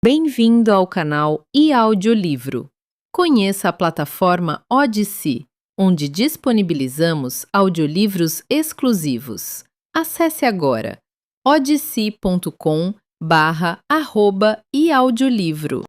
Bem-vindo ao canal e-audiolivro. Conheça a plataforma Odyssey, onde disponibilizamos audiolivros exclusivos. Acesse agora odyssey.com/eaudiolivro.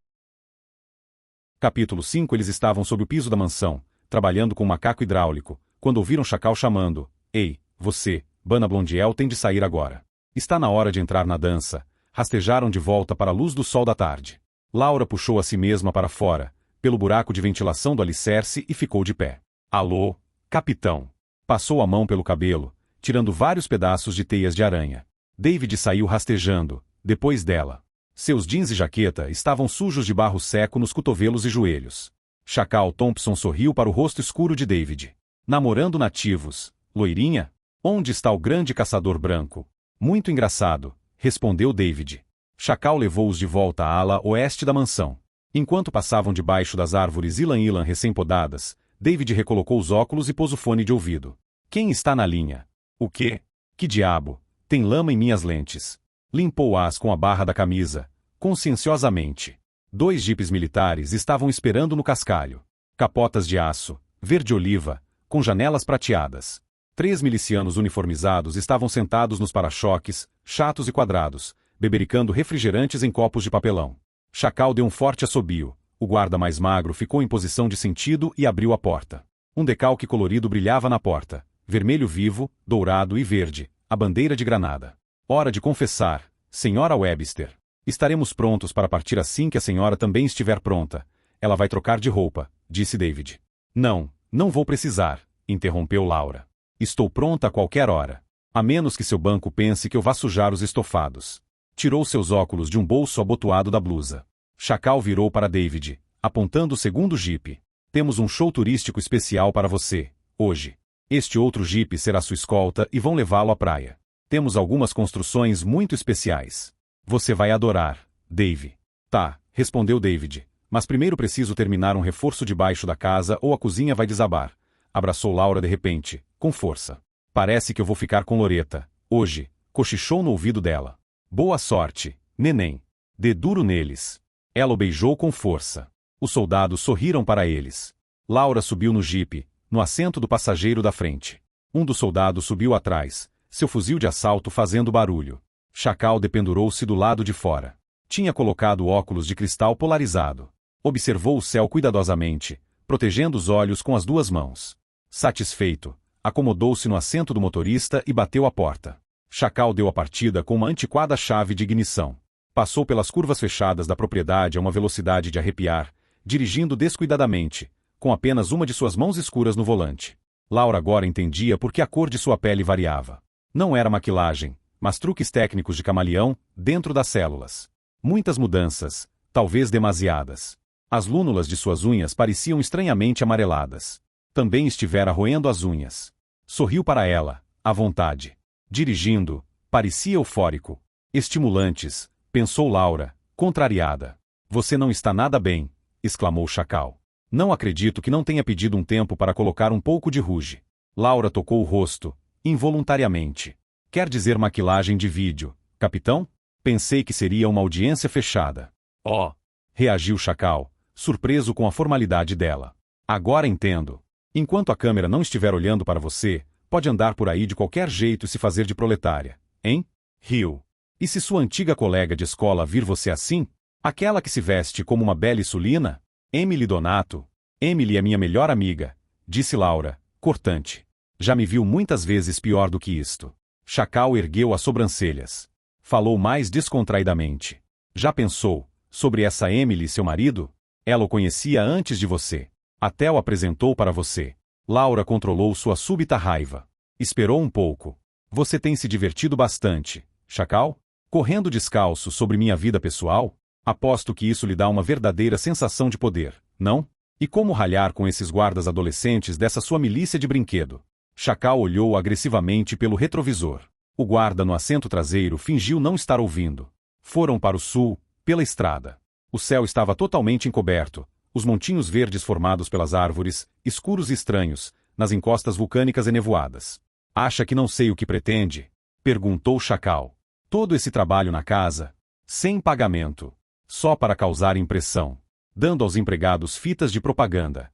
Capítulo 5. Eles estavam sob o piso da mansão, trabalhando com um macaco hidráulico, quando ouviram Chacal chamando: "Ei, você, Bana Blondiel, tem de sair agora. Está na hora de entrar na dança." Rastejaram de volta para a luz do sol da tarde. Laura puxou a si mesma para fora, pelo buraco de ventilação do alicerce e ficou de pé. "Alô, capitão." Passou a mão pelo cabelo, tirando vários pedaços de teias de aranha. David saiu rastejando, depois dela. Seus jeans e jaqueta estavam sujos de barro seco nos cotovelos e joelhos. Chacal Thompson sorriu para o rosto escuro de David. "Namorando nativos, loirinha? Onde está o grande caçador branco?" "Muito engraçado", respondeu David. Chacal levou-os de volta à ala oeste da mansão. Enquanto passavam debaixo das árvores ilan-ilan recém-podadas, David recolocou os óculos e pôs o fone de ouvido. "Quem está na linha?" "O quê? Que diabo? Tem lama em minhas lentes." Limpou-as com a barra da camisa, conscienciosamente. 2 jipes militares estavam esperando no cascalho. Capotas de aço, verde-oliva, com janelas prateadas. 3 milicianos uniformizados estavam sentados nos para-choques, chatos e quadrados, bebericando refrigerantes em copos de papelão. Chacal deu um forte assobio. O guarda mais magro ficou em posição de sentido e abriu a porta. Um decalque colorido brilhava na porta, vermelho vivo, dourado e verde, a bandeira de Granada. "Hora de confessar, senhora Webster. Estaremos prontos para partir assim que a senhora também estiver pronta. Ela vai trocar de roupa", disse David. Não vou precisar", interrompeu Laura. "Estou pronta a qualquer hora. A menos que seu banco pense que eu vá sujar os estofados." Tirou seus óculos de um bolso abotoado da blusa. Chacal virou para David, apontando o segundo jipe. "Temos um show turístico especial para você, hoje. Este outro jipe será sua escolta e vão levá-lo à praia. Temos algumas construções muito especiais. Você vai adorar, Dave." "Tá", respondeu David, "mas primeiro preciso terminar um reforço debaixo da casa ou a cozinha vai desabar." Abraçou Laura de repente, com força. "Parece que eu vou ficar com Loreta, hoje", cochichou no ouvido dela. "Boa sorte, neném. Dê duro neles." Ela o beijou com força. Os soldados sorriram para eles. Laura subiu no jipe, no assento do passageiro da frente. Um dos soldados subiu atrás, seu fuzil de assalto fazendo barulho. Chacal dependurou-se do lado de fora. Tinha colocado óculos de cristal polarizado. Observou o céu cuidadosamente, protegendo os olhos com as 2 mãos. Satisfeito, acomodou-se no assento do motorista e bateu a porta. Chacal deu a partida com uma antiquada chave de ignição. Passou pelas curvas fechadas da propriedade a uma velocidade de arrepiar, dirigindo descuidadamente, com apenas uma de suas mãos escuras no volante. Laura agora entendia por que a cor de sua pele variava. Não era maquilagem, mas truques técnicos de camaleão dentro das células. Muitas mudanças, talvez demasiadas. As lúnulas de suas unhas pareciam estranhamente amareladas. Também estivera roendo as unhas. Sorriu para ela, à vontade. Dirigindo, parecia eufórico. "Estimulantes", pensou Laura, contrariada. "Você não está nada bem", exclamou Chacal. "Não acredito que não tenha pedido um tempo para colocar um pouco de rouge." Laura tocou o rosto, involuntariamente. "Quer dizer maquilagem de vídeo, capitão? Pensei que seria uma audiência fechada." "Oh!" reagiu Chacal, surpreso com a formalidade dela. "Agora entendo. Enquanto a câmera não estiver olhando para você, pode andar por aí de qualquer jeito e se fazer de proletária, hein?" Riu. "E se sua antiga colega de escola vir você assim? Aquela que se veste como uma bela insulina? Emily Donato." "Emily é minha melhor amiga", disse Laura, cortante. "Já me viu muitas vezes pior do que isto." Chacal ergueu as sobrancelhas. Falou mais descontraidamente. "Já pensou sobre essa Emily, seu marido? Ela o conhecia antes de você. Até o apresentou para você." Laura controlou sua súbita raiva. Esperou um pouco. "Você tem se divertido bastante, Chacal? Correndo descalço sobre minha vida pessoal? Aposto que isso lhe dá uma verdadeira sensação de poder, não? E como ralhar com esses guardas adolescentes dessa sua milícia de brinquedo?" Chacal olhou agressivamente pelo retrovisor. O guarda no assento traseiro fingiu não estar ouvindo. Foram para o sul, pela estrada. O céu estava totalmente encoberto, os montinhos verdes formados pelas árvores, escuros e estranhos, nas encostas vulcânicas enevoadas. "Acha que não sei o que pretende?" perguntou Chacal. "Todo esse trabalho na casa, sem pagamento. Só para causar impressão. Dando aos empregados fitas de propaganda.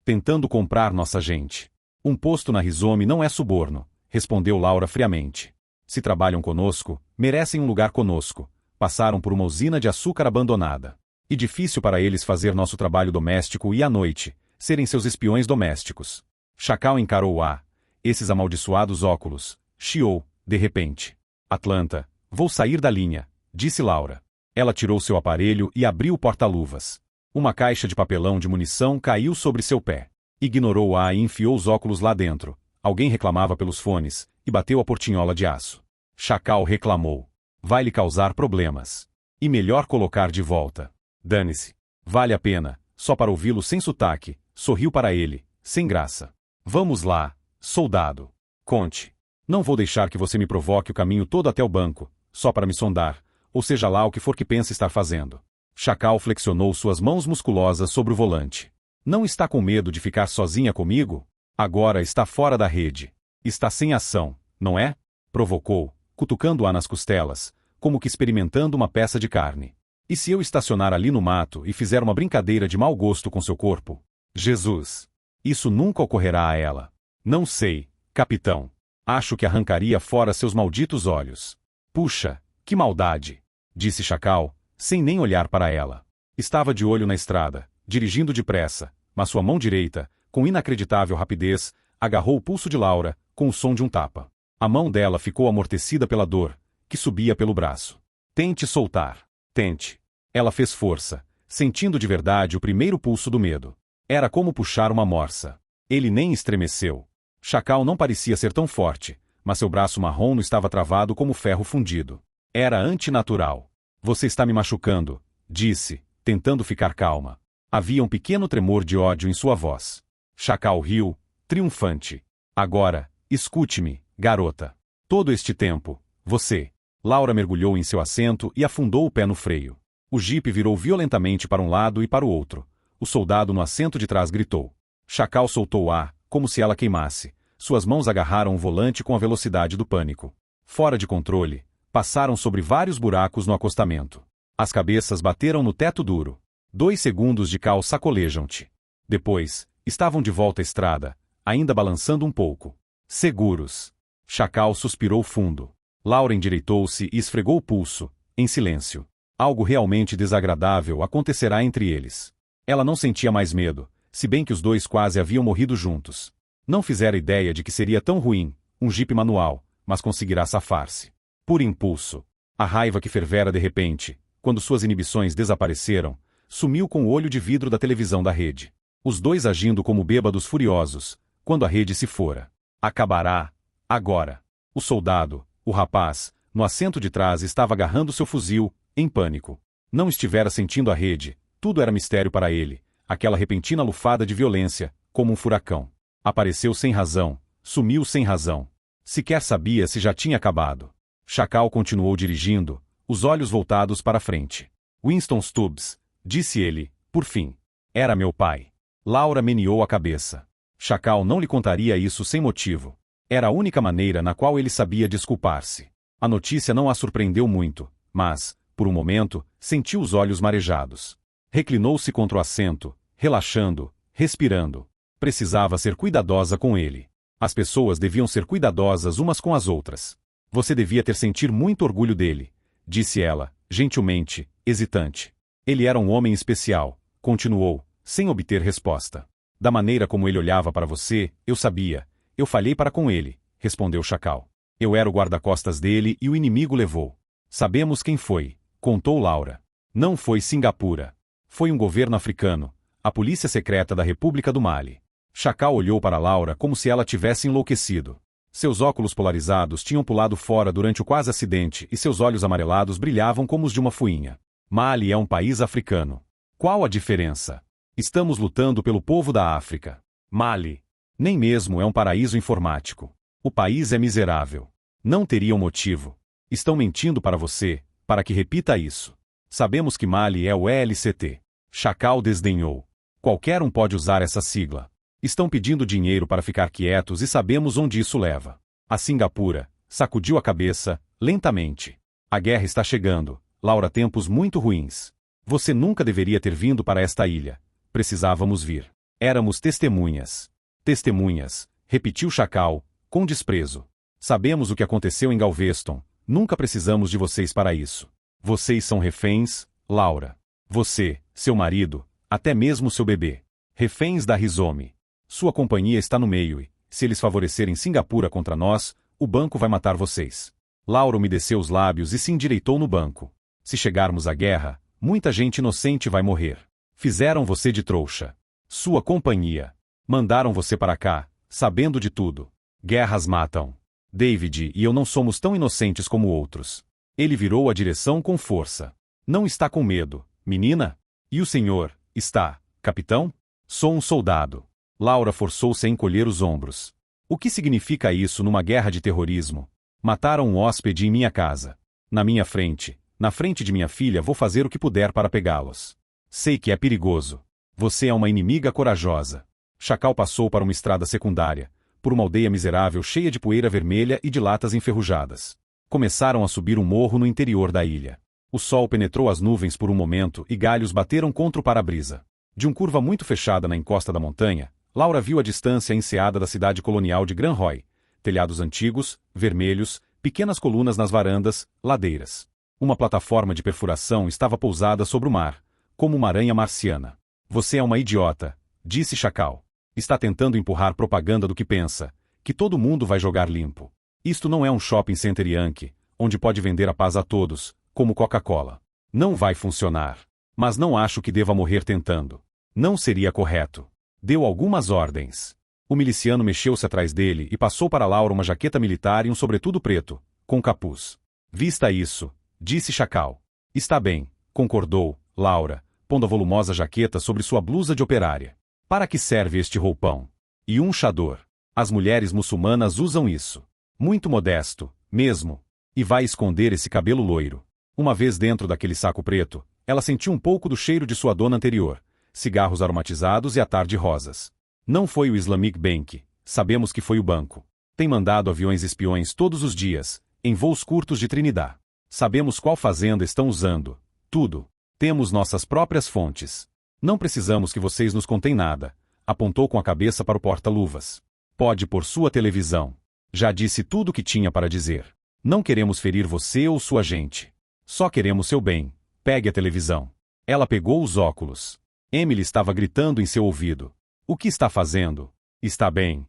Tentando comprar nossa gente. Um posto na Rizome não é suborno, respondeu Laura friamente. Se trabalham conosco, merecem um lugar conosco. Passaram por uma usina de açúcar abandonada. E difícil para eles fazer nosso trabalho doméstico e à noite, serem seus espiões domésticos. Chacal encarou-a. Esses amaldiçoados óculos. Chiou, de repente. Atlanta, vou sair da linha, disse Laura. Ela tirou seu aparelho e abriu o porta-luvas. Uma caixa de papelão de munição caiu sobre seu pé. Ignorou-a e enfiou os óculos lá dentro. Alguém reclamava pelos fones, e bateu a portinhola de aço. Chacal reclamou. Vai lhe causar problemas. E melhor colocar de volta. Dane-se. Vale a pena, só para ouvi-lo sem sotaque, sorriu para ele, sem graça. Vamos lá, soldado. Conte. Não vou deixar que você me provoque o caminho todo até o banco, só para me sondar, ou seja lá o que for que pensa estar fazendo. Chacal flexionou suas mãos musculosas sobre o volante. Não está com medo de ficar sozinha comigo? Agora está fora da rede. Está sem ação, não é? Provocou, cutucando-a nas costelas, como que experimentando uma peça de carne. E se eu estacionar ali no mato e fizer uma brincadeira de mau gosto com seu corpo? Jesus! Isso nunca ocorrerá a ela. Não sei, capitão. Acho que arrancaria fora seus malditos olhos. Puxa, que maldade! Disse Chacal, sem nem olhar para ela. Estava de olho na estrada, dirigindo depressa, mas sua mão direita, com inacreditável rapidez, agarrou o pulso de Laura, com o som de um tapa. A mão dela ficou amortecida pela dor, que subia pelo braço. Tente soltar. Tente. Ela fez força, sentindo de verdade o primeiro pulso do medo. Era como puxar uma morsa. Ele nem estremeceu. Chacal não parecia ser tão forte, mas seu braço marrom estava travado como ferro fundido. Era antinatural. Você está me machucando, disse, tentando ficar calma. Havia um pequeno tremor de ódio em sua voz. Chacal riu, triunfante. Agora, escute-me, garota. Todo este tempo, você... Laura mergulhou em seu assento e afundou o pé no freio. O jipe virou violentamente para um lado e para o outro. O soldado no assento de trás gritou. Chacal soltou-a, como se ela queimasse. Suas mãos agarraram o volante com a velocidade do pânico. Fora de controle, passaram sobre vários buracos no acostamento. As cabeças bateram no teto duro. 2 segundos de caos sacolejam-te. Depois, estavam de volta à estrada, ainda balançando um pouco. Seguros. Chacal suspirou fundo. Laura endireitou-se e esfregou o pulso, em silêncio. Algo realmente desagradável acontecerá entre eles. Ela não sentia mais medo, se bem que os dois quase haviam morrido juntos. Não fizera ideia de que seria tão ruim, um jipe manual, mas conseguirá safar-se. Por impulso. A raiva que fervera de repente, quando suas inibições desapareceram, sumiu com o olho de vidro da televisão da rede. Os dois agindo como bêbados furiosos, quando a rede se fora. Acabará. Agora. O soldado, o rapaz, no assento de trás estava agarrando seu fuzil, em pânico. Não estivera sentindo a rede, tudo era mistério para ele, aquela repentina lufada de violência, como um furacão. Apareceu sem razão, sumiu sem razão. Sequer sabia se já tinha acabado. Chacal continuou dirigindo, os olhos voltados para a frente. Winston Stubbs, disse ele, por fim. Era meu pai. Laura meneou a cabeça. Chacal não lhe contaria isso sem motivo. Era a única maneira na qual ele sabia desculpar-se. A notícia não a surpreendeu muito, mas, por um momento, sentiu os olhos marejados. Reclinou-se contra o assento, relaxando, respirando. Precisava ser cuidadosa com ele. As pessoas deviam ser cuidadosas umas com as outras. Você devia ter sentido muito orgulho dele, disse ela, gentilmente, hesitante. Ele era um homem especial, continuou, sem obter resposta. Da maneira como ele olhava para você, eu sabia. Eu falhei para com ele, respondeu Chacal. Eu era o guarda-costas dele e o inimigo levou. Sabemos quem foi, contou Laura. Não foi Singapura. Foi um governo africano, a polícia secreta da República do Mali. Chacal olhou para Laura como se ela tivesse enlouquecido. Seus óculos polarizados tinham pulado fora durante o quase acidente e seus olhos amarelados brilhavam como os de uma fuinha. Mali é um país africano. Qual a diferença? Estamos lutando pelo povo da África. Mali nem mesmo é um paraíso informático. O país é miserável. Não teriam motivo. Estão mentindo para você, para que repita isso. Sabemos que Mali é o ELCT. Chacal desdenhou. Qualquer um pode usar essa sigla. Estão pedindo dinheiro para ficar quietos e sabemos onde isso leva. A Singapura sacudiu a cabeça, lentamente. A guerra está chegando, Laura, tempos muito ruins. Você nunca deveria ter vindo para esta ilha. Precisávamos vir. Éramos testemunhas. Testemunhas, repetiu Chacal, com desprezo. Sabemos o que aconteceu em Galveston. Nunca precisamos de vocês para isso. Vocês são reféns, Laura. Você, seu marido, até mesmo seu bebê. Reféns da Rizome. Sua companhia está no meio e, se eles favorecerem Singapura contra nós, o banco vai matar vocês. Laura umedeceu os lábios e se endireitou no banco. Se chegarmos à guerra, muita gente inocente vai morrer. Fizeram você de trouxa. Sua companhia. Mandaram você para cá, sabendo de tudo. Guerras matam. David e eu não somos tão inocentes como outros. Ele virou a direção com força. Não está com medo, menina? E o senhor, está, capitão? Sou um soldado. Laura forçou-se a encolher os ombros. O que significa isso numa guerra de terrorismo? Mataram um hóspede em minha casa. Na minha frente, na frente de minha filha, vou fazer o que puder para pegá-los. Sei que é perigoso. Você é uma inimiga corajosa. Chacal passou para uma estrada secundária, por uma aldeia miserável cheia de poeira vermelha e de latas enferrujadas. Começaram a subir um morro no interior da ilha. O sol penetrou as nuvens por um momento e galhos bateram contra o para-brisa. De uma curva muito fechada na encosta da montanha, Laura viu a distância a enseada da cidade colonial de Grand Roy. Telhados antigos, vermelhos, pequenas colunas nas varandas, ladeiras. Uma plataforma de perfuração estava pousada sobre o mar, como uma aranha marciana. Você é uma idiota, disse Chacal. Está tentando empurrar propaganda do que pensa, que todo mundo vai jogar limpo. Isto não é um shopping center Yankee, onde pode vender a paz a todos, como Coca-Cola. Não vai funcionar. Mas não acho que deva morrer tentando. Não seria correto. Deu algumas ordens. O miliciano mexeu-se atrás dele e passou para Laura uma jaqueta militar e um sobretudo preto, com capuz. Vista isso, disse Chacal. Está bem, concordou, Laura, pondo a volumosa jaqueta sobre sua blusa de operária. Para que serve este roupão? E um chador. As mulheres muçulmanas usam isso. Muito modesto, mesmo. E vai esconder esse cabelo loiro. Uma vez dentro daquele saco preto, ela sentiu um pouco do cheiro de sua dona anterior, cigarros aromatizados e à tarde rosas. Não foi o Islamic Bank, sabemos que foi o banco. Tem mandado aviões espiões todos os dias, em voos curtos de Trinidad. Sabemos qual fazenda estão usando. Tudo. Temos nossas próprias fontes. Não precisamos que vocês nos contem nada. Apontou com a cabeça para o porta-luvas. Pode pôr sua televisão. Já disse tudo o que tinha para dizer. Não queremos ferir você ou sua gente. Só queremos seu bem. Pegue a televisão. Ela pegou os óculos. Emily estava gritando em seu ouvido. O que está fazendo? Está bem.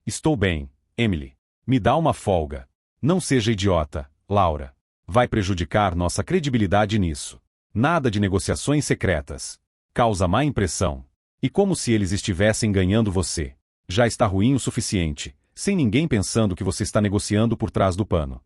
Estou bem, Emily. Me dá uma folga. Não seja idiota, Laura. Vai prejudicar nossa credibilidade nisso. Nada de negociações secretas. Causa má impressão. E como se eles estivessem ganhando você. Já está ruim o suficiente, sem ninguém pensando que você está negociando por trás do pano.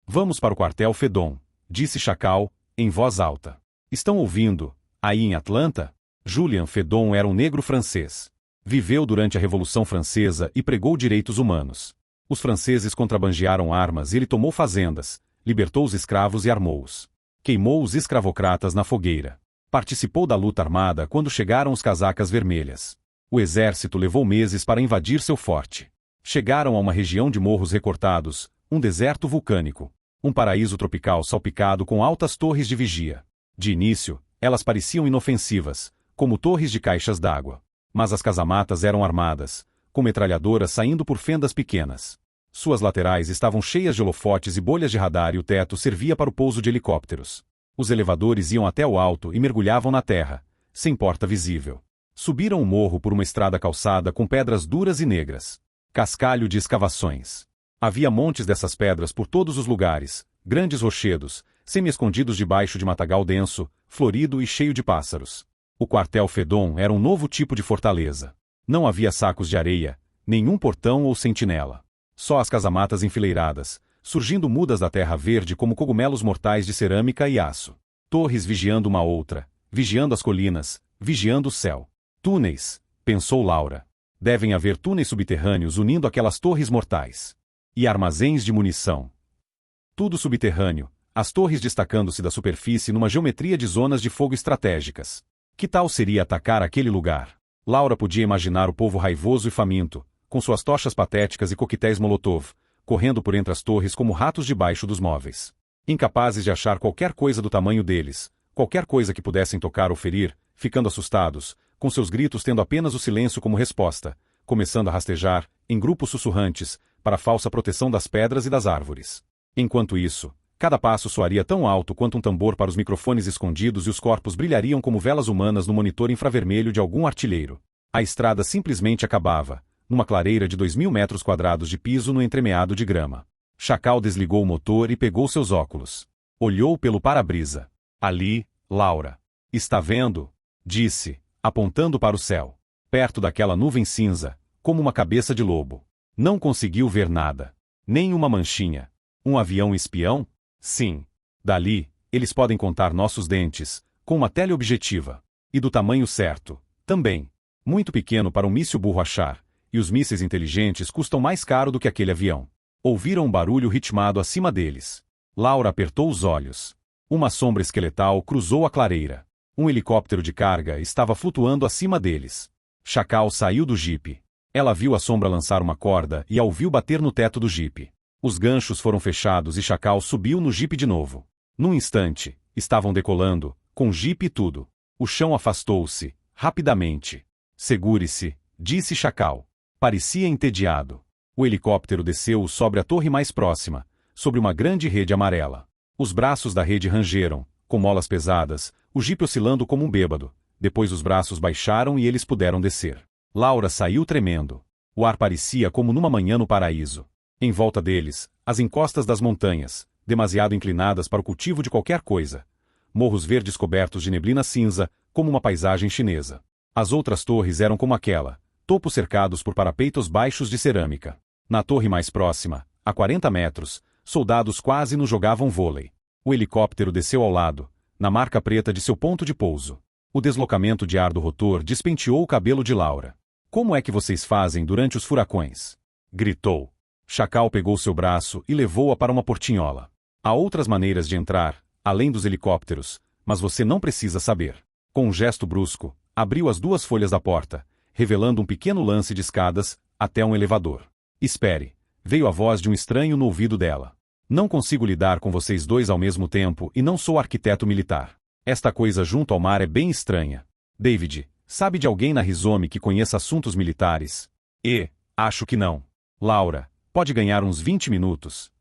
Vamos para o quartel Fedon, disse Chacal, em voz alta. Estão ouvindo, aí em Atlanta? Julian Fedon era um negro francês. Viveu durante a Revolução Francesa e pregou direitos humanos. Os franceses contrabandearam armas e ele tomou fazendas, libertou os escravos e armou-os. Queimou os escravocratas na fogueira. Participou da luta armada quando chegaram os casacas vermelhas. O exército levou meses para invadir seu forte. Chegaram a uma região de morros recortados, um deserto vulcânico, um paraíso tropical salpicado com altas torres de vigia. De início, elas pareciam inofensivas, como torres de caixas d'água. Mas as casamatas eram armadas, com metralhadoras saindo por fendas pequenas. Suas laterais estavam cheias de holofotes e bolhas de radar e o teto servia para o pouso de helicópteros. Os elevadores iam até o alto e mergulhavam na terra, sem porta visível. Subiram o morro por uma estrada calçada com pedras duras e negras. Cascalho de escavações. Havia montes dessas pedras por todos os lugares, grandes rochedos, semi-escondidos debaixo de matagal denso, florido e cheio de pássaros. O quartel Fedon era um novo tipo de fortaleza. Não havia sacos de areia, nenhum portão ou sentinela. Só as casamatas enfileiradas, surgindo mudas da terra verde como cogumelos mortais de cerâmica e aço. Torres vigiando uma outra, vigiando as colinas, vigiando o céu. Túneis, pensou Laura. Devem haver túneis subterrâneos unindo aquelas torres mortais. E armazéns de munição. Tudo subterrâneo, as torres destacando-se da superfície numa geometria de zonas de fogo estratégicas. Que tal seria atacar aquele lugar? Laura podia imaginar o povo raivoso e faminto, com suas tochas patéticas e coquetéis Molotov, correndo por entre as torres como ratos debaixo dos móveis. Incapazes de achar qualquer coisa do tamanho deles, qualquer coisa que pudessem tocar ou ferir, ficando assustados, com seus gritos tendo apenas o silêncio como resposta, começando a rastejar, em grupos sussurrantes, para a falsa proteção das pedras e das árvores. Enquanto isso, cada passo soaria tão alto quanto um tambor para os microfones escondidos e os corpos brilhariam como velas humanas no monitor infravermelho de algum artilheiro. A estrada simplesmente acabava, numa clareira de 2.000 metros quadrados de piso no entremeado de grama. Chacal desligou o motor e pegou seus óculos. Olhou pelo para-brisa. Ali, Laura. Está vendo? Disse, apontando para o céu. Perto daquela nuvem cinza, como uma cabeça de lobo. Não conseguiu ver nada. Nem uma manchinha. Um avião espião? Sim. Dali, eles podem contar nossos dentes, com uma teleobjetiva. E do tamanho certo. Também. Muito pequeno para um míssil burro achar, e os mísseis inteligentes custam mais caro do que aquele avião. Ouviram um barulho ritmado acima deles. Laura apertou os olhos. Uma sombra esqueletal cruzou a clareira. Um helicóptero de carga estava flutuando acima deles. Chacal saiu do jipe. Ela viu a sombra lançar uma corda e a ouviu bater no teto do jipe. Os ganchos foram fechados e Chacal subiu no jipe de novo. Num instante, estavam decolando, com jipe e tudo. O chão afastou-se, rapidamente. Segure-se, disse Chacal. Parecia entediado. O helicóptero desceu sobre a torre mais próxima, sobre uma grande rede amarela. Os braços da rede rangeram, com molas pesadas, o jipe oscilando como um bêbado. Depois os braços baixaram e eles puderam descer. Laura saiu tremendo. O ar parecia como numa manhã no paraíso. Em volta deles, as encostas das montanhas, demasiado inclinadas para o cultivo de qualquer coisa. Morros verdes cobertos de neblina cinza, como uma paisagem chinesa. As outras torres eram como aquela, topos cercados por parapeitos baixos de cerâmica. Na torre mais próxima, a 40 metros, soldados quase nos jogavam vôlei. O helicóptero desceu ao lado, na marca preta de seu ponto de pouso. O deslocamento de ar do rotor despenteou o cabelo de Laura. Como é que vocês fazem durante os furacões? Gritou. Chacal pegou seu braço e levou-a para uma portinhola. Há outras maneiras de entrar, além dos helicópteros, mas você não precisa saber. Com um gesto brusco, abriu as duas folhas da porta, revelando um pequeno lance de escadas, até um elevador. Espere, veio a voz de um estranho no ouvido dela. Não consigo lidar com vocês dois ao mesmo tempo e não sou arquiteto militar. Esta coisa junto ao mar é bem estranha. David, sabe de alguém na Rizome que conheça assuntos militares? Acho que não. Laura, pode ganhar uns 20 minutos.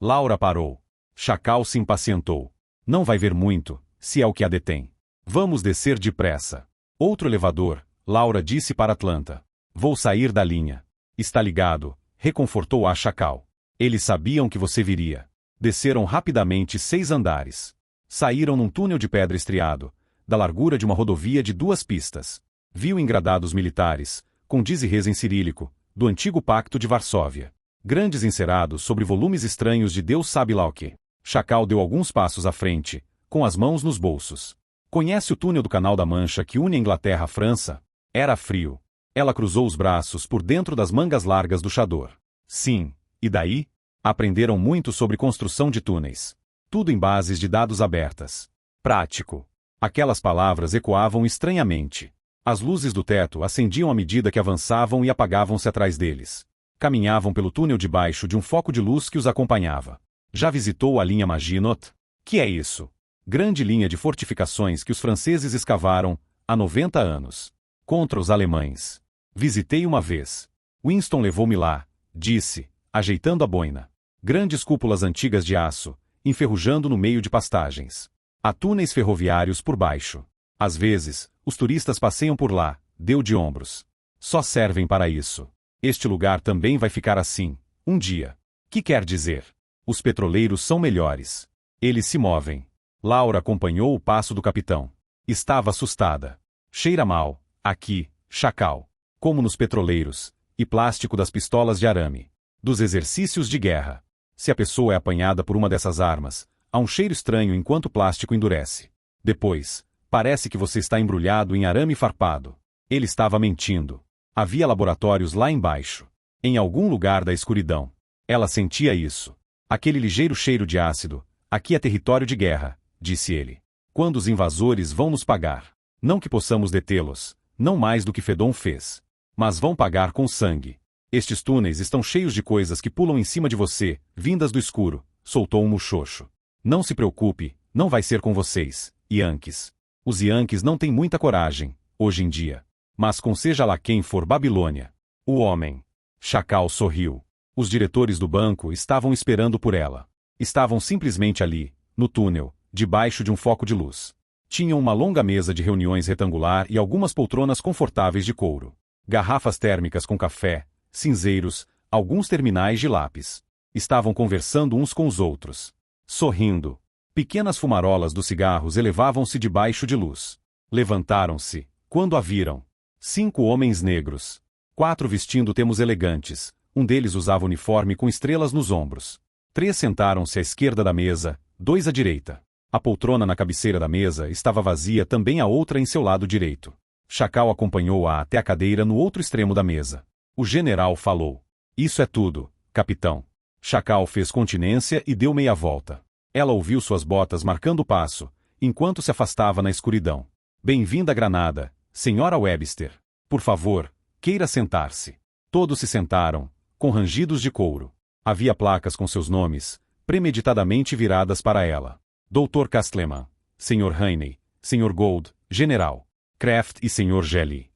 Laura parou. Chacal se impacientou. Não vai ver muito, se é o que a detém. Vamos descer depressa. Outro elevador, Laura disse para Atlanta. Vou sair da linha. Está ligado, reconfortou a Chacal. Eles sabiam que você viria. Desceram rapidamente 6 andares. Saíram num túnel de pedra estriado, da largura de uma rodovia de 2 pistas. Viu engradados militares, com dizirês em cirílico, do antigo Pacto de Varsóvia. Grandes encerados sobre volumes estranhos de Deus sabe lá o que. Chacal deu alguns passos à frente, com as mãos nos bolsos. Conhece o túnel do Canal da Mancha que une a Inglaterra à França? Era frio. Ela cruzou os braços por dentro das mangas largas do chador. Sim, e daí? Aprenderam muito sobre construção de túneis. Tudo em bases de dados abertas. Prático. Aquelas palavras ecoavam estranhamente. As luzes do teto acendiam à medida que avançavam e apagavam-se atrás deles. Caminhavam pelo túnel debaixo de um foco de luz que os acompanhava. Já visitou a linha Maginot? Que é isso? Grande linha de fortificações que os franceses escavaram, há 90 anos. Contra os alemães. Visitei uma vez. Winston levou-me lá, disse, ajeitando a boina. Grandes cúpulas antigas de aço, enferrujando no meio de pastagens. Há túneis ferroviários por baixo. Às vezes, os turistas passeiam por lá, deu de ombros. Só servem para isso. Este lugar também vai ficar assim, um dia. Que quer dizer? Os petroleiros são melhores. Eles se movem. Laura acompanhou o passo do capitão. Estava assustada. Cheira mal, aqui, Chacal. Como nos petroleiros, e plástico das pistolas de arame. Dos exercícios de guerra. Se a pessoa é apanhada por uma dessas armas, há um cheiro estranho enquanto o plástico endurece. Depois, parece que você está embrulhado em arame farpado. Ele estava mentindo. Havia laboratórios lá embaixo. Em algum lugar da escuridão. Ela sentia isso. Aquele ligeiro cheiro de ácido. Aqui é território de guerra, disse ele. Quando os invasores vão nos pagar. Não que possamos detê-los, não mais do que Fedon fez. Mas vão pagar com sangue. Estes túneis estão cheios de coisas que pulam em cima de você, vindas do escuro, soltou um muxoxo. Não se preocupe, não vai ser com vocês, Yankees. Os Yankees não têm muita coragem, hoje em dia. Mas com seja lá quem for Babilônia. O homem. Chacal sorriu. Os diretores do banco estavam esperando por ela. Estavam simplesmente ali, no túnel, debaixo de um foco de luz. Tinham uma longa mesa de reuniões retangular e algumas poltronas confortáveis de couro. Garrafas térmicas com café, cinzeiros, alguns terminais de lápis. Estavam conversando uns com os outros. Sorrindo. Pequenas fumarolas dos cigarros elevavam-se debaixo de luz. Levantaram-se, quando a viram. 5 homens negros. 4 vestindo ternos elegantes. Um deles usava uniforme com estrelas nos ombros. 3 sentaram-se à esquerda da mesa, 2 à direita. A poltrona na cabeceira da mesa estava vazia, também a outra em seu lado direito. Chacal acompanhou-a até a cadeira no outro extremo da mesa. O general falou. Isso é tudo, capitão. Chacal fez continência e deu meia volta. Ela ouviu suas botas marcando o passo, enquanto se afastava na escuridão. Bem-vinda a Granada, senhora Webster. Por favor, queira sentar-se. Todos se sentaram, com rangidos de couro. Havia placas com seus nomes, premeditadamente viradas para ela. Dr. Castleman, Sr. Heine, Sr. Gold, General Kraft e Sr. Gelli.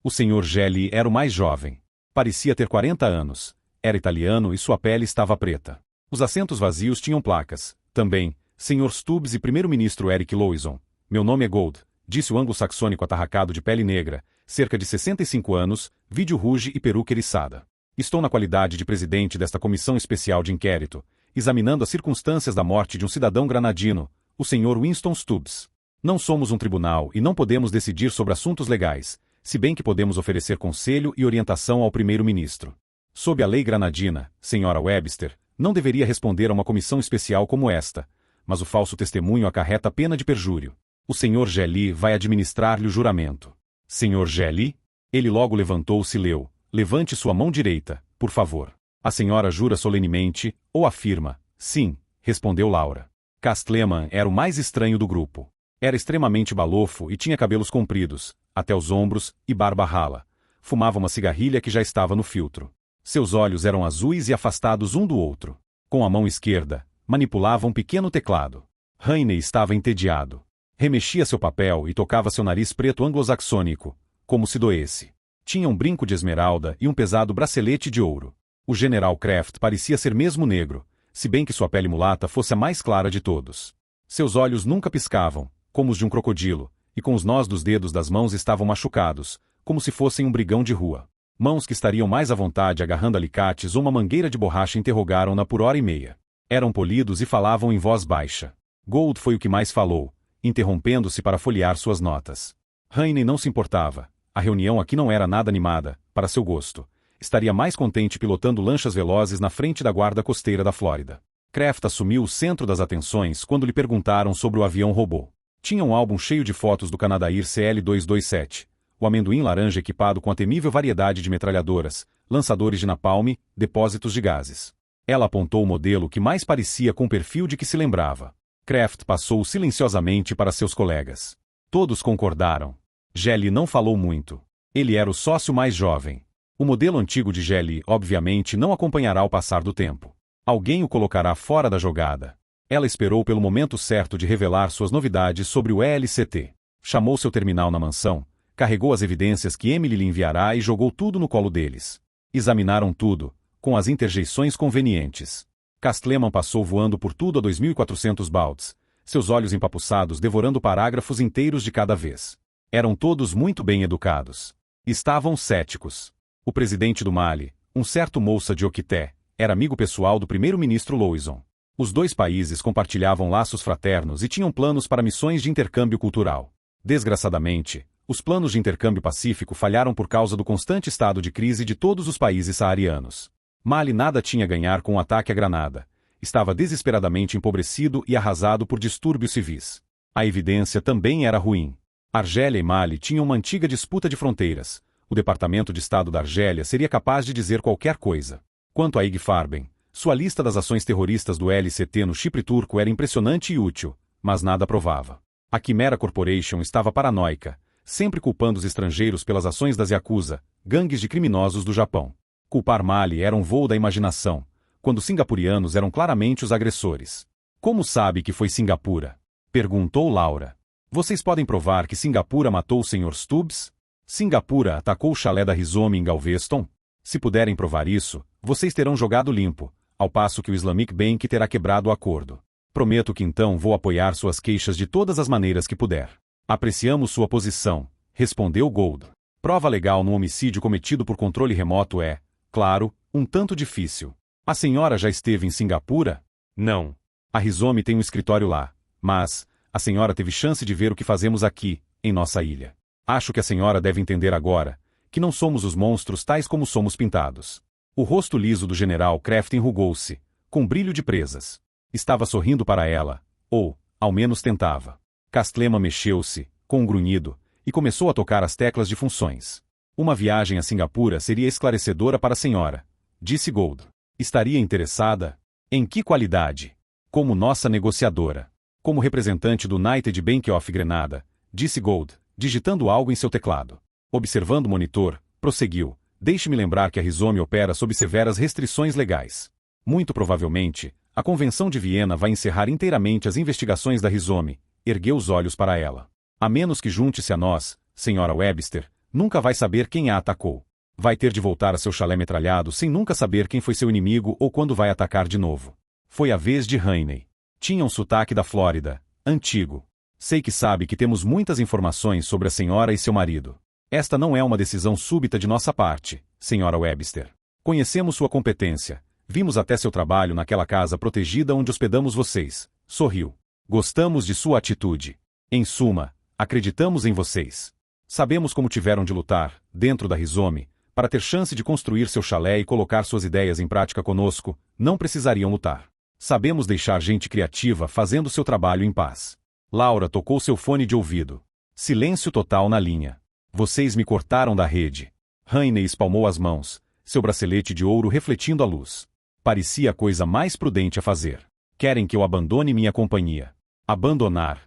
O Sr. Gelli era o mais jovem. Parecia ter 40 anos. Era italiano e sua pele estava preta. Os assentos vazios tinham placas. Também, Sr. Stubbs e Primeiro-Ministro Eric Lowson. Meu nome é Gold, disse o anglo-saxônico atarracado de pele negra, cerca de 65 anos, vídeo ruge e peruca eriçada. Estou na qualidade de presidente desta comissão especial de inquérito, examinando as circunstâncias da morte de um cidadão granadino, o Sr. Winston Stubbs. Não somos um tribunal e não podemos decidir sobre assuntos legais, se bem que podemos oferecer conselho e orientação ao primeiro-ministro. Sob a lei granadina, Sra. Webster, não deveria responder a uma comissão especial como esta, mas o falso testemunho acarreta pena de perjúrio. O Sr. Gelli vai administrar-lhe o juramento. Sr. Gelli? Ele logo levantou-se e leu. Levante sua mão direita, por favor. A senhora jura solenemente, ou afirma? Sim, respondeu Laura. Castleman era o mais estranho do grupo. Era extremamente balofo e tinha cabelos compridos, até os ombros, e barba rala. Fumava uma cigarrilha que já estava no filtro. Seus olhos eram azuis e afastados um do outro. Com a mão esquerda, manipulava um pequeno teclado. Heine estava entediado. Remexia seu papel e tocava seu nariz preto anglo-saxônico, como se doesse. Tinha um brinco de esmeralda e um pesado bracelete de ouro. O general Kraft parecia ser mesmo negro, se bem que sua pele mulata fosse a mais clara de todos. Seus olhos nunca piscavam, como os de um crocodilo, e com os nós dos dedos das mãos estavam machucados, como se fossem um brigão de rua. Mãos que estariam mais à vontade agarrando alicates ou uma mangueira de borracha interrogaram-na por hora e meia. Eram polidos e falavam em voz baixa. Gold foi o que mais falou, interrompendo-se para folhear suas notas. Heine não se importava. A reunião aqui não era nada animada, para seu gosto. Estaria mais contente pilotando lanchas velozes na frente da guarda costeira da Flórida. Kraft assumiu o centro das atenções quando lhe perguntaram sobre o avião robô. Tinha um álbum cheio de fotos do Canadair CL-227. O amendoim laranja equipado com a temível variedade de metralhadoras, lançadores de napalm, depósitos de gases. Ela apontou o modelo que mais parecia com o perfil de que se lembrava. Kraft passou silenciosamente para seus colegas. Todos concordaram. Gelli não falou muito. Ele era o sócio mais jovem. O modelo antigo de Gelli, obviamente, não acompanhará o passar do tempo. Alguém o colocará fora da jogada. Ela esperou pelo momento certo de revelar suas novidades sobre o ELCT. Chamou seu terminal na mansão, carregou as evidências que Emily lhe enviará e jogou tudo no colo deles. Examinaram tudo, com as interjeições convenientes. Castleman passou voando por tudo a 2.400 baldes, seus olhos empapuçados devorando parágrafos inteiros de cada vez. Eram todos muito bem educados. Estavam céticos. O presidente do Mali, um certo Moussa Diokité, era amigo pessoal do primeiro-ministro Lowson. Os dois países compartilhavam laços fraternos e tinham planos para missões de intercâmbio cultural. Desgraçadamente, os planos de intercâmbio pacífico falharam por causa do constante estado de crise de todos os países saarianos. Mali nada tinha a ganhar com o ataque a Granada. Estava desesperadamente empobrecido e arrasado por distúrbios civis. A evidência também era ruim. Argélia e Mali tinham uma antiga disputa de fronteiras. O Departamento de Estado da Argélia seria capaz de dizer qualquer coisa. Quanto a Ig Farben, sua lista das ações terroristas do LCT no Chipre turco era impressionante e útil, mas nada provava. A Chimera Corporation estava paranoica, sempre culpando os estrangeiros pelas ações das Yakuza, gangues de criminosos do Japão. Culpar Mali era um voo da imaginação, quando os singapurianos eram claramente os agressores. Como sabe que foi Singapura? Perguntou Laura. Vocês podem provar que Singapura matou o Sr. Stubbs? Singapura atacou o chalé da Rizome em Galveston? Se puderem provar isso, vocês terão jogado limpo, ao passo que o Islamic Bank terá quebrado o acordo. Prometo que então vou apoiar suas queixas de todas as maneiras que puder. Apreciamos sua posição, respondeu Gold. Prova legal num homicídio cometido por controle remoto é, claro, um tanto difícil. A senhora já esteve em Singapura? Não. A Rizome tem um escritório lá, mas a senhora teve chance de ver o que fazemos aqui, em nossa ilha. Acho que a senhora deve entender agora que não somos os monstros tais como somos pintados. O rosto liso do general Kraft enrugou-se, com brilho de presas. Estava sorrindo para ela, ou, ao menos tentava. Castlema mexeu-se, com um grunhido, e começou a tocar as teclas de funções. Uma viagem a Singapura seria esclarecedora para a senhora, disse Gold. Estaria interessada? Em que qualidade? Como nossa negociadora. Como representante do United Bank of Grenada, disse Gold, digitando algo em seu teclado. Observando o monitor, prosseguiu. Deixe-me lembrar que a Rizome opera sob severas restrições legais. Muito provavelmente, a Convenção de Viena vai encerrar inteiramente as investigações da Rizome. Ergueu os olhos para ela. A menos que junte-se a nós, senhora Webster, nunca vai saber quem a atacou. Vai ter de voltar a seu chalé metralhado sem nunca saber quem foi seu inimigo ou quando vai atacar de novo. Foi a vez de Rainey. Tinha um sotaque da Flórida, antigo. Sei que sabe que temos muitas informações sobre a senhora e seu marido. Esta não é uma decisão súbita de nossa parte, senhora Webster. Conhecemos sua competência. Vimos até seu trabalho naquela casa protegida onde hospedamos vocês. Sorriu. Gostamos de sua atitude. Em suma, acreditamos em vocês. Sabemos como tiveram de lutar, dentro da Rizome, para ter chance de construir seu chalé e colocar suas ideias em prática conosco, não precisariam lutar. Sabemos deixar gente criativa fazendo seu trabalho em paz. Laura tocou seu fone de ouvido. Silêncio total na linha. Vocês me cortaram da rede. Rainey espalmou as mãos, seu bracelete de ouro refletindo a luz. Parecia a coisa mais prudente a fazer. Querem que eu abandone minha companhia. Abandonar.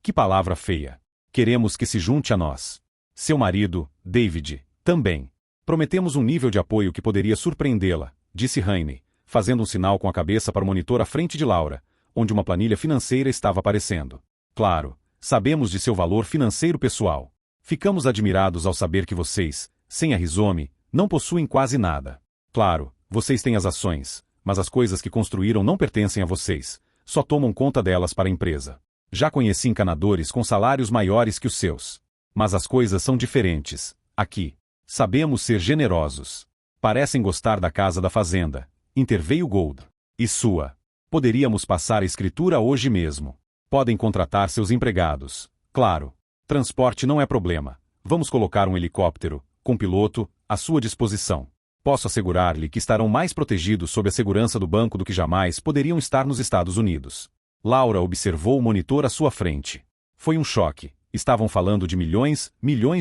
Que palavra feia. Queremos que se junte a nós. Seu marido, David, também. Prometemos um nível de apoio que poderia surpreendê-la, disse Rainey, fazendo um sinal com a cabeça para o monitor à frente de Laura, onde uma planilha financeira estava aparecendo. Claro, sabemos de seu valor financeiro pessoal. Ficamos admirados ao saber que vocês, sem a Rizome, não possuem quase nada. Claro, vocês têm as ações, mas as coisas que construíram não pertencem a vocês, só tomam conta delas para a empresa. Já conheci encanadores com salários maiores que os seus. Mas as coisas são diferentes, aqui. Sabemos ser generosos. Parecem gostar da casa da fazenda, interveio Gold. E sua. Poderíamos passar a escritura hoje mesmo. Podem contratar seus empregados. Claro. Transporte não é problema. Vamos colocar um helicóptero, com piloto, à sua disposição. Posso assegurar-lhe que estarão mais protegidos sob a segurança do banco do que jamais poderiam estar nos Estados Unidos. Laura observou o monitor à sua frente. Foi um choque. Estavam falando de milhões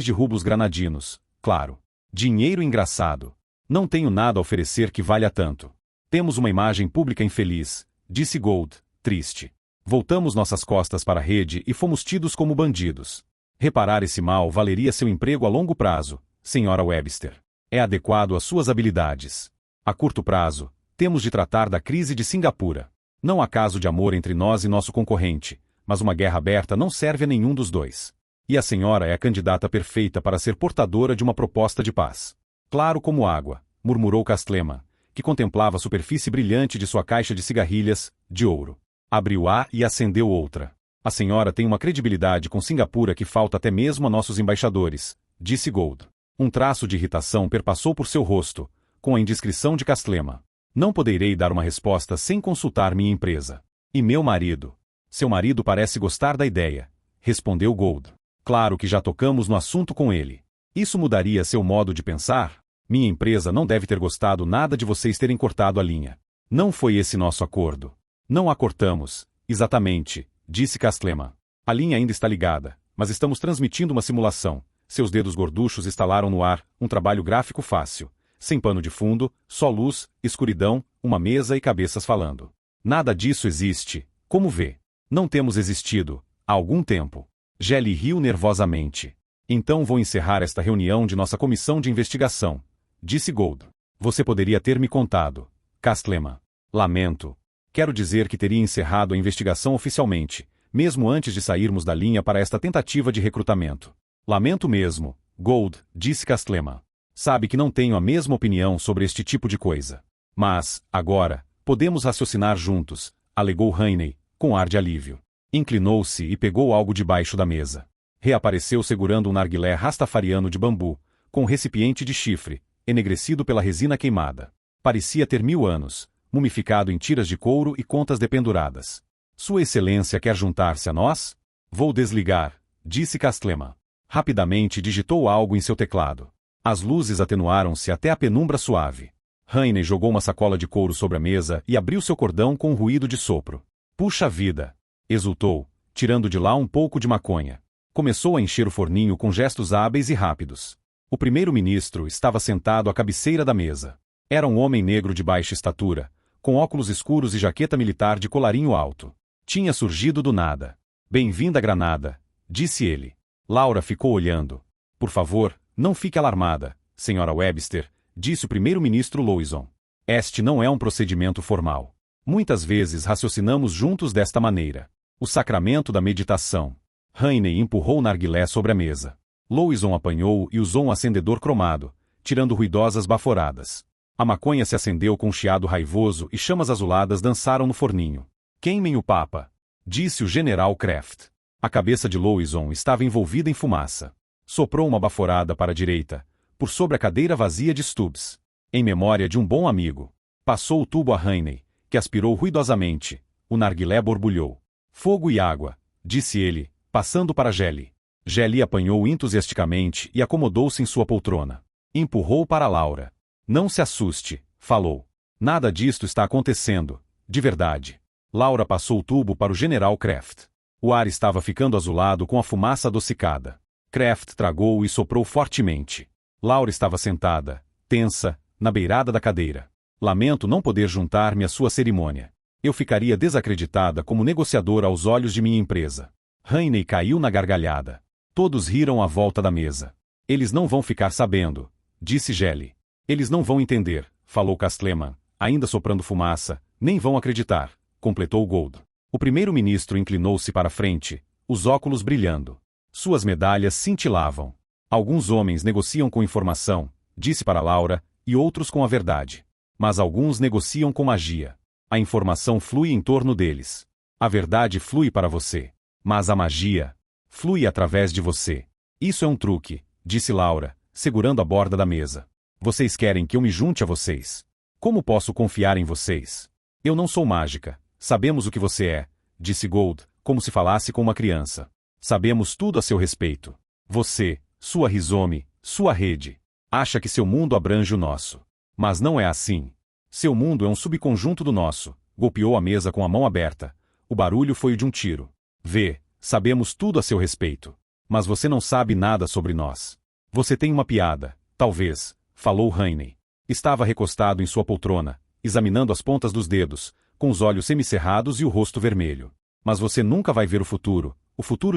de rublos granadinos. Claro. Dinheiro engraçado. Não tenho nada a oferecer que valha tanto. Temos uma imagem pública infeliz, disse Gold, triste. Voltamos nossas costas para a rede e fomos tidos como bandidos. Reparar esse mal valeria seu emprego a longo prazo, senhora Webster. É adequado às suas habilidades. A curto prazo, temos de tratar da crise de Singapura. Não há caso de amor entre nós e nosso concorrente, mas uma guerra aberta não serve a nenhum dos dois. E a senhora é a candidata perfeita para ser portadora de uma proposta de paz. Claro como água, murmurou Castlema, que contemplava a superfície brilhante de sua caixa de cigarrilhas, de ouro. Abriu-a e acendeu outra. A senhora tem uma credibilidade com Singapura que falta até mesmo a nossos embaixadores, disse Gold. Um traço de irritação perpassou por seu rosto, com a indiscrição de Castlema. Não poderei dar uma resposta sem consultar minha empresa. E meu marido? Seu marido parece gostar da ideia, respondeu Gold. Claro que já tocamos no assunto com ele. Isso mudaria seu modo de pensar? Minha empresa não deve ter gostado nada de vocês terem cortado a linha. Não foi esse nosso acordo. Não a cortamos, exatamente, disse Castlema. A linha ainda está ligada, mas estamos transmitindo uma simulação. Seus dedos gorduchos estalaram no ar, um trabalho gráfico fácil. Sem pano de fundo, só luz, escuridão, uma mesa e cabeças falando. Nada disso existe, como vê. Não temos existido, há algum tempo. Jelly riu nervosamente. Então vou encerrar esta reunião de nossa comissão de investigação, disse Gold. Você poderia ter me contado. Castlema. Lamento. Quero dizer que teria encerrado a investigação oficialmente, mesmo antes de sairmos da linha para esta tentativa de recrutamento. Lamento mesmo, Gold, disse Castleman. Sabe que não tenho a mesma opinião sobre este tipo de coisa. Mas, agora, podemos raciocinar juntos, alegou Rainey, com ar de alívio. Inclinou-se e pegou algo debaixo da mesa. Reapareceu segurando um narguilé rastafariano de bambu, com um recipiente de chifre, enegrecido pela resina queimada. Parecia ter 1000 anos, mumificado em tiras de couro e contas dependuradas. Sua Excelência quer juntar-se a nós? Vou desligar, disse Castleman. Rapidamente digitou algo em seu teclado. As luzes atenuaram-se até a penumbra suave. Rainey jogou uma sacola de couro sobre a mesa e abriu seu cordão com um ruído de sopro. Puxa vida! Exultou, tirando de lá um pouco de maconha. Começou a encher o forninho com gestos hábeis e rápidos. O primeiro-ministro estava sentado à cabeceira da mesa. Era um homem negro de baixa estatura, com óculos escuros e jaqueta militar de colarinho alto. Tinha surgido do nada. Bem-vinda, Granada, disse ele. Laura ficou olhando. Por favor, não fique alarmada, senhora Webster, disse o primeiro-ministro Lewison. Este não é um procedimento formal. Muitas vezes raciocinamos juntos desta maneira. O sacramento da meditação. Rainey empurrou o narguilé sobre a mesa. Lewison apanhou e usou um acendedor cromado, tirando ruidosas baforadas. A maconha se acendeu com um chiado raivoso e chamas azuladas dançaram no forninho. Queimem o Papa, disse o general Kraft. A cabeça de Lewison estava envolvida em fumaça. Soprou uma baforada para a direita, por sobre a cadeira vazia de Stubbs. Em memória de um bom amigo. Passou o tubo a Rainey, que aspirou ruidosamente. O narguilé borbulhou. Fogo e água, disse ele, passando para Jelly. Jelly apanhou entusiasticamente e acomodou-se em sua poltrona. Empurrou para Laura. Não se assuste, falou. Nada disto está acontecendo, de verdade. Laura passou o tubo para o general Kraft. O ar estava ficando azulado com a fumaça adocicada. Kraft tragou e soprou fortemente. Laura estava sentada, tensa, na beirada da cadeira. Lamento não poder juntar-me à sua cerimônia. Eu ficaria desacreditada como negociadora aos olhos de minha empresa. Rainey caiu na gargalhada. Todos riram à volta da mesa. Eles não vão ficar sabendo, disse Jelly. Eles não vão entender, falou Castleman, ainda soprando fumaça, nem vão acreditar, completou Gold. O primeiro-ministro inclinou-se para a frente, os óculos brilhando. Suas medalhas cintilavam. Alguns homens negociam com informação, disse para Laura, e outros com a verdade. Mas alguns negociam com magia. A informação flui em torno deles. A verdade flui para você. Mas a magia flui através de você. Isso é um truque, disse Laura, segurando a borda da mesa. Vocês querem que eu me junte a vocês. Como posso confiar em vocês? Eu não sou mágica. Sabemos o que você é, disse Gold, como se falasse com uma criança. Sabemos tudo a seu respeito. Você, sua rizome, sua rede. Acha que seu mundo abrange o nosso. Mas não é assim. Seu mundo é um subconjunto do nosso. Golpeou a mesa com a mão aberta. O barulho foi o de um tiro. Vê, sabemos tudo a seu respeito. Mas você não sabe nada sobre nós. Você tem uma piada, talvez, falou Rainey. Estava recostado em sua poltrona, examinando as pontas dos dedos, com os olhos semicerrados e o rosto vermelho. Mas você nunca vai ver o futuro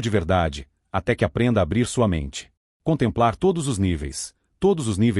de verdade, até que aprenda a abrir sua mente. Contemplar todos os níveis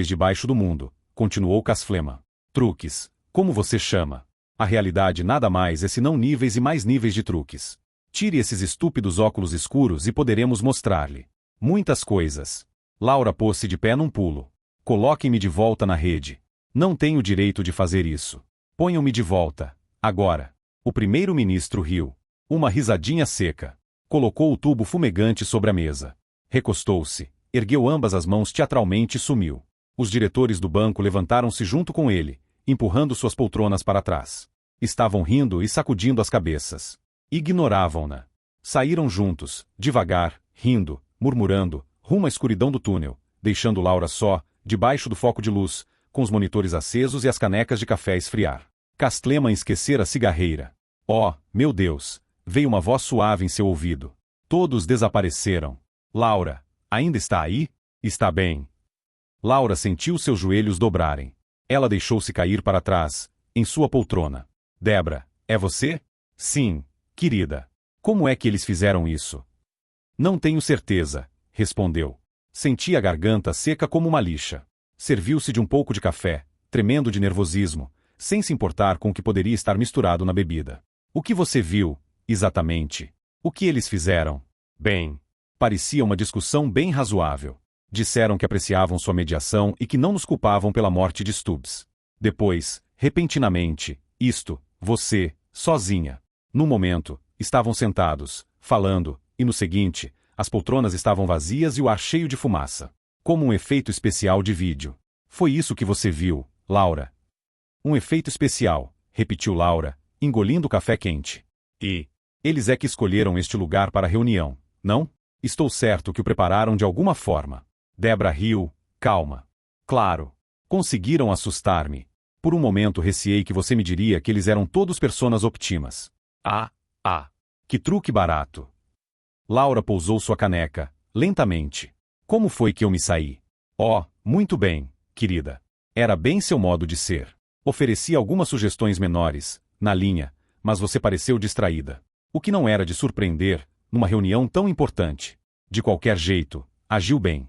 debaixo do mundo, continuou Castleman. Truques, como você chama? A realidade nada mais é senão níveis e mais níveis de truques. Tire esses estúpidos óculos escuros e poderemos mostrar-lhe muitas coisas. Laura pôs-se de pé num pulo. Coloquem-me de volta na rede. Não tenho direito de fazer isso. Ponham-me de volta, agora. O primeiro-ministro riu. Uma risadinha seca. Colocou o tubo fumegante sobre a mesa. Recostou-se, ergueu ambas as mãos teatralmente e sumiu. Os diretores do banco levantaram-se junto com ele, empurrando suas poltronas para trás. Estavam rindo e sacudindo as cabeças. Ignoravam-na. Saíram juntos, devagar, rindo, murmurando, rumo à escuridão do túnel, deixando Laura só, debaixo do foco de luz, com os monitores acesos e as canecas de café a esfriar. Castleman esquecera a cigarreira. Oh, meu Deus! Veio uma voz suave em seu ouvido. Todos desapareceram. Laura, ainda está aí? Está bem. Laura sentiu seus joelhos dobrarem. Ela deixou-se cair para trás, em sua poltrona. Debra, é você? Sim, querida. Como é que eles fizeram isso? Não tenho certeza, respondeu. Sentia a garganta seca como uma lixa. Serviu-se de um pouco de café, tremendo de nervosismo, sem se importar com o que poderia estar misturado na bebida. O que você viu, exatamente? O que eles fizeram? Bem, parecia uma discussão bem razoável. Disseram que apreciavam sua mediação e que não nos culpavam pela morte de Stubbs. Depois, repentinamente, você, sozinha. No momento, estavam sentados, falando, e no seguinte, as poltronas estavam vazias e o ar cheio de fumaça. Como um efeito especial de vídeo. Foi isso que você viu, Laura. Um efeito especial, repetiu Laura, engolindo o café quente. E eles é que escolheram este lugar para a reunião, não? Estou certo que o prepararam de alguma forma. Debra riu, calma. Claro. Conseguiram assustar-me. Por um momento receei que você me diria que eles eram todos personas optimas. Que truque barato. Laura pousou sua caneca, lentamente. Como foi que eu me saí? Oh, muito bem, querida. Era bem seu modo de ser. Ofereci algumas sugestões menores, na linha, mas você pareceu distraída. O que não era de surpreender, numa reunião tão importante. De qualquer jeito, agiu bem.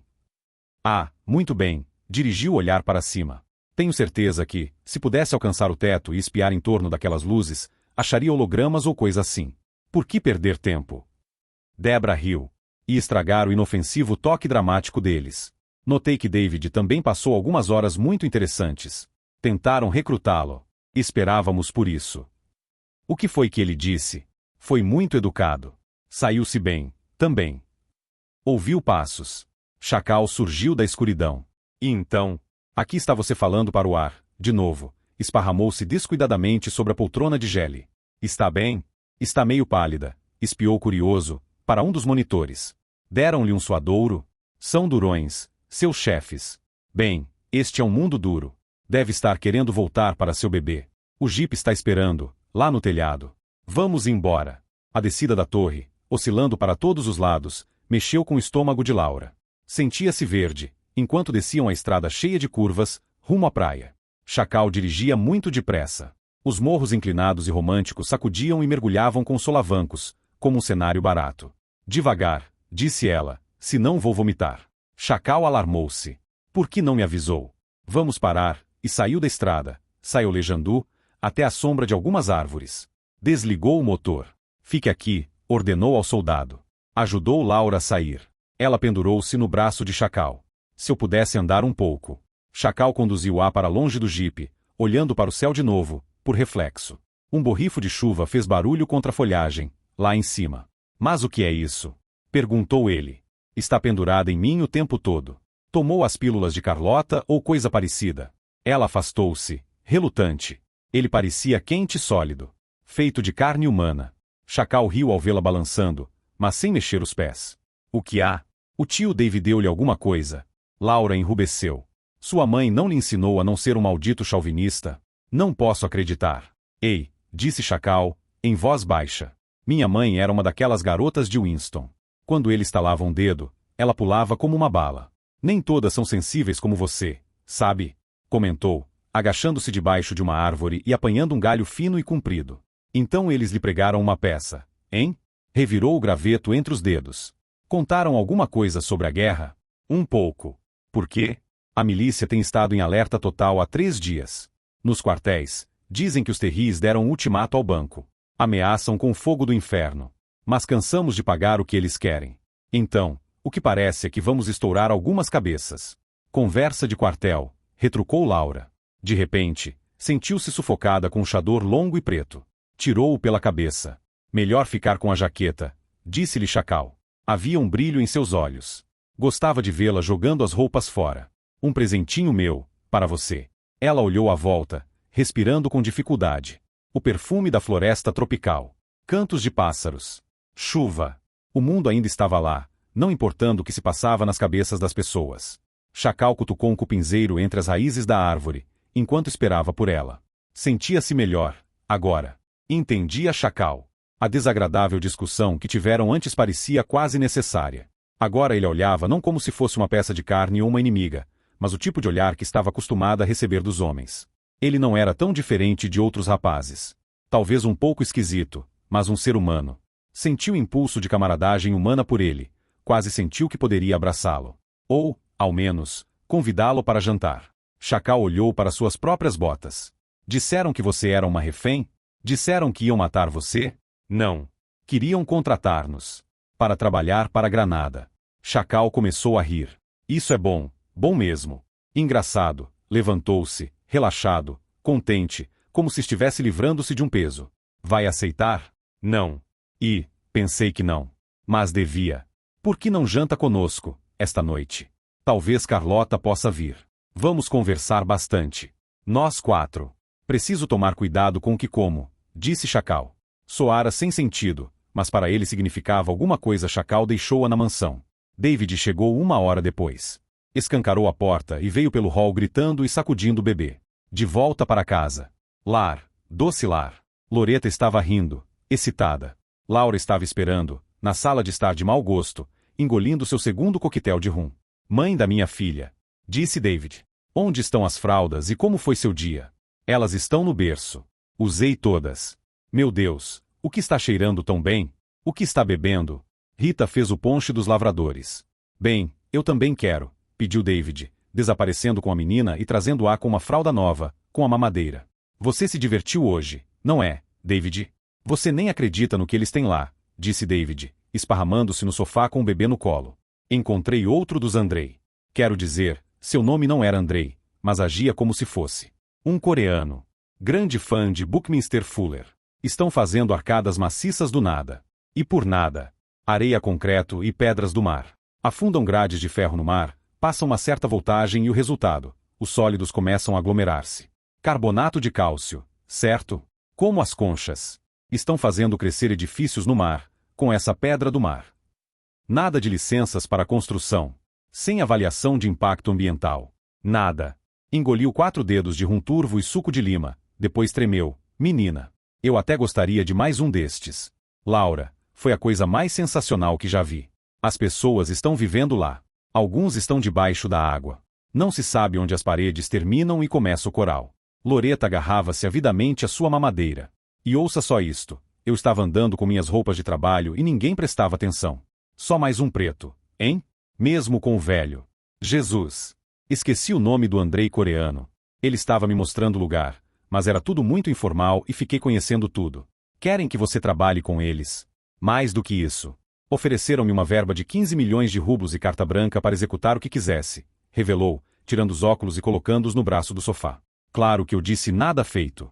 Muito bem, dirigiu o olhar para cima. Tenho certeza que, se pudesse alcançar o teto e espiar em torno daquelas luzes, acharia hologramas ou coisa assim. Por que perder tempo? Debra riu. E estragar o inofensivo toque dramático deles. Notei que David também passou algumas horas muito interessantes. Tentaram recrutá-lo. Esperávamos por isso. O que foi que ele disse? Foi muito educado. Saiu-se bem, também. Ouviu passos. Chacal surgiu da escuridão. E então, aqui está você falando para o ar, de novo. Esparramou-se descuidadamente sobre a poltrona de gele. Está bem? Está meio pálida. Espiou curioso, para um dos monitores. Deram-lhe um suadouro? São durões, seus chefes. Bem, este é um mundo duro. Deve estar querendo voltar para seu bebê. O jipe está esperando, lá no telhado. Vamos embora. A descida da torre, oscilando para todos os lados, mexeu com o estômago de Laura. Sentia-se verde, enquanto desciam a estrada cheia de curvas, rumo à praia. Chacal dirigia muito depressa. Os morros inclinados e românticos sacudiam e mergulhavam com solavancos, como um cenário barato. Devagar, disse ela, senão vou vomitar. Chacal alarmou-se. Por que não me avisou? Vamos parar, e saiu da estrada, saiolejando, até a sombra de algumas árvores. Desligou o motor. Fique aqui, ordenou ao soldado. Ajudou Laura a sair. Ela pendurou-se no braço de Chacal. Se eu pudesse andar um pouco. Chacal conduziu-a para longe do jipe, olhando para o céu de novo, por reflexo. Um borrifo de chuva fez barulho contra a folhagem, lá em cima. Mas o que é isso? Perguntou ele. Está pendurada em mim o tempo todo. Tomou as pílulas de Carlota ou coisa parecida. Ela afastou-se, relutante. Ele parecia quente e sólido. Feito de carne humana. Chacal riu ao vê-la balançando, mas sem mexer os pés. O que há? O tio Dave deu-lhe alguma coisa. Laura enrubesceu. Sua mãe não lhe ensinou a não ser um maldito chauvinista? Não posso acreditar. Ei, disse Chacal, em voz baixa. Minha mãe era uma daquelas garotas de Winston. Quando ele estalava um dedo, ela pulava como uma bala. Nem todas são sensíveis como você, sabe? Comentou, agachando-se debaixo de uma árvore e apanhando um galho fino e comprido. Então eles lhe pregaram uma peça, hein? Revirou o graveto entre os dedos. Contaram alguma coisa sobre a guerra? Um pouco. Por quê? A milícia tem estado em alerta total há 3 dias. Nos quartéis, dizem que os terris deram um ultimato ao banco. Ameaçam com o fogo do inferno. Mas cansamos de pagar o que eles querem. Então, o que parece é que vamos estourar algumas cabeças. Conversa de quartel, retrucou Laura. De repente, sentiu-se sufocada com um chador longo e preto. Tirou-o pela cabeça. Melhor ficar com a jaqueta, disse-lhe Chacal. Havia um brilho em seus olhos. Gostava de vê-la jogando as roupas fora. Um presentinho meu, para você. Ela olhou à volta, respirando com dificuldade. O perfume da floresta tropical. Cantos de pássaros. Chuva. O mundo ainda estava lá, não importando o que se passava nas cabeças das pessoas. Chacal cutucou um cupinzeiro entre as raízes da árvore, enquanto esperava por ela. Sentia-se melhor, agora. Entendia Chacal. A desagradável discussão que tiveram antes parecia quase necessária. Agora ele a olhava não como se fosse uma peça de carne ou uma inimiga, mas o tipo de olhar que estava acostumada a receber dos homens. Ele não era tão diferente de outros rapazes. Talvez um pouco esquisito, mas um ser humano. Sentiu impulso de camaradagem humana por ele, quase sentiu que poderia abraçá-lo. Ou, ao menos, convidá-lo para jantar. Chacal olhou para suas próprias botas. Disseram que você era uma refém? Disseram que iam matar você? Não. Queriam contratar-nos para trabalhar para Granada. Chacal começou a rir. Isso é bom, bom mesmo. Engraçado. Levantou-se, relaxado, contente, como se estivesse livrando-se de um peso. Vai aceitar? Não. Pensei que não. Mas devia. Por que não janta conosco, esta noite? Talvez Carlota possa vir. Vamos conversar bastante. Nós 4. Preciso tomar cuidado com o que como, disse Chacal. Soara sem sentido, mas para ele significava alguma coisa. Chacal deixou-a na mansão. David chegou 1 hora depois. Escancarou a porta e veio pelo hall gritando e sacudindo o bebê. De volta para casa. Lar, doce lar. Loreta estava rindo, excitada. Laura estava esperando, na sala de estar de mau gosto, engolindo seu segundo coquetel de rum. Mãe da minha filha, disse David. Onde estão as fraldas e como foi seu dia? Elas estão no berço. Usei todas. Meu Deus, o que está cheirando tão bem? O que está bebendo? Rita fez o ponche dos lavradores. Bem, eu também quero, pediu David, desaparecendo com a menina e trazendo-a com uma fralda nova, com a mamadeira. Você se divertiu hoje, não é, David? Você nem acredita no que eles têm lá, disse David, esparramando-se no sofá com o bebê no colo. Encontrei outro dos Andrei. Quero dizer, seu nome não era Andrei, mas agia como se fosse. Um coreano. Grande fã de Buckminster Fuller. Estão fazendo arcadas maciças do nada. E por nada. Areia, concreto e pedras do mar. Afundam grades de ferro no mar, passam uma certa voltagem e o resultado, os sólidos começam a aglomerar-se. Carbonato de cálcio, certo? Como as conchas. Estão fazendo crescer edifícios no mar, com essa pedra do mar. Nada de licenças para construção. Sem avaliação de impacto ambiental. Nada. Engoliu 4 dedos de rum turvo e suco de lima, depois tremeu. Menina. Eu até gostaria de mais um destes. Laura, foi a coisa mais sensacional que já vi. As pessoas estão vivendo lá. Alguns estão debaixo da água. Não se sabe onde as paredes terminam e começa o coral. Loreta agarrava-se avidamente à sua mamadeira. E ouça só isto. Eu estava andando com minhas roupas de trabalho e ninguém prestava atenção. Só mais um preto, hein? Mesmo com o velho. Jesus. Esqueci o nome do Andrei coreano. Ele estava me mostrando o lugar, mas era tudo muito informal e fiquei conhecendo tudo. Querem que você trabalhe com eles. Mais do que isso. Ofereceram-me uma verba de 15 milhões de rublos e carta branca para executar o que quisesse, revelou, tirando os óculos e colocando-os no braço do sofá. Claro que eu disse nada feito.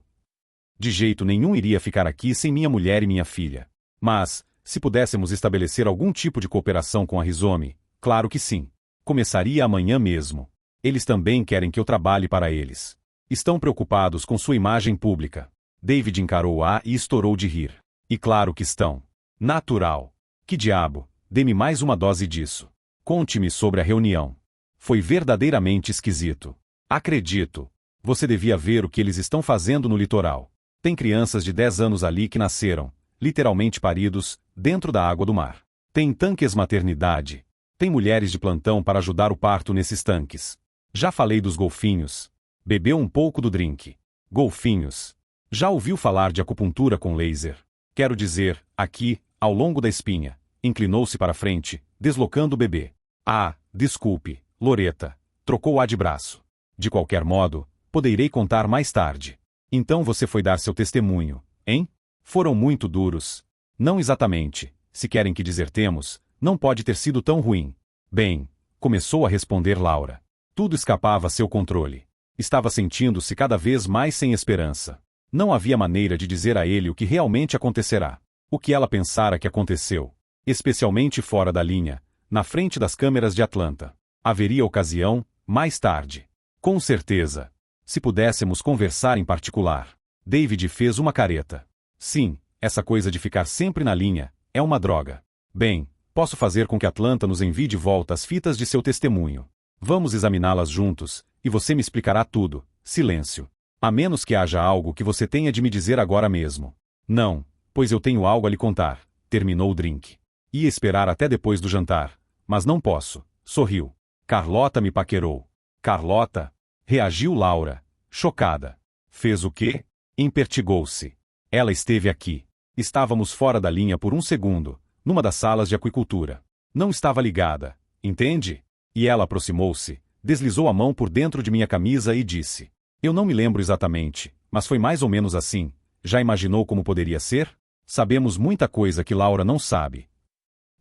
De jeito nenhum iria ficar aqui sem minha mulher e minha filha. Mas, se pudéssemos estabelecer algum tipo de cooperação com a Rizome, claro que sim. Começaria amanhã mesmo. Eles também querem que eu trabalhe para eles. Estão preocupados com sua imagem pública. David encarou-a e estourou de rir. E claro que estão. Natural. Que diabo, dê-me mais uma dose disso. Conte-me sobre a reunião. Foi verdadeiramente esquisito. Acredito. Você devia ver o que eles estão fazendo no litoral. Tem crianças de 10 anos ali que nasceram, literalmente paridos, dentro da água do mar. Tem tanques maternidade. Tem mulheres de plantão para ajudar o parto nesses tanques. Já falei dos golfinhos. Bebeu um pouco do drink. Golfinhos. Já ouviu falar de acupuntura com laser? Quero dizer, aqui, ao longo da espinha. Inclinou-se para frente, deslocando o bebê. Ah, desculpe, Loreta. Trocou-a de braço. De qualquer modo, poderei contar mais tarde. Então você foi dar seu testemunho, hein? Foram muito duros. Não exatamente. Se querem que desertemos, não pode ter sido tão ruim. Bem, começou a responder Laura. Tudo escapava a seu controle. Estava sentindo-se cada vez mais sem esperança. Não havia maneira de dizer a ele o que realmente acontecerá. O que ela pensara que aconteceu. Especialmente fora da linha, na frente das câmeras de Atlanta. Haveria ocasião, mais tarde. Com certeza. Se pudéssemos conversar em particular. David fez uma careta. Sim, essa coisa de ficar sempre na linha, é uma droga. Bem, posso fazer com que Atlanta nos envie de volta as fitas de seu testemunho. Vamos examiná-las juntos, e você me explicará tudo. Silêncio. A menos que haja algo que você tenha de me dizer agora mesmo. Não, pois eu tenho algo a lhe contar. Terminou o drink. Ia esperar até depois do jantar, mas não posso. Sorriu. Carlota me paquerou. Carlota? Reagiu Laura, chocada. Fez o quê? Impertigou-se. Ela esteve aqui. Estávamos fora da linha por um segundo, numa das salas de aquicultura. Não estava ligada, entende? E ela aproximou-se, deslizou a mão por dentro de minha camisa e disse. Eu não me lembro exatamente, mas foi mais ou menos assim. Já imaginou como poderia ser? Sabemos muita coisa que Laura não sabe.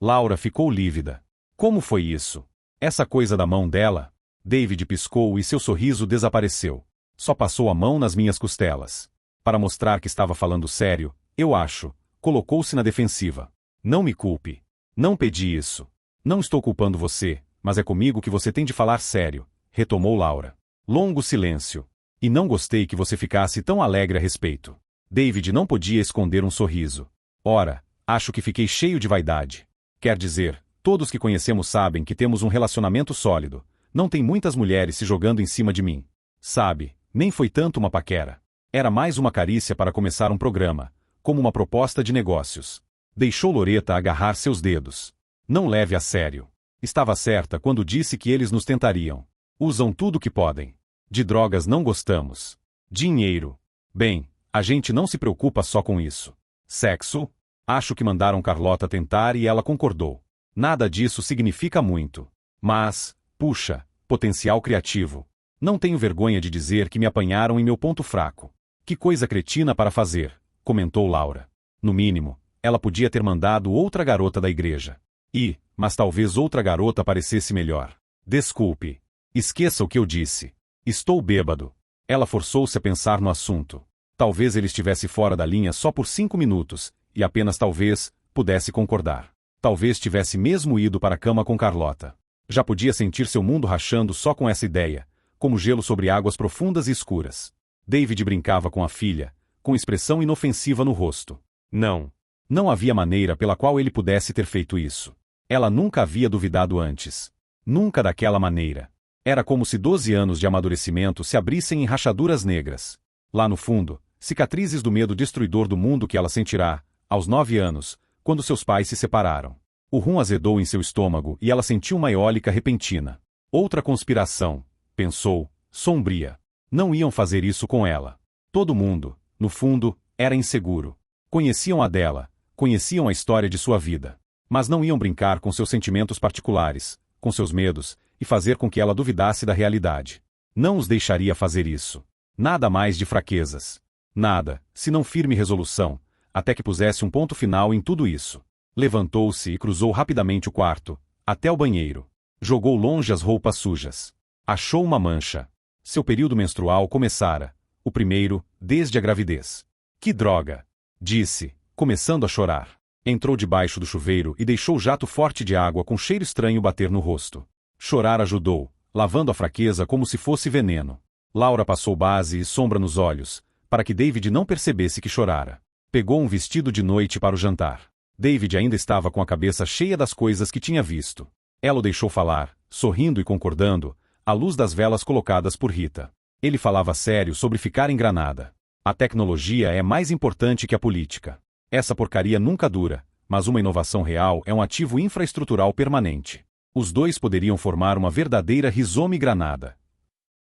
Laura ficou lívida. Como foi isso? Essa coisa da mão dela? David piscou e seu sorriso desapareceu. Só passou a mão nas minhas costelas. Para mostrar que estava falando sério, eu acho, colocou-se na defensiva. Não me culpe. Não pedi isso. Não estou culpando você, mas é comigo que você tem de falar sério, retomou Laura. Longo silêncio. E não gostei que você ficasse tão alegre a respeito. David não podia esconder um sorriso. Ora, acho que fiquei cheio de vaidade. Quer dizer, todos que conhecemos sabem que temos um relacionamento sólido. Não tem muitas mulheres se jogando em cima de mim. Sabe, nem foi tanto uma paquera. Era mais uma carícia para começar um programa, como uma proposta de negócios. Deixou Loretta agarrar seus dedos. Não leve a sério. Estava certa quando disse que eles nos tentariam. Usam tudo que podem. De drogas não gostamos. Dinheiro. Bem, a gente não se preocupa só com isso. Sexo? Acho que mandaram Carlota tentar e ela concordou. Nada disso significa muito. Mas, puxa, potencial criativo. Não tenho vergonha de dizer que me apanharam em meu ponto fraco. Que coisa cretina para fazer, comentou Laura. No mínimo, ela podia ter mandado outra garota da igreja. Mas talvez outra garota parecesse melhor. Desculpe. Esqueça o que eu disse. Estou bêbado. Ela forçou-se a pensar no assunto. Talvez ele estivesse fora da linha só por 5 minutos, e apenas talvez, pudesse concordar. Talvez tivesse mesmo ido para a cama com Carlota. Já podia sentir seu mundo rachando só com essa ideia, como gelo sobre águas profundas e escuras. David brincava com a filha, com expressão inofensiva no rosto. Não havia maneira pela qual ele pudesse ter feito isso. Ela nunca havia duvidado antes. Nunca daquela maneira. Era como se 12 anos de amadurecimento se abrissem em rachaduras negras. Lá no fundo, cicatrizes do medo destruidor do mundo que ela sentirá, aos 9 anos, quando seus pais se separaram. O rum azedou em seu estômago e ela sentiu uma eólica repentina. Outra conspiração, pensou, sombria. Não iam fazer isso com ela. Todo mundo, no fundo, era inseguro. Conheciam a dela, conheciam a história de sua vida. Mas não iam brincar com seus sentimentos particulares, com seus medos, e fazer com que ela duvidasse da realidade. Não os deixaria fazer isso. Nada mais de fraquezas. Nada, senão firme resolução, até que pusesse um ponto final em tudo isso. Levantou-se e cruzou rapidamente o quarto, até o banheiro. Jogou longe as roupas sujas. Achou uma mancha. Seu período menstrual começara. O primeiro, desde a gravidez. Que droga! Disse, começando a chorar. Entrou debaixo do chuveiro e deixou jato forte de água com cheiro estranho bater no rosto. Chorar ajudou, lavando a fraqueza como se fosse veneno. Laura passou base e sombra nos olhos, para que David não percebesse que chorara. Pegou um vestido de noite para o jantar. David ainda estava com a cabeça cheia das coisas que tinha visto. Ela o deixou falar, sorrindo e concordando, à luz das velas colocadas por Rita. Ele falava sério sobre ficar em Granada. A tecnologia é mais importante que a política. Essa porcaria nunca dura, mas uma inovação real é um ativo infraestrutural permanente. Os dois poderiam formar uma verdadeira Rizome Granada.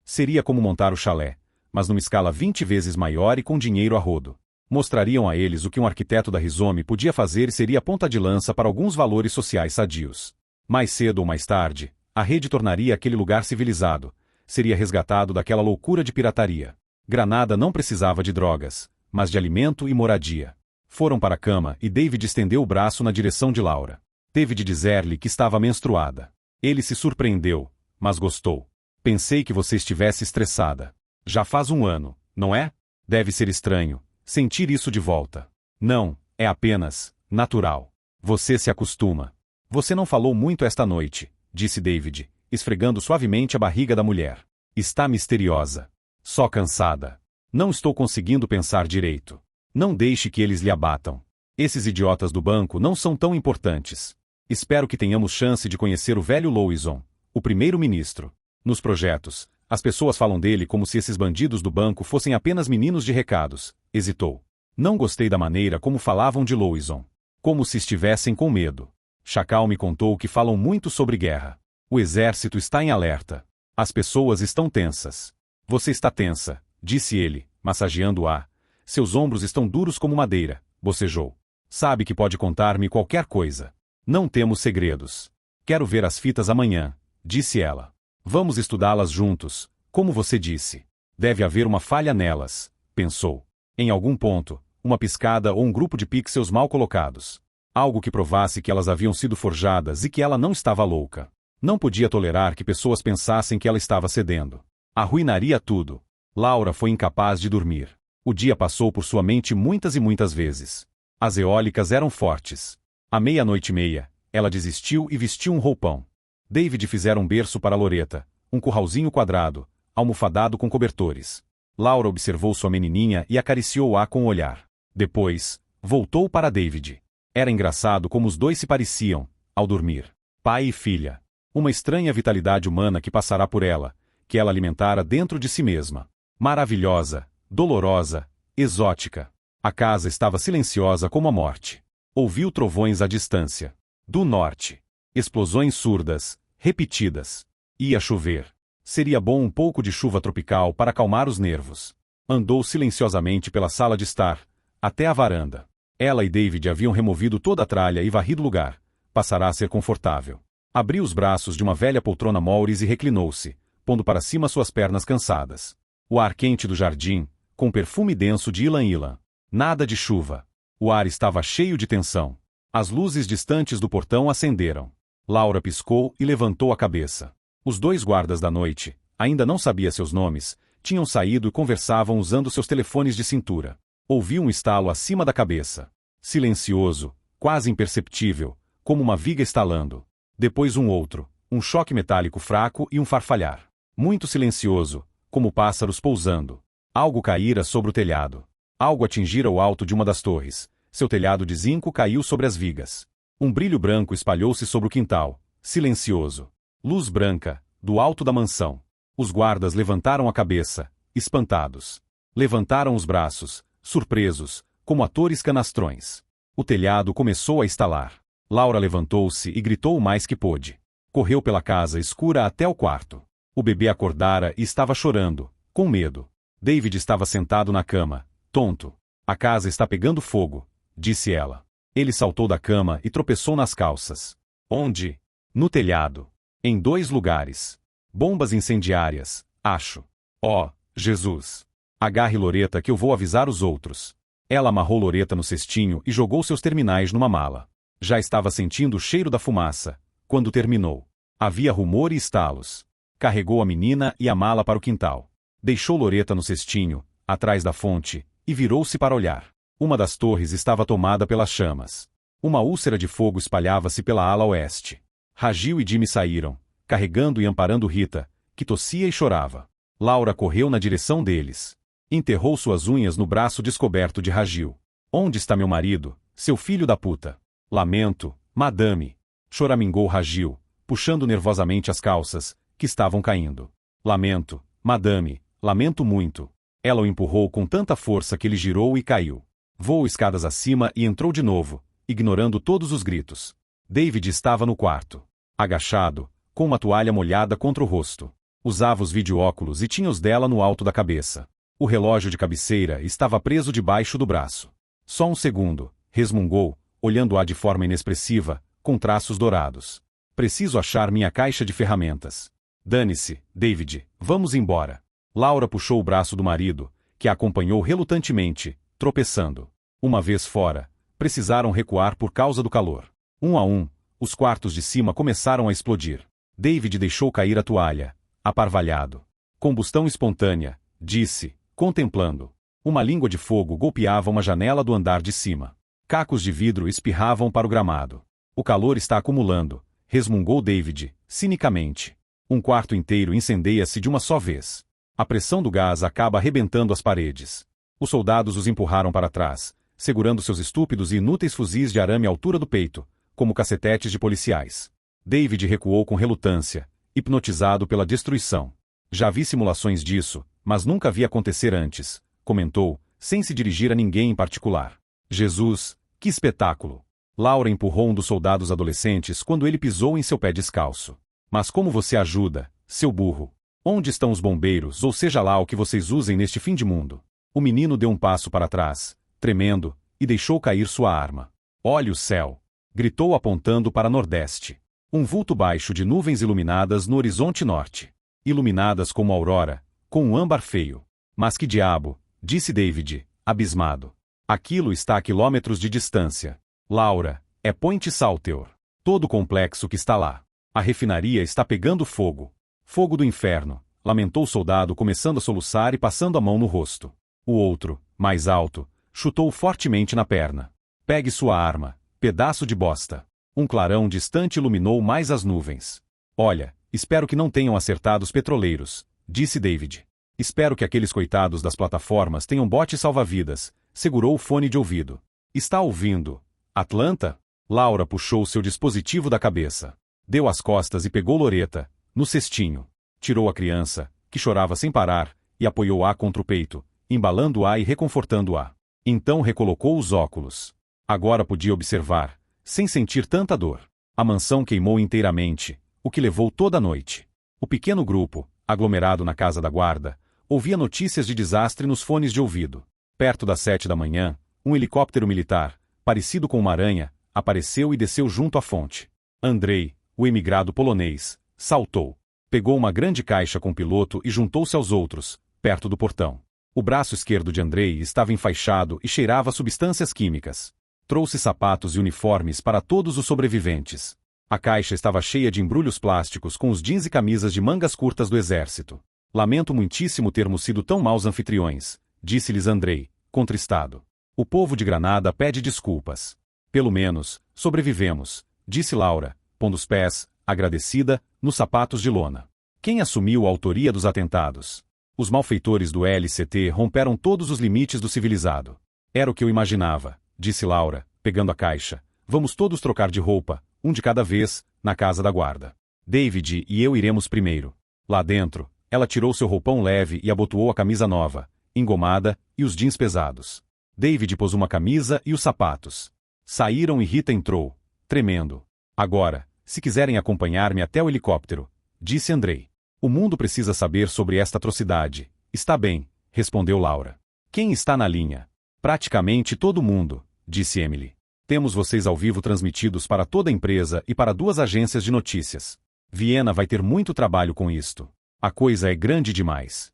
Seria como montar o chalé, mas numa escala 20 vezes maior e com dinheiro a rodo. Mostrariam a eles o que um arquiteto da Rizome podia fazer e seria ponta de lança para alguns valores sociais sadios. Mais cedo ou mais tarde, a rede tornaria aquele lugar civilizado, seria resgatado daquela loucura de pirataria. Granada não precisava de drogas, mas de alimento e moradia. Foram para a cama e David estendeu o braço na direção de Laura. Teve de dizer-lhe que estava menstruada. Ele se surpreendeu, mas gostou. Pensei que você estivesse estressada. Já faz 1 ano, não é? Deve ser estranho sentir isso de volta. Não, é apenas natural. Você se acostuma. Você não falou muito esta noite, disse David, esfregando suavemente a barriga da mulher. Está misteriosa. Só cansada. Não estou conseguindo pensar direito. Não deixe que eles lhe abatam. Esses idiotas do banco não são tão importantes. Espero que tenhamos chance de conhecer o velho Louison, o primeiro-ministro. Nos projetos, as pessoas falam dele como se esses bandidos do banco fossem apenas meninos de recados. Hesitou. Não gostei da maneira como falavam de Louison. Como se estivessem com medo. Chacal me contou que falam muito sobre guerra. O exército está em alerta. As pessoas estão tensas. Você está tensa, disse ele, massageando-a. Seus ombros estão duros como madeira, bocejou. Sabe que pode contar-me qualquer coisa. Não temos segredos. Quero ver as fitas amanhã, disse ela. Vamos estudá-las juntos, como você disse. Deve haver uma falha nelas, pensou. Em algum ponto, uma piscada ou um grupo de pixels mal colocados. Algo que provasse que elas haviam sido forjadas e que ela não estava louca. Não podia tolerar que pessoas pensassem que ela estava cedendo. Arruinaria tudo. Laura foi incapaz de dormir. O dia passou por sua mente muitas e muitas vezes. As eólicas eram fortes. À 00:30, ela desistiu e vestiu um roupão. David fizera um berço para Loretta, um curralzinho quadrado, almofadado com cobertores. Laura observou sua menininha e acariciou-a com o olhar. Depois, voltou para David. Era engraçado como os dois se pareciam, ao dormir. Pai e filha. Uma estranha vitalidade humana que passará por ela, que ela alimentara dentro de si mesma. Maravilhosa, dolorosa, exótica. A casa estava silenciosa como a morte. Ouviu trovões à distância. Do norte. Explosões surdas, repetidas. Ia chover. Seria bom um pouco de chuva tropical para acalmar os nervos. Andou silenciosamente pela sala de estar, até a varanda. Ela e David haviam removido toda a tralha e varrido o lugar. Passará a ser confortável. Abriu os braços de uma velha poltrona Maurice e reclinou-se, pondo para cima suas pernas cansadas. O ar quente do jardim, com perfume denso de ylang-ylang. Nada de chuva. O ar estava cheio de tensão. As luzes distantes do portão acenderam. Laura piscou e levantou a cabeça. Os dois guardas da noite, ainda não sabia seus nomes, tinham saído e conversavam usando seus telefones de cintura. Ouviu um estalo acima da cabeça. Silencioso, quase imperceptível, como uma viga estalando. Depois um outro, um choque metálico fraco e um farfalhar. Muito silencioso, como pássaros pousando. Algo caíra sobre o telhado. Algo atingira o alto de uma das torres. Seu telhado de zinco caiu sobre as vigas. Um brilho branco espalhou-se sobre o quintal, silencioso. Luz branca, do alto da mansão. Os guardas levantaram a cabeça, espantados. Levantaram os braços, surpresos, como atores canastrões. O telhado começou a estalar. Laura levantou-se e gritou o mais que pôde. Correu pela casa escura até o quarto. O bebê acordara e estava chorando, com medo. David estava sentado na cama, tonto. A casa está pegando fogo, disse ela. Ele saltou da cama e tropeçou nas calças. Onde? No telhado. Em 2 lugares. Bombas incendiárias, acho. Oh, Jesus! Agarre Loretta que eu vou avisar os outros. Ela amarrou Loretta no cestinho e jogou seus terminais numa mala. Já estava sentindo o cheiro da fumaça, quando terminou. Havia rumor e estalos. Carregou a menina e a mala para o quintal. Deixou Loretta no cestinho, atrás da fonte, e virou-se para olhar. Uma das torres estava tomada pelas chamas. Uma úlcera de fogo espalhava-se pela ala oeste. Ragil e Jimmy saíram, carregando e amparando Rita, que tossia e chorava. Laura correu na direção deles. Enterrou suas unhas no braço descoberto de Ragil. Onde está meu marido, seu filho da puta? Lamento, madame. Choramingou Ragil, puxando nervosamente as calças, que estavam caindo. Lamento, madame, lamento muito. Ela o empurrou com tanta força que ele girou e caiu. Voou escadas acima e entrou de novo, ignorando todos os gritos. David estava no quarto. Agachado, com uma toalha molhada contra o rosto. Usava os videoóculos e tinha os dela no alto da cabeça. O relógio de cabeceira estava preso debaixo do braço. Só um segundo, resmungou, olhando-a de forma inexpressiva, com traços dourados. Preciso achar minha caixa de ferramentas. Dane-se, David, vamos embora. Laura puxou o braço do marido, que a acompanhou relutantemente, tropeçando. Uma vez fora, precisaram recuar por causa do calor. Um a um, os quartos de cima começaram a explodir. David deixou cair a toalha, aparvalhado. Combustão espontânea, disse, contemplando. Uma língua de fogo golpeava uma janela do andar de cima. Cacos de vidro espirravam para o gramado. O calor está acumulando, resmungou David, cinicamente. Um quarto inteiro incendeia-se de uma só vez. A pressão do gás acaba arrebentando as paredes. Os soldados os empurraram para trás, segurando seus estúpidos e inúteis fuzis de arame à altura do peito, como cacetetes de policiais. David recuou com relutância, hipnotizado pela destruição. Já vi simulações disso, mas nunca vi acontecer antes, comentou, sem se dirigir a ninguém em particular. Jesus, que espetáculo! Laura empurrou um dos soldados adolescentes quando ele pisou em seu pé descalço. Mas como você ajuda, seu burro? Onde estão os bombeiros, ou seja lá o que vocês usem neste fim de mundo? O menino deu um passo para trás, tremendo, e deixou cair sua arma. Olhe o céu! Gritou apontando para nordeste. Um vulto baixo de nuvens iluminadas no horizonte norte. Iluminadas como a aurora, com um âmbar feio. Mas que diabo, disse David, abismado. Aquilo está a quilômetros de distância. Laura, é Point Salteur. Todo o complexo que está lá. A refinaria está pegando fogo. Fogo do inferno, lamentou o soldado começando a soluçar e passando a mão no rosto. O outro, mais alto, chutou fortemente na perna. Pegue sua arma, pedaço de bosta. Um clarão distante iluminou mais as nuvens. Olha, espero que não tenham acertado os petroleiros, disse David. Espero que aqueles coitados das plataformas tenham botes salva-vidas, segurou o fone de ouvido. Está ouvindo? Atlanta? Laura puxou seu dispositivo da cabeça. Deu as costas e pegou Loretta, no cestinho. Tirou a criança, que chorava sem parar, e apoiou-a contra o peito, embalando-a e reconfortando-a. Então recolocou os óculos. Agora podia observar, sem sentir tanta dor. A mansão queimou inteiramente, o que levou toda a noite. O pequeno grupo, aglomerado na casa da guarda, ouvia notícias de desastre nos fones de ouvido. Perto das 7 da manhã, um helicóptero militar, parecido com uma aranha, apareceu e desceu junto à fonte. Andrei, o emigrado polonês, saltou. Pegou uma grande caixa com o piloto e juntou-se aos outros, perto do portão. O braço esquerdo de Andrei estava enfaixado e cheirava a substâncias químicas. Trouxe sapatos e uniformes para todos os sobreviventes. A caixa estava cheia de embrulhos plásticos com os jeans e camisas de mangas curtas do exército. Lamento muitíssimo termos sido tão maus anfitriões, disse-lhes Andrei, contristado. O povo de Granada pede desculpas. Pelo menos, sobrevivemos, disse Laura, pondo os pés, agradecida, nos sapatos de lona. Quem assumiu a autoria dos atentados? Os malfeitores do LCT romperam todos os limites do civilizado. Era o que eu imaginava, disse Laura, pegando a caixa. Vamos todos trocar de roupa, um de cada vez, na casa da guarda. David e eu iremos primeiro. Lá dentro, ela tirou seu roupão leve e abotoou a camisa nova, engomada, e os jeans pesados. David pôs uma camisa e os sapatos. Saíram e Rita entrou, tremendo. Agora, se quiserem acompanhar-me até o helicóptero, disse Andrei. O mundo precisa saber sobre esta atrocidade. Está bem, respondeu Laura. Quem está na linha? Praticamente todo mundo, disse Emily. Temos vocês ao vivo transmitidos para toda a empresa e para 2 agências de notícias. Viena vai ter muito trabalho com isto. A coisa é grande demais.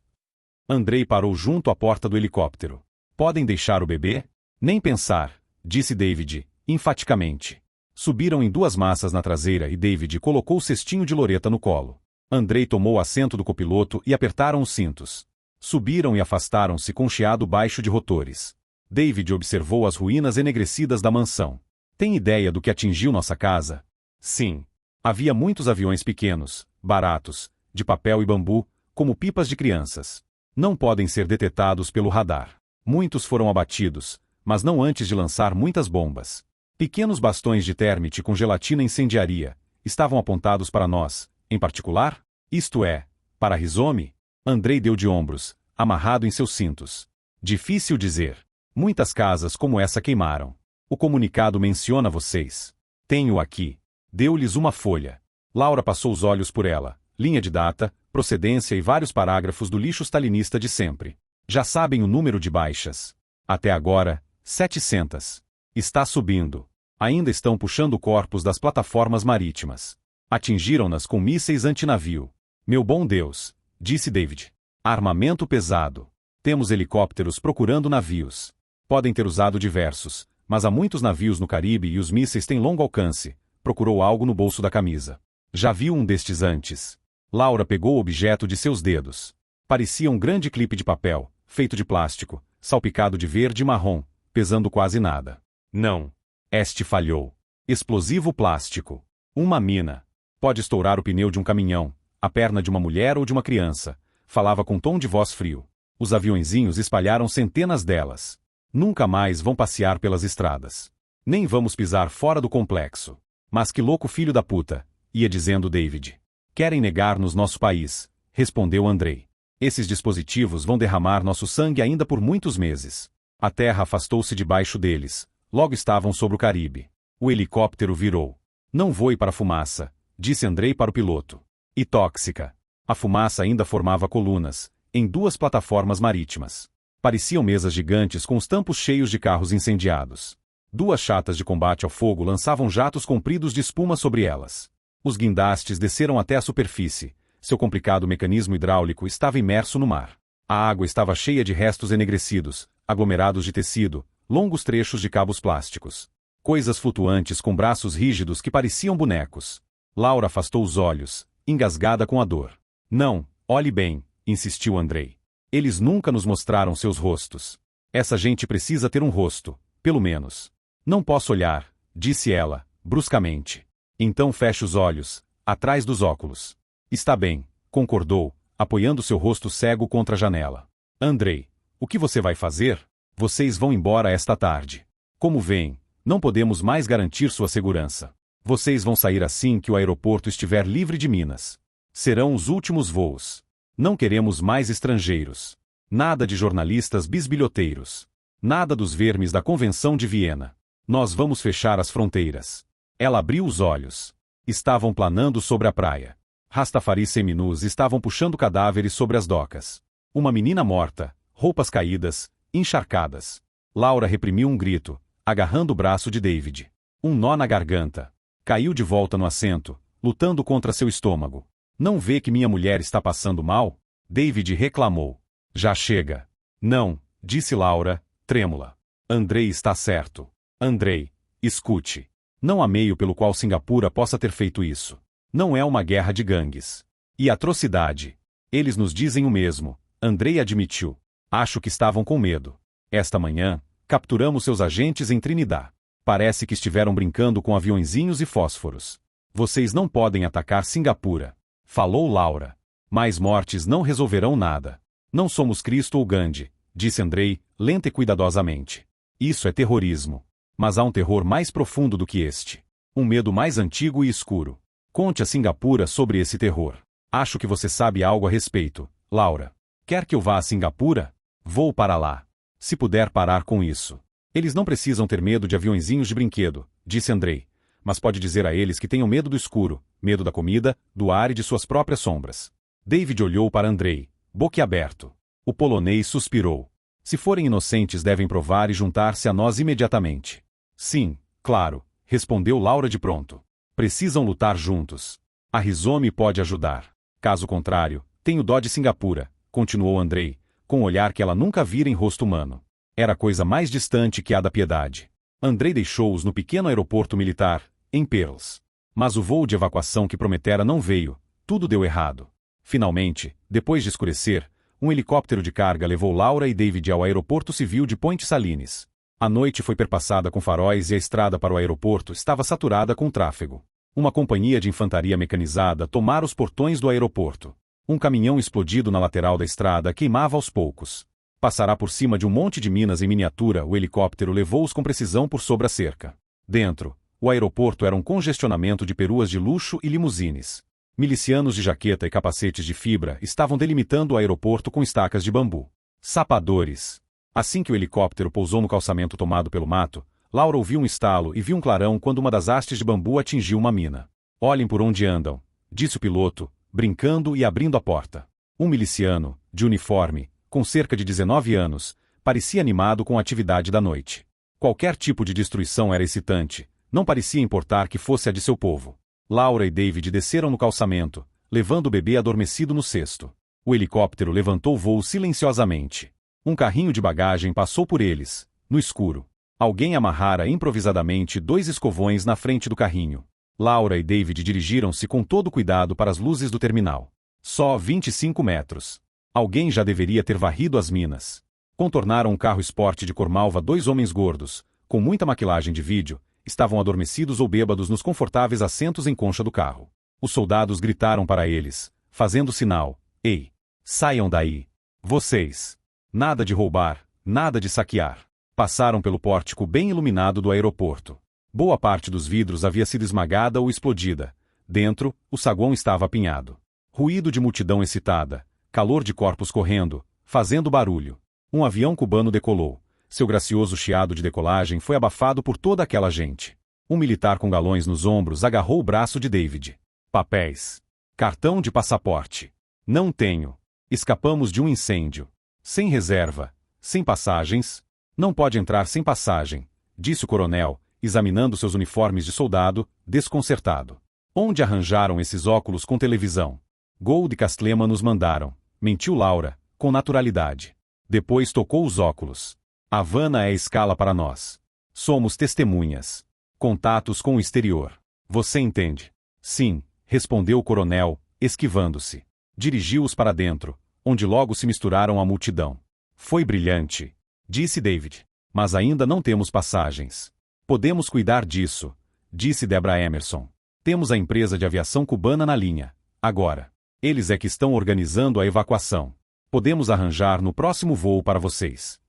Andrei parou junto à porta do helicóptero. Podem deixar o bebê? Nem pensar, disse David, enfaticamente. Subiram em 2 massas na traseira e David colocou o cestinho de Loretta no colo. Andrei tomou o assento do copiloto e apertaram os cintos. Subiram e afastaram-se com chiado baixo de rotores. David observou as ruínas enegrecidas da mansão. Tem ideia do que atingiu nossa casa? Sim. Havia muitos aviões pequenos, baratos, de papel e bambu, como pipas de crianças. Não podem ser detectados pelo radar. Muitos foram abatidos, mas não antes de lançar muitas bombas. Pequenos bastões de termite com gelatina incendiaria estavam apontados para nós, em particular, isto é, para Rizome. Andrei deu de ombros, amarrado em seus cintos. Difícil dizer. Muitas casas como essa queimaram. O comunicado menciona vocês. Tenho aqui. Deu-lhes uma folha. Laura passou os olhos por ela, linha de data, procedência e vários parágrafos do lixo stalinista de sempre. Já sabem o número de baixas. Até agora, 700. Está subindo. Ainda estão puxando corpos das plataformas marítimas. Atingiram-nas com mísseis antinavio. Meu bom Deus, disse David. Armamento pesado. Temos helicópteros procurando navios. Podem ter usado diversos, mas há muitos navios no Caribe e os mísseis têm longo alcance. Procurou algo no bolso da camisa. Já viu um destes antes? Laura pegou o objeto de seus dedos. Parecia um grande clipe de papel, feito de plástico, salpicado de verde e marrom, pesando quase nada. Não. Este falhou. Explosivo plástico. Uma mina. Pode estourar o pneu de um caminhão, a perna de uma mulher ou de uma criança. Falava com tom de voz frio. Os aviõezinhos espalharam centenas delas. Nunca mais vão passear pelas estradas. Nem vamos pisar fora do complexo. Mas que louco filho da puta, ia dizendo David. Querem negar-nos nosso país, respondeu Andrei. Esses dispositivos vão derramar nosso sangue ainda por muitos meses. A terra afastou-se debaixo deles. Logo estavam sobre o Caribe. O helicóptero virou. Não voe para a fumaça, disse Andrei para o piloto. E tóxica. A fumaça ainda formava colunas, em 2 plataformas marítimas. Pareciam mesas gigantes com os tampos cheios de carros incendiados. 2 chatas de combate ao fogo lançavam jatos compridos de espuma sobre elas. Os guindastes desceram até a superfície. Seu complicado mecanismo hidráulico estava imerso no mar. A água estava cheia de restos enegrecidos, aglomerados de tecido, longos trechos de cabos plásticos. Coisas flutuantes com braços rígidos que pareciam bonecos. Laura afastou os olhos, engasgada com a dor. Não, olhe bem, insistiu Andrei. Eles nunca nos mostraram seus rostos. Essa gente precisa ter um rosto, pelo menos. Não posso olhar, disse ela, bruscamente. Então feche os olhos, atrás dos óculos. Está bem, concordou, apoiando seu rosto cego contra a janela. Andrei, o que você vai fazer? Vocês vão embora esta tarde. Como veem, não podemos mais garantir sua segurança. Vocês vão sair assim que o aeroporto estiver livre de minas. Serão os últimos voos. Não queremos mais estrangeiros. Nada de jornalistas bisbilhoteiros. Nada dos vermes da Convenção de Viena. Nós vamos fechar as fronteiras. Ela abriu os olhos. Estavam planando sobre a praia. Rastafaris seminus estavam puxando cadáveres sobre as docas. Uma menina morta, roupas caídas, encharcadas. Laura reprimiu um grito, agarrando o braço de David. Um nó na garganta. Caiu de volta no assento, lutando contra seu estômago. Não vê que minha mulher está passando mal? David reclamou. Já chega. Não, disse Laura, trêmula. Andrei está certo. Andrei, escute. Não há meio pelo qual Singapura possa ter feito isso. Não é uma guerra de gangues. E atrocidade. Eles nos dizem o mesmo, Andrei admitiu. Acho que estavam com medo. Esta manhã, capturamos seus agentes em Trinidad. Parece que estiveram brincando com aviõezinhos e fósforos. Vocês não podem atacar Singapura. Falou Laura. Mais mortes não resolverão nada. Não somos Cristo ou Gandhi, disse Andrei, lenta e cuidadosamente. Isso é terrorismo. Mas há um terror mais profundo do que este. Um medo mais antigo e escuro. Conte a Singapura sobre esse terror. Acho que você sabe algo a respeito, Laura. Quer que eu vá a Singapura? Vou para lá. Se puder parar com isso. Eles não precisam ter medo de aviõezinhos de brinquedo, disse Andrei. Mas pode dizer a eles que tenham medo do escuro, medo da comida, do ar e de suas próprias sombras. David olhou para Andrei, boquiaberto. O polonês suspirou. Se forem inocentes devem provar e juntar-se a nós imediatamente. Sim, claro, respondeu Laura de pronto. Precisam lutar juntos. A Rizome pode ajudar. Caso contrário, tenho dó de Singapura, continuou Andrei, com um olhar que ela nunca vira em rosto humano. Era a coisa mais distante que a da piedade. Andrei deixou-os no pequeno aeroporto militar, em Pearls. Mas o voo de evacuação que prometera não veio, tudo deu errado. Finalmente, depois de escurecer, um helicóptero de carga levou Laura e David ao aeroporto civil de Point Salines. A noite foi perpassada com faróis e a estrada para o aeroporto estava saturada com tráfego. Uma companhia de infantaria mecanizada tomara os portões do aeroporto. Um caminhão explodido na lateral da estrada queimava aos poucos. Passará por cima de um monte de minas em miniatura, o helicóptero levou-os com precisão por sobre a cerca. Dentro, o aeroporto era um congestionamento de peruas de luxo e limusines. Milicianos de jaqueta e capacetes de fibra estavam delimitando o aeroporto com estacas de bambu. Sapadores. Assim que o helicóptero pousou no calçamento tomado pelo mato, Laura ouviu um estalo e viu um clarão quando uma das hastes de bambu atingiu uma mina. Olhem por onde andam, disse o piloto, brincando e abrindo a porta. Um miliciano, de uniforme, com cerca de 19 anos, parecia animado com a atividade da noite. Qualquer tipo de destruição era excitante, não parecia importar que fosse a de seu povo. Laura e David desceram no calçamento, levando o bebê adormecido no cesto. O helicóptero levantou voo silenciosamente. Um carrinho de bagagem passou por eles, no escuro. Alguém amarrara improvisadamente 2 escovões na frente do carrinho. Laura e David dirigiram-se com todo cuidado para as luzes do terminal. Só 25 metros. Alguém já deveria ter varrido as minas. Contornaram um carro esporte de cor malva 2 homens gordos, com muita maquilagem de vídeo, estavam adormecidos ou bêbados nos confortáveis assentos em concha do carro. Os soldados gritaram para eles, fazendo sinal: "Ei! Saiam daí! Vocês! Nada de roubar, nada de saquear." Passaram pelo pórtico bem iluminado do aeroporto. Boa parte dos vidros havia sido esmagada ou explodida. Dentro, o saguão estava apinhado. Ruído de multidão excitada, calor de corpos correndo, fazendo barulho. Um avião cubano decolou. Seu gracioso chiado de decolagem foi abafado por toda aquela gente. Um militar com galões nos ombros agarrou o braço de David. "Papéis. Cartão de passaporte." "Não tenho. Escapamos de um incêndio. Sem reserva. Sem passagens." "Não pode entrar sem passagem", disse o coronel, examinando seus uniformes de soldado, desconcertado. "Onde arranjaram esses óculos com televisão?" "Gold e Castlema nos mandaram", mentiu Laura, com naturalidade. Depois tocou os óculos. Havana é escala para nós. Somos testemunhas. Contatos com o exterior. Você entende? Sim, respondeu o coronel, esquivando-se. Dirigiu-os para dentro, onde logo se misturaram à multidão. Foi brilhante, disse David. Mas ainda não temos passagens. Podemos cuidar disso, disse Debra Emerson. Temos a empresa de aviação cubana na linha. Agora. Eles é que estão organizando a evacuação. Podemos arranjar no próximo voo para vocês.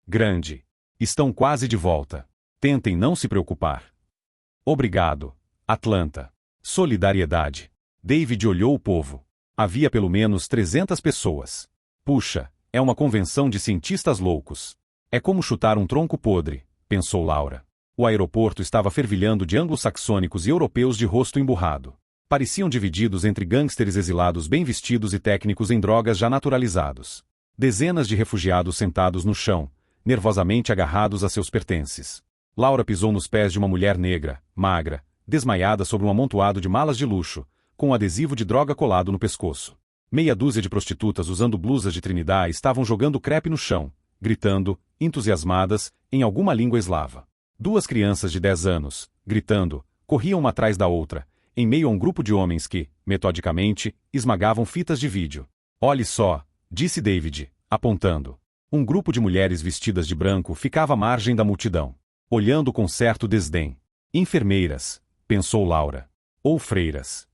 Grande. Estão quase de volta. Tentem não se preocupar. Obrigado, Atlanta. Solidariedade. David olhou o povo. Havia pelo menos 300 pessoas. Puxa, é uma convenção de cientistas loucos. É como chutar um tronco podre, pensou Laura. O aeroporto estava fervilhando de anglo-saxônicos e europeus de rosto emburrado. Pareciam divididos entre gangsters exilados bem vestidos e técnicos em drogas já naturalizados. Dezenas de refugiados sentados no chão, nervosamente agarrados a seus pertences. Laura pisou nos pés de uma mulher negra, magra, desmaiada sobre um amontoado de malas de luxo, com um adesivo de droga colado no pescoço. Meia dúzia de prostitutas usando blusas de Trinidad estavam jogando crepe no chão, gritando, entusiasmadas, em alguma língua eslava. Duas crianças de 10 anos, gritando, corriam uma atrás da outra, em meio a um grupo de homens que, metodicamente, esmagavam fitas de vídeo. Olhe só, disse David, apontando. Um grupo de mulheres vestidas de branco ficava à margem da multidão, olhando com certo desdém. Enfermeiras, pensou Laura. Ou freiras.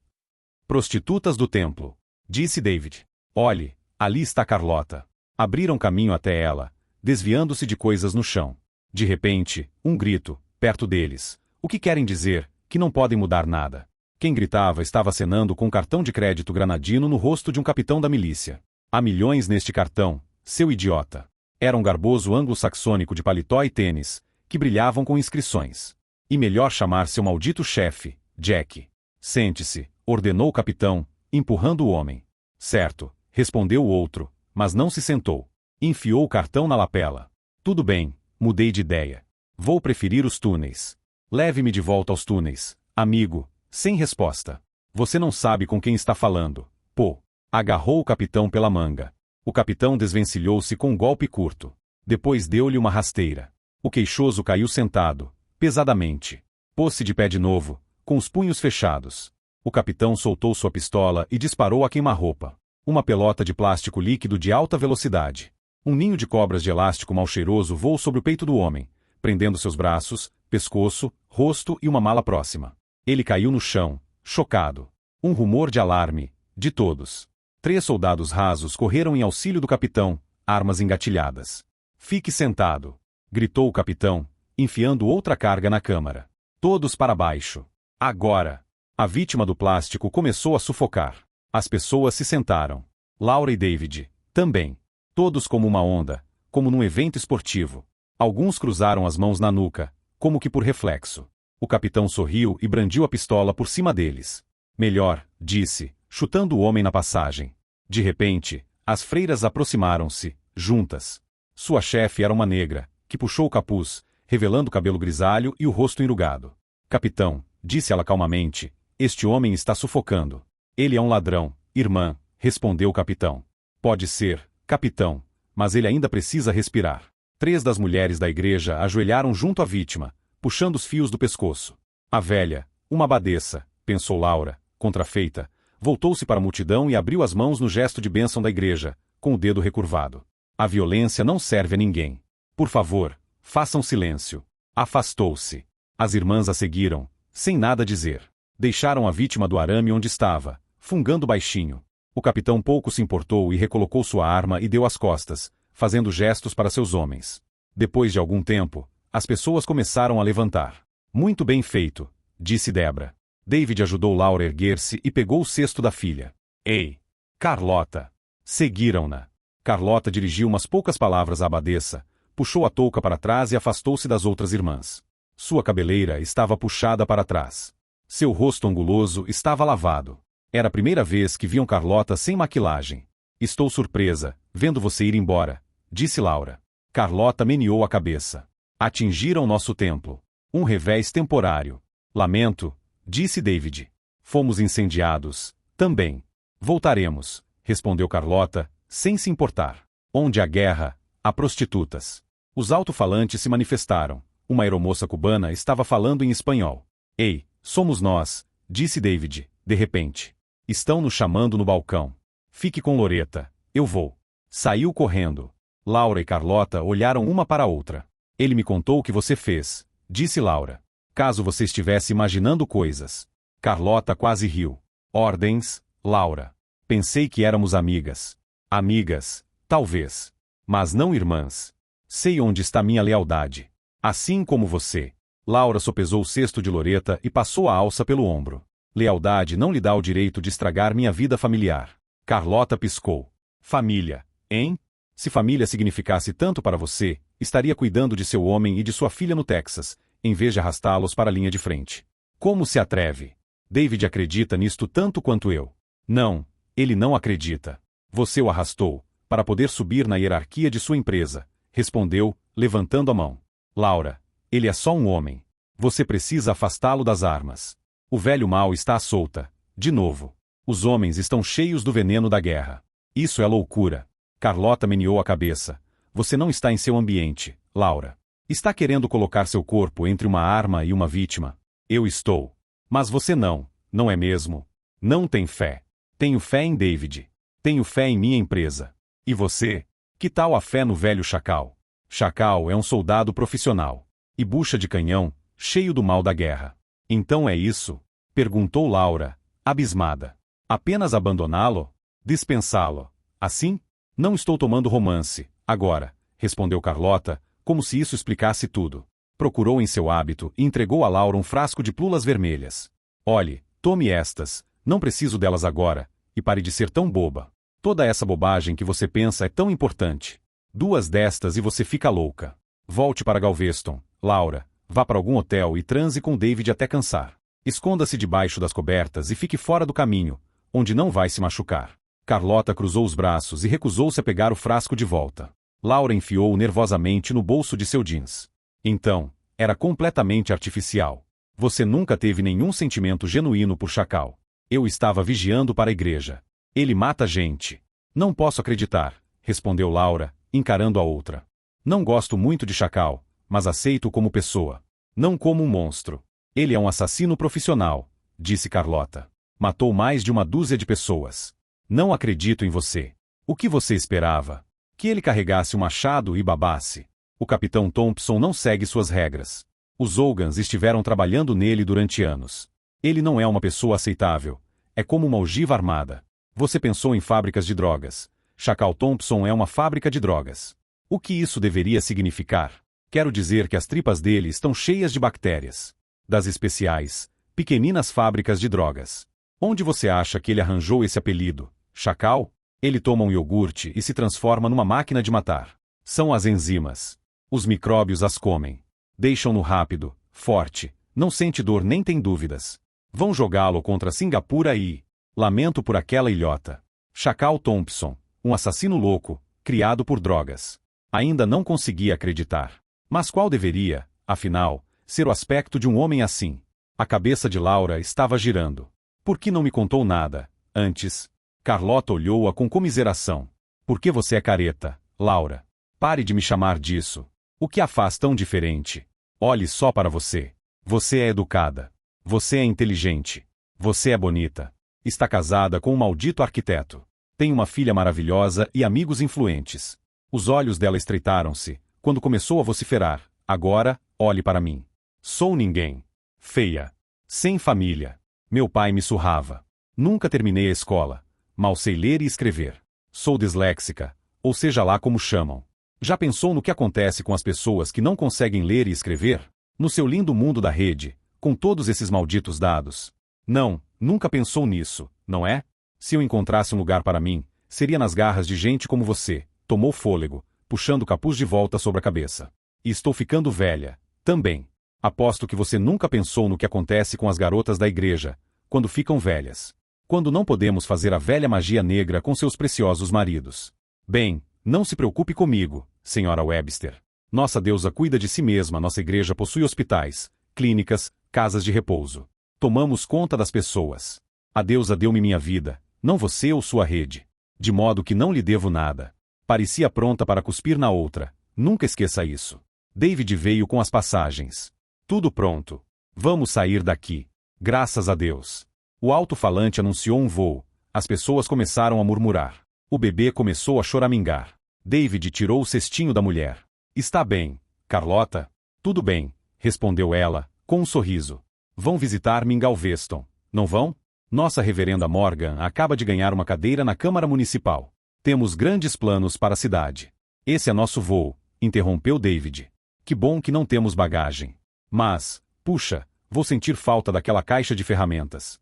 Prostitutas do templo, disse David. Olhe, ali está Carlota. Abriram caminho até ela, desviando-se de coisas no chão. De repente, um grito, perto deles. O que querem dizer? Que não podem mudar nada. Quem gritava estava acenando com um cartão de crédito granadino no rosto de um capitão da milícia. Há milhões neste cartão, seu idiota. Era um garboso anglo-saxônico de paletó e tênis, que brilhavam com inscrições. E melhor chamar seu maldito chefe, Jack. Sente-se, ordenou o capitão, empurrando o homem. Certo, respondeu o outro, mas não se sentou. Enfiou o cartão na lapela. Tudo bem, mudei de ideia. Vou preferir os túneis. Leve-me de volta aos túneis, amigo. Sem resposta. Você não sabe com quem está falando. Pô. Agarrou o capitão pela manga. O capitão desvencilhou-se com um golpe curto. Depois deu-lhe uma rasteira. O queixoso caiu sentado, pesadamente. Pôs-se de pé de novo, com os punhos fechados. O capitão soltou sua pistola e disparou a queima-roupa. Uma pelota de plástico líquido de alta velocidade. Um ninho de cobras de elástico mal cheiroso voou sobre o peito do homem, prendendo seus braços, pescoço, rosto e uma mala próxima. Ele caiu no chão, chocado. Um rumor de alarme, de todos. 3 soldados rasos correram em auxílio do capitão, armas engatilhadas. Fique sentado, gritou o capitão, enfiando outra carga na câmara. Todos para baixo. Agora. A vítima do plástico começou a sufocar. As pessoas se sentaram. Laura e David, também. Todos como uma onda, como num evento esportivo. Alguns cruzaram as mãos na nuca, como que por reflexo. O capitão sorriu e brandiu a pistola por cima deles. Melhor, disse, chutando o homem na passagem. De repente, as freiras aproximaram-se, juntas. Sua chefe era uma negra, que puxou o capuz, revelando o cabelo grisalho e o rosto enrugado. Capitão, disse ela calmamente, este homem está sufocando. Ele é um ladrão, irmã, respondeu o capitão. Pode ser, capitão, mas ele ainda precisa respirar. 3 das mulheres da igreja ajoelharam junto à vítima, puxando os fios do pescoço. A velha, uma abadesa, pensou Laura, contrafeita, voltou-se para a multidão e abriu as mãos no gesto de bênção da igreja, com o dedo recurvado. A violência não serve a ninguém. Por favor, façam silêncio. Afastou-se. As irmãs a seguiram, sem nada dizer. Deixaram a vítima do arame onde estava, fungando baixinho. O capitão pouco se importou e recolocou sua arma e deu as costas, fazendo gestos para seus homens. Depois de algum tempo, as pessoas começaram a levantar. Muito bem feito, disse Debra. David ajudou Laura a erguer-se e pegou o cesto da filha. Ei! Carlota! Seguiram-na. Carlota dirigiu umas poucas palavras à abadesa, puxou a touca para trás e afastou-se das outras irmãs. Sua cabeleira estava puxada para trás. Seu rosto anguloso estava lavado. Era a primeira vez que viam Carlota sem maquilagem. Estou surpresa, vendo você ir embora, disse Laura. Carlota meneou a cabeça. Atingiram nosso templo. Um revés temporário. Lamento, disse David. Fomos incendiados, também. Voltaremos, respondeu Carlota, sem se importar. Onde há guerra, há prostitutas. Os alto-falantes se manifestaram. Uma aeromoça cubana estava falando em espanhol. Ei, somos nós, disse David, de repente. Estão nos chamando no balcão. Fique com Loretta, eu vou. Saiu correndo. Laura e Carlota olharam uma para a outra. Ele me contou o que você fez, disse Laura. Caso você estivesse imaginando coisas. Carlota quase riu. Ordens, Laura. Pensei que éramos amigas. Amigas, talvez. Mas não irmãs. Sei onde está minha lealdade. Assim como você. Laura sopesou o cesto de Loretta e passou a alça pelo ombro. Lealdade não lhe dá o direito de estragar minha vida familiar. Carlota piscou. Família, hein? Se família significasse tanto para você, estaria cuidando de seu homem e de sua filha no Texas, em vez de arrastá-los para a linha de frente. Como se atreve? David acredita nisto tanto quanto eu. Não, ele não acredita. Você o arrastou, para poder subir na hierarquia de sua empresa, respondeu, levantando a mão. Laura, ele é só um homem. Você precisa afastá-lo das armas. O velho mal está à solta. De novo. Os homens estão cheios do veneno da guerra. Isso é loucura. Carlota meneou a cabeça. Você não está em seu ambiente, Laura. Está querendo colocar seu corpo entre uma arma e uma vítima. Eu estou. Mas você não, não é mesmo? Não tem fé. Tenho fé em David. Tenho fé em minha empresa. E você? Que tal a fé no velho Chacal? Chacal é um soldado profissional. E bucha de canhão, cheio do mal da guerra. Então é isso? Perguntou Laura, abismada. Apenas abandoná-lo? Dispensá-lo? Assim? Não estou tomando romance, agora, respondeu Carlota, como se isso explicasse tudo. Procurou em seu hábito e entregou a Laura um frasco de plulas vermelhas. Olhe, tome estas, não preciso delas agora, e pare de ser tão boba. Toda essa bobagem que você pensa é tão importante. 2 destas e você fica louca. Volte para Galveston, Laura, vá para algum hotel e transe com David até cansar. Esconda-se debaixo das cobertas e fique fora do caminho, onde não vai se machucar. Carlota cruzou os braços e recusou-se a pegar o frasco de volta. Laura enfiou-o nervosamente no bolso de seu jeans. Então, era completamente artificial. Você nunca teve nenhum sentimento genuíno por Chacal. Eu estava vigiando para a igreja. Ele mata gente. Não posso acreditar, respondeu Laura, encarando a outra. Não gosto muito de Chacal, mas aceito-o como pessoa. Não como um monstro. Ele é um assassino profissional, disse Carlota. Matou mais de 1 dúzia de pessoas. Não acredito em você. O que você esperava? Que ele carregasse um machado e babasse. O capitão Thompson não segue suas regras. Os Ogans estiveram trabalhando nele durante anos. Ele não é uma pessoa aceitável. É como uma ogiva armada. Você pensou em fábricas de drogas. Chacal Thompson é uma fábrica de drogas. O que isso deveria significar? Quero dizer que as tripas dele estão cheias de bactérias. Das especiais, pequeninas fábricas de drogas. Onde você acha que ele arranjou esse apelido? Chacal? Ele toma um iogurte e se transforma numa máquina de matar. São as enzimas. Os micróbios as comem. Deixam-no rápido, forte, não sente dor nem tem dúvidas. Vão jogá-lo contra Singapura e... Lamento por aquela ilhota. Chacal Thompson, um assassino louco, criado por drogas. Ainda não conseguia acreditar. Mas qual deveria, afinal, ser o aspecto de um homem assim? A cabeça de Laura estava girando. Por que não me contou nada, antes? Carlota olhou-a com comiseração. Por que você é careta, Laura? Pare de me chamar disso. O que a faz tão diferente? Olhe só para você. Você é educada. Você é inteligente. Você é bonita. Está casada com um maldito arquiteto. Tem uma filha maravilhosa e amigos influentes. Os olhos dela estreitaram-se, quando começou a vociferar. Agora, olhe para mim. Sou ninguém. Feia. Sem família. Meu pai me surrava. Nunca terminei a escola. Mal sei ler e escrever. Sou disléxica, ou seja lá como chamam. Já pensou no que acontece com as pessoas que não conseguem ler e escrever? No seu lindo mundo da rede, com todos esses malditos dados? Não, nunca pensou nisso, não é? Se eu encontrasse um lugar para mim, seria nas garras de gente como você. Tomou fôlego, puxando o capuz de volta sobre a cabeça. E estou ficando velha, também. Aposto que você nunca pensou no que acontece com as garotas da igreja, quando ficam velhas. Quando não podemos fazer a velha magia negra com seus preciosos maridos. Bem, não se preocupe comigo, senhora Webster. Nossa deusa cuida de si mesma. Nossa igreja possui hospitais, clínicas, casas de repouso. Tomamos conta das pessoas. A deusa deu-me minha vida, não você ou sua rede. De modo que não lhe devo nada. Parecia pronta para cuspir na outra, Nunca esqueça isso. David veio com as passagens. Tudo pronto. Vamos sair daqui. Graças a Deus. O alto-falante anunciou um voo. As pessoas começaram a murmurar. O bebê começou a choramingar. David tirou o cestinho da mulher. Está bem, Carlota? Tudo bem, respondeu ela, com um sorriso. Vão visitar-me em Galveston, não vão? Nossa reverenda Morgan acaba de ganhar uma cadeira na Câmara Municipal. Temos grandes planos para a cidade. Esse é nosso voo, interrompeu David. Que bom que não temos bagagem. Mas, puxa, vou sentir falta daquela caixa de ferramentas.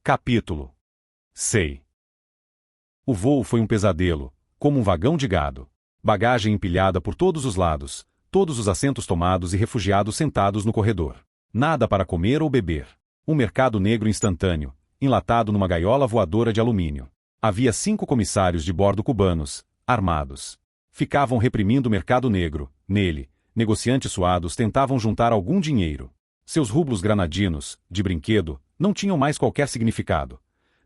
Capítulo 6. O voo foi um pesadelo, como um vagão de gado. Bagagem empilhada por todos os lados, todos os assentos tomados e refugiados sentados no corredor. Nada para comer ou beber. Um mercado negro instantâneo, enlatado numa gaiola voadora de alumínio. Havia 5 comissários de bordo cubanos, armados. Ficavam reprimindo o mercado negro. Nele, negociantes suados tentavam juntar algum dinheiro. Seus rublos granadinos, de brinquedo, não tinham mais qualquer significado.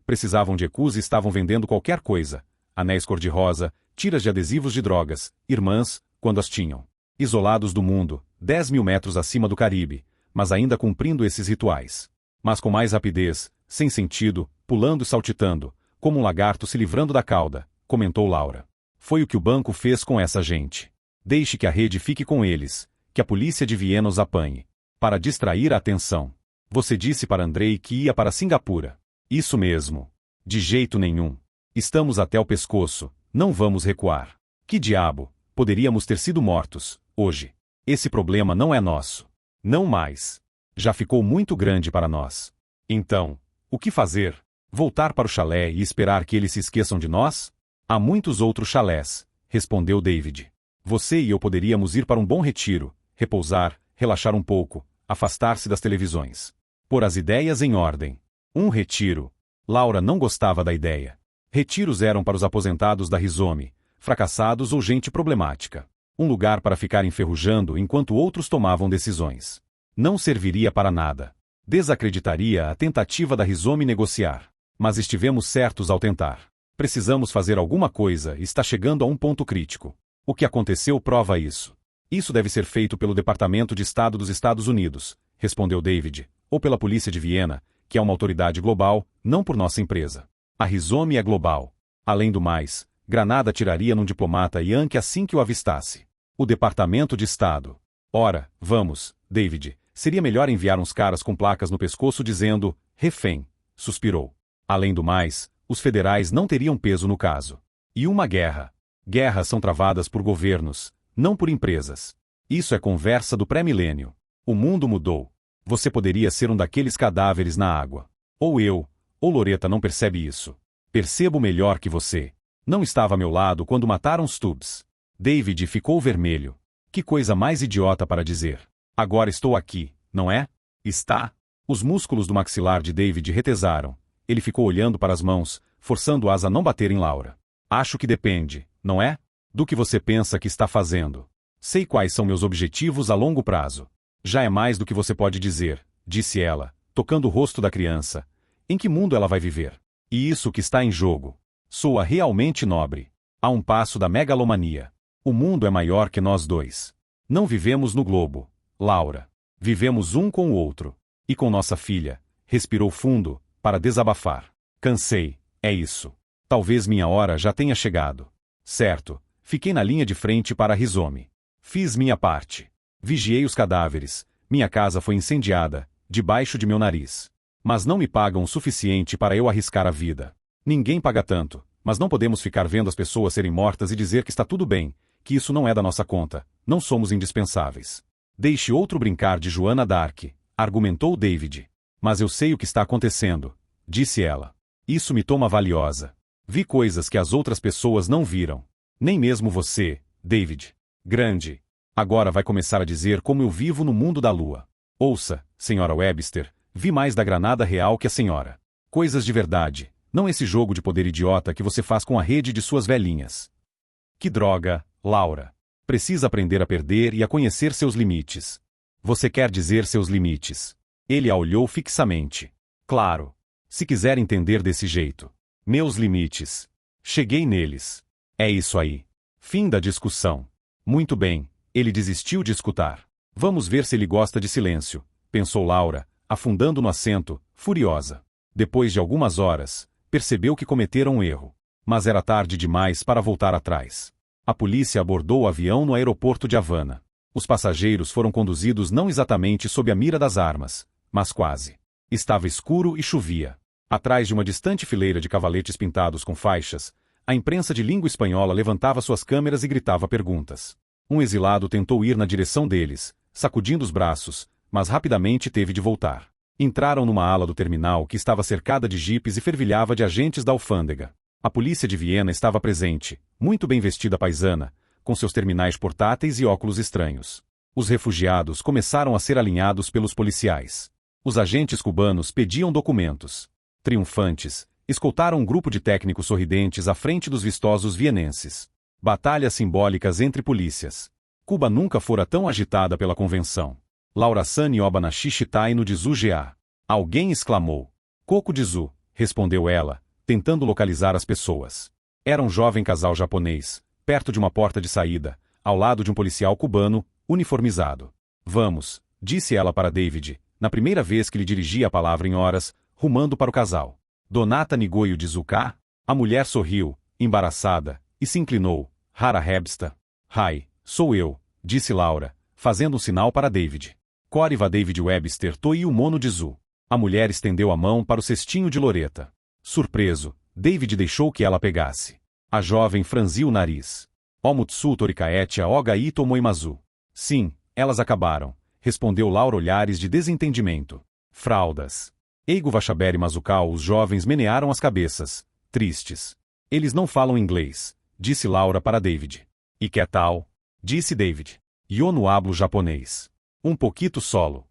Precisavam de ecus e estavam vendendo qualquer coisa. Anéis cor-de-rosa, tiras de adesivos de drogas, irmãs, quando as tinham. Isolados do mundo, 10.000 metros acima do Caribe, mas ainda cumprindo esses rituais. Mas com mais rapidez, sem sentido, pulando e saltitando, como um lagarto se livrando da cauda, comentou Laura. Foi o que o banco fez com essa gente. Deixe que a rede fique com eles, que a polícia de Viena os apanhe. Para distrair a atenção. Você disse para Andrei que ia para Singapura. Isso mesmo. De jeito nenhum. Estamos até o pescoço, não vamos recuar. Que diabo, poderíamos ter sido mortos, hoje. Esse problema não é nosso. Não mais. Já ficou muito grande para nós. Então, o que fazer? Voltar para o chalé e esperar que eles se esqueçam de nós? Há muitos outros chalés, respondeu David. Você e eu poderíamos ir para um bom retiro, repousar, relaxar um pouco, afastar-se das televisões. Pôr as ideias em ordem. Um retiro. Laura não gostava da ideia. Retiros eram para os aposentados da Rizome, fracassados ou gente problemática. Um lugar para ficar enferrujando enquanto outros tomavam decisões. Não serviria para nada. Desacreditaria a tentativa da Rizome negociar. Mas estivemos certos ao tentar. Precisamos fazer alguma coisa e está chegando a um ponto crítico. O que aconteceu prova isso. Isso deve ser feito pelo Departamento de Estado dos Estados Unidos, respondeu David, ou pela Polícia de Viena, que é uma autoridade global, não por nossa empresa. A Rizome é global. Além do mais, Granada atiraria num diplomata Yankee assim que o avistasse. O Departamento de Estado. Ora, vamos, David, seria melhor enviar uns caras com placas no pescoço dizendo, refém, suspirou. Além do mais, os federais não teriam peso no caso. E uma guerra. Guerras são travadas por governos, não por empresas. Isso é conversa do pré-milênio. O mundo mudou. Você poderia ser um daqueles cadáveres na água. Ou eu, ou Loretta não percebe isso. Percebo melhor que você. Não estava a meu lado quando mataram os Tubbs. David ficou vermelho. Que coisa mais idiota para dizer. Agora estou aqui, não é? Está? Os músculos do maxilar de David retesaram. Ele ficou olhando para as mãos, forçando-as a não bater em Laura. Acho que depende, não é? Do que você pensa que está fazendo. Sei quais são meus objetivos a longo prazo. Já é mais do que você pode dizer, disse ela, tocando o rosto da criança. Em que mundo ela vai viver? E isso que está em jogo. Soa realmente nobre. A um passo da megalomania. O mundo é maior que nós dois. Não vivemos no globo, Laura. Vivemos um com o outro. E com nossa filha. Respirou fundo, para desabafar. Cansei, é isso. Talvez minha hora já tenha chegado. Certo, fiquei na linha de frente para a Rizome. Fiz minha parte. Vigiei os cadáveres. Minha casa foi incendiada, debaixo de meu nariz. Mas não me pagam o suficiente para eu arriscar a vida. Ninguém paga tanto, mas não podemos ficar vendo as pessoas serem mortas e dizer que está tudo bem, que isso não é da nossa conta, não somos indispensáveis. Deixe outro brincar de Joana d'Arc, argumentou David. Mas eu sei o que está acontecendo, disse ela. Isso me toma valiosa. Vi coisas que as outras pessoas não viram. Nem mesmo você, David. Grande. Agora vai começar a dizer como eu vivo no mundo da lua. Ouça, senhora Webster, vi mais da Granada Real que a senhora. Coisas de verdade, não esse jogo de poder idiota que você faz com a rede de suas velhinhas. Que droga, Laura. Precisa aprender a perder e a conhecer seus limites. Você quer dizer seus limites. Ele a olhou fixamente. Claro. Se quiser entender desse jeito. Meus limites. Cheguei neles. É isso aí. Fim da discussão. Muito bem, ele desistiu de escutar. Vamos ver se ele gosta de silêncio, pensou Laura, afundando no assento, furiosa. Depois de algumas horas, percebeu que cometeram um erro. Mas era tarde demais para voltar atrás. A polícia abordou o avião no aeroporto de Havana. Os passageiros foram conduzidos não exatamente sob a mira das armas, mas quase. Estava escuro e chovia. Atrás de uma distante fileira de cavaletes pintados com faixas, a imprensa de língua espanhola levantava suas câmeras e gritava perguntas. Um exilado tentou ir na direção deles, sacudindo os braços, mas rapidamente teve de voltar. Entraram numa ala do terminal que estava cercada de jipes e fervilhava de agentes da alfândega. A polícia de Viena estava presente, muito bem vestida paisana, com seus terminais portáteis e óculos estranhos. Os refugiados começaram a ser alinhados pelos policiais. Os agentes cubanos pediam documentos. Triunfantes, escoltaram um grupo de técnicos sorridentes à frente dos vistosos vienenses. Batalhas simbólicas entre polícias. Cuba nunca fora tão agitada pela convenção. Laura Sani Obanashi Shitaino de Zugea. Alguém exclamou. Coco de Zu, respondeu ela, tentando localizar as pessoas. Era um jovem casal japonês, perto de uma porta de saída, ao lado de um policial cubano, uniformizado. Vamos, disse ela para David, na primeira vez que lhe dirigia a palavra em horas, rumando para o casal. Donata Nigoyo de Zuka? A mulher sorriu, embaraçada, e se inclinou. Rara Hebsta. Hi, sou eu, disse Laura, fazendo um sinal para David. Coriva David Webster Toi o Mono de Zu. A mulher estendeu a mão para o cestinho de Loreta. Surpreso, David deixou que ela pegasse. A jovem franziu o nariz. Omutsu Torikaetia Ogai Tomoimazu. Sim, elas acabaram, respondeu Laura olhares de desentendimento. Fraldas. Eigo Vachaberi Mazukal. Os jovens menearam as cabeças, tristes. Eles não falam inglês, disse Laura para David. E que tal? Disse David. Yo no hablo japonês. Um pouquito solo.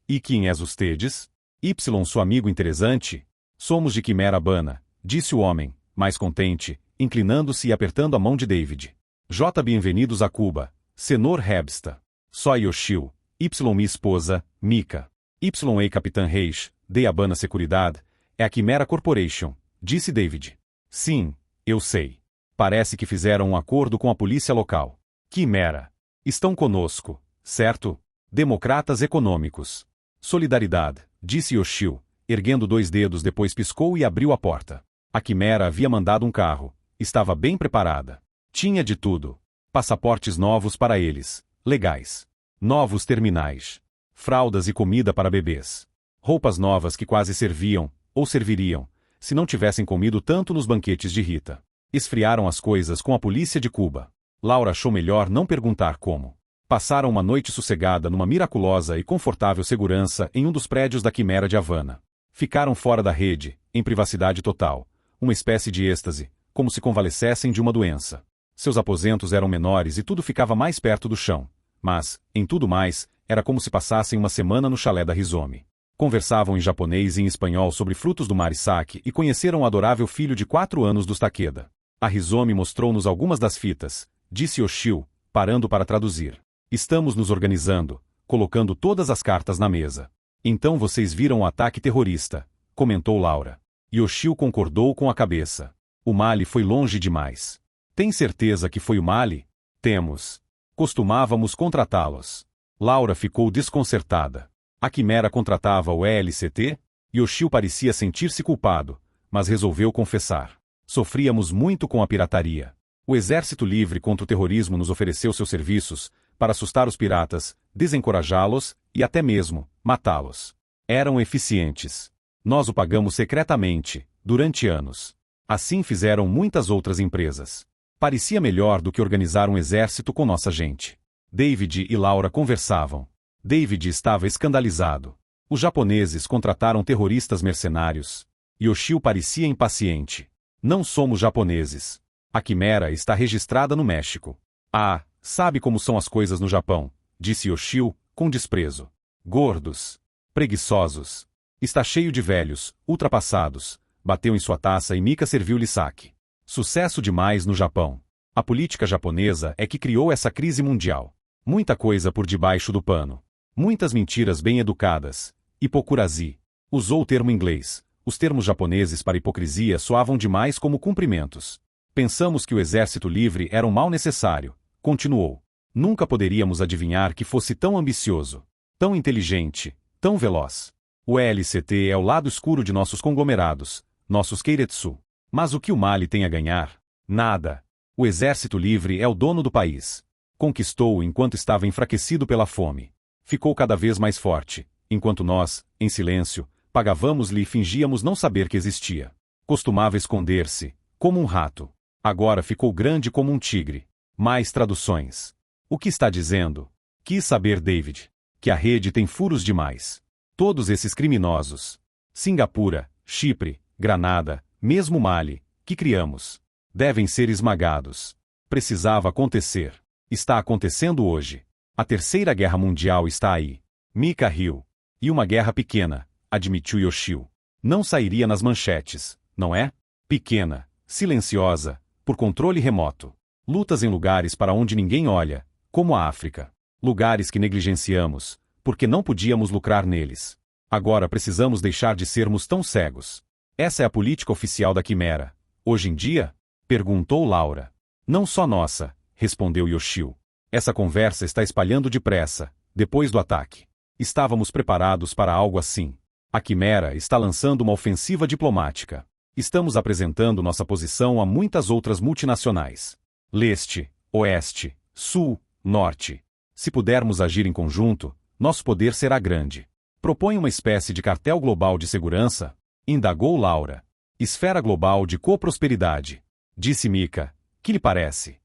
E quem és ustedes? Y seu amigo interessante? Somos de Quimera Habana, disse o homem, mais contente, inclinando-se e apertando a mão de David. J. Bem-vindos a Cuba, Senhor Hebsta. Soy Yoshio, Y. minha esposa, Mika. YA Capitã Reis, de Habana Seguridade, é a Quimera Corporation, disse David. Sim, eu sei. Parece que fizeram um acordo com a polícia local. Quimera. Estão conosco, certo? Democratas econômicos. Solidariedade, disse Yoshio, erguendo 2 dedos, depois piscou e abriu a porta. A Quimera havia mandado um carro. Estava bem preparada. Tinha de tudo. Passaportes novos para eles, legais. Novos terminais. Fraldas e comida para bebês. Roupas novas que quase serviam, ou serviriam, se não tivessem comido tanto nos banquetes de Rita. Esfriaram as coisas com a polícia de Cuba. Laura achou melhor não perguntar como. Passaram uma noite sossegada numa miraculosa e confortável segurança em um dos prédios da Quimera de Havana. Ficaram fora da rede, em privacidade total, uma espécie de êxtase, como se convalescessem de uma doença. Seus aposentos eram menores e tudo ficava mais perto do chão, mas, em tudo mais, era como se passassem uma semana no chalé da Rizome. Conversavam em japonês e em espanhol sobre frutos do mar e saque e conheceram o adorável filho de 4 anos dos Takeda. A Rizome mostrou-nos algumas das fitas, disse Yoshio, parando para traduzir. Estamos nos organizando, colocando todas as cartas na mesa. Então vocês viram o ataque terrorista, comentou Laura. Yoshio concordou com a cabeça. O Mali foi longe demais. Tem certeza que foi o Mali? Temos. Costumávamos contratá-los. Laura ficou desconcertada. A Quimera contratava o ELCT? Yoshio parecia sentir-se culpado, mas resolveu confessar. Sofríamos muito com a pirataria. O Exército Livre contra o Terrorismo nos ofereceu seus serviços para assustar os piratas, desencorajá-los e até mesmo matá-los. Eram eficientes. Nós o pagamos secretamente, durante anos. Assim fizeram muitas outras empresas. Parecia melhor do que organizar um exército com nossa gente. David e Laura conversavam. David estava escandalizado. Os japoneses contrataram terroristas mercenários. Yoshio parecia impaciente. Não somos japoneses. A Quimera está registrada no México. Ah, sabe como são as coisas no Japão, disse Yoshio, com desprezo. Gordos. Preguiçosos. Está cheio de velhos, ultrapassados. Bateu em sua taça e Mika serviu-lhe saque. Sucesso demais no Japão. A política japonesa é que criou essa crise mundial. Muita coisa por debaixo do pano. Muitas mentiras bem educadas. Hipocrasia. Usou o termo inglês. Os termos japoneses para hipocrisia soavam demais como cumprimentos. Pensamos que o Exército Livre era um mal necessário, continuou. Nunca poderíamos adivinhar que fosse tão ambicioso, tão inteligente, tão veloz. O LCT é o lado escuro de nossos conglomerados, nossos Keiretsu. Mas o que o Mali tem a ganhar? Nada. O Exército Livre é o dono do país. Conquistou-o enquanto estava enfraquecido pela fome. Ficou cada vez mais forte, enquanto nós, em silêncio, pagávamos-lhe e fingíamos não saber que existia. Costumava esconder-se, como um rato. Agora ficou grande como um tigre. Mais traduções. O que está dizendo? Quis saber David. Que a rede tem furos demais. Todos esses criminosos. Singapura, Chipre, Granada, mesmo Mali, que criamos. Devem ser esmagados. Precisava acontecer. Está acontecendo hoje. A Terceira Guerra Mundial está aí. Mika riu. E uma guerra pequena, admitiu Yoshio. Não sairia nas manchetes, não é? Pequena, silenciosa, por controle remoto. Lutas em lugares para onde ninguém olha, como a África. Lugares que negligenciamos, porque não podíamos lucrar neles. Agora precisamos deixar de sermos tão cegos. Essa é a política oficial da Quimera. Hoje em dia? Perguntou Laura. Não só nossa, respondeu Yoshio. Essa conversa está espalhando depressa, depois do ataque. Estávamos preparados para algo assim. A Quimera está lançando uma ofensiva diplomática. Estamos apresentando nossa posição a muitas outras multinacionais. Leste, Oeste, Sul, Norte. Se pudermos agir em conjunto, nosso poder será grande. Propõe uma espécie de cartel global de segurança? Indagou Laura. Esfera global de coprosperidade. Disse Mika. Que lhe parece?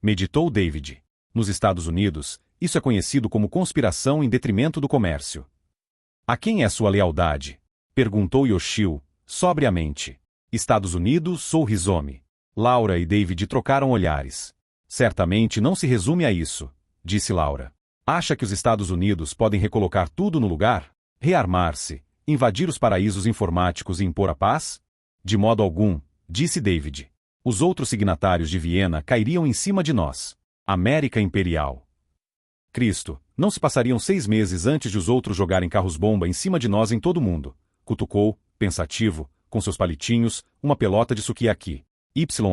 Meditou David. Nos Estados Unidos, isso é conhecido como conspiração em detrimento do comércio. A quem é sua lealdade? Perguntou Yoshio, sobriamente. Estados Unidos, sou Rizome. Laura e David trocaram olhares. Certamente não se resume a isso, disse Laura. Acha que os Estados Unidos podem recolocar tudo no lugar? Rearmar-se, invadir os paraísos informáticos e impor a paz? De modo algum, disse David. Os outros signatários de Viena cairiam em cima de nós. América Imperial. Cristo, não se passariam 6 meses antes de os outros jogarem carros-bomba em cima de nós em todo o mundo. Cutucou, pensativo, com seus palitinhos, uma pelota de sukiyaki.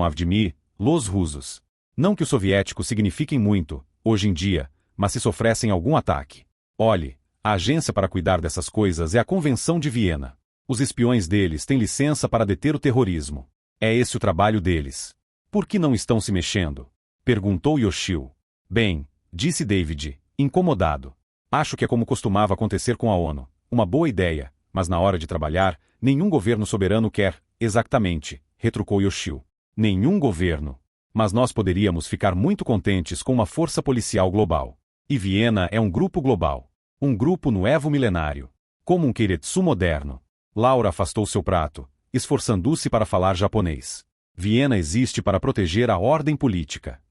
Avdimi, los russos. Não que os soviéticos signifiquem muito, hoje em dia, mas se sofressem algum ataque. Olhe, a agência para cuidar dessas coisas é a Convenção de Viena. Os espiões deles têm licença para deter o terrorismo. É esse o trabalho deles. Por que não estão se mexendo? Perguntou Yoshio. Bem, disse David, incomodado. Acho que é como costumava acontecer com a ONU. Uma boa ideia, mas na hora de trabalhar, nenhum governo soberano quer, exatamente, retrucou Yoshio. Nenhum governo. Mas nós poderíamos ficar muito contentes com uma força policial global. E Viena é um grupo global. Um grupo novo milenário. Como um Keiretsu moderno. Laura afastou seu prato, esforçando-se para falar japonês. Viena existe para proteger a ordem política.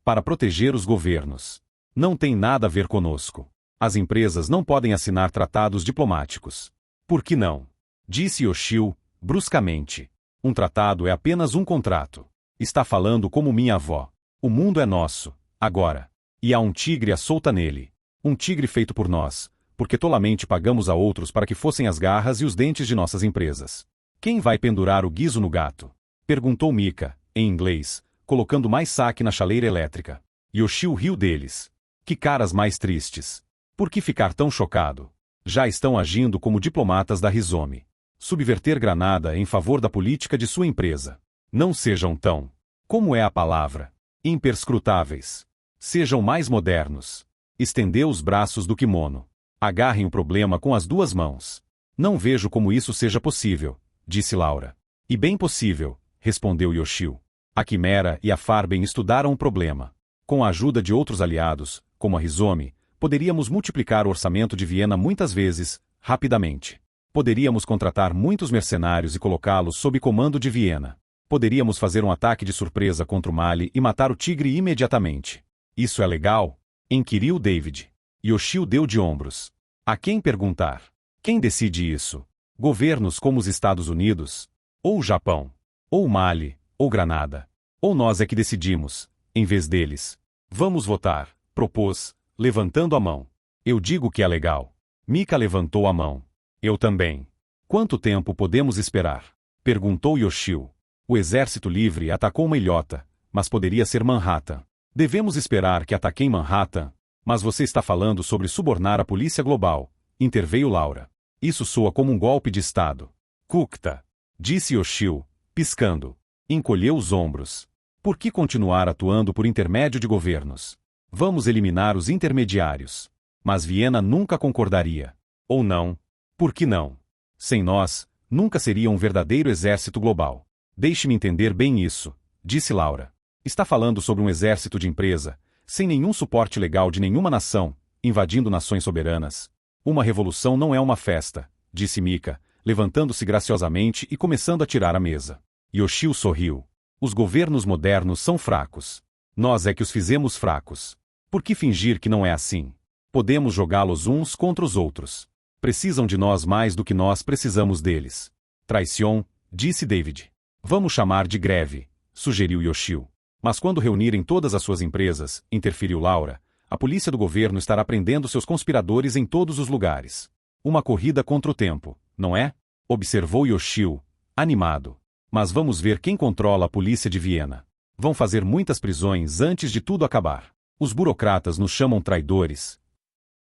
Para proteger os governos. Não tem nada a ver conosco. As empresas não podem assinar tratados diplomáticos. Por que não? Disse Yoshio, bruscamente. Um tratado é apenas um contrato. Está falando como minha avó. O mundo é nosso, agora. E há um tigre à solta nele. Um tigre feito por nós, porque tolamente pagamos a outros para que fossem as garras e os dentes de nossas empresas. Quem vai pendurar o guiso no gato? Perguntou Mika, em inglês, colocando mais saque na chaleira elétrica. Yoshio riu deles. Que caras mais tristes. Por que ficar tão chocado? Já estão agindo como diplomatas da Rizome. Subverter Granada em favor da política de sua empresa. Não sejam tão, como é a palavra, imperscrutáveis. Sejam mais modernos. Estendeu os braços do kimono. Agarrem o problema com as 2 mãos. Não vejo como isso seja possível, disse Laura. E bem possível, respondeu Yoshio. A Quimera e a Farben estudaram o problema. Com a ajuda de outros aliados, como a Rizome, poderíamos multiplicar o orçamento de Viena muitas vezes, rapidamente. Poderíamos contratar muitos mercenários e colocá-los sob comando de Viena. Poderíamos fazer um ataque de surpresa contra o Mali e matar o tigre imediatamente. Isso é legal? Inquiriu David. Yoshio deu de ombros. A quem perguntar? Quem decide isso? Governos como os Estados Unidos? Ou o Japão? Ou o Mali? Ou Granada? Ou nós é que decidimos, em vez deles? Vamos votar, propôs, levantando a mão. Eu digo que é legal. Mika levantou a mão. Eu também. Quanto tempo podemos esperar? Perguntou Yoshio. O Exército Livre atacou uma ilhota, mas poderia ser Manhattan. Devemos esperar que ataquem Manhattan? Mas você está falando sobre subornar a polícia global, interveio Laura. Isso soa como um golpe de Estado. Kukta, disse Yoshio, piscando. Encolheu os ombros. Por que continuar atuando por intermédio de governos? Vamos eliminar os intermediários. Mas Viena nunca concordaria. Ou não? Por que não? Sem nós, nunca seria um verdadeiro exército global. Deixe-me entender bem isso, disse Laura. Está falando sobre um exército de empresa, sem nenhum suporte legal de nenhuma nação, invadindo nações soberanas. Uma revolução não é uma festa, disse Mika, levantando-se graciosamente e começando a tirar a mesa. Yoshio sorriu. Os governos modernos são fracos. Nós é que os fizemos fracos. Por que fingir que não é assim? Podemos jogá-los uns contra os outros. Precisam de nós mais do que nós precisamos deles. Traição, disse David. Vamos chamar de greve, sugeriu Yoshio. Mas quando reunirem todas as suas empresas, interferiu Laura, a polícia do governo estará prendendo seus conspiradores em todos os lugares. Uma corrida contra o tempo, não é? Observou Yoshio, animado. Mas vamos ver quem controla a polícia de Viena. Vão fazer muitas prisões antes de tudo acabar. Os burocratas nos chamam traidores.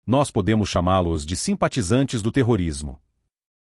Nós podemos chamá-los de simpatizantes do terrorismo.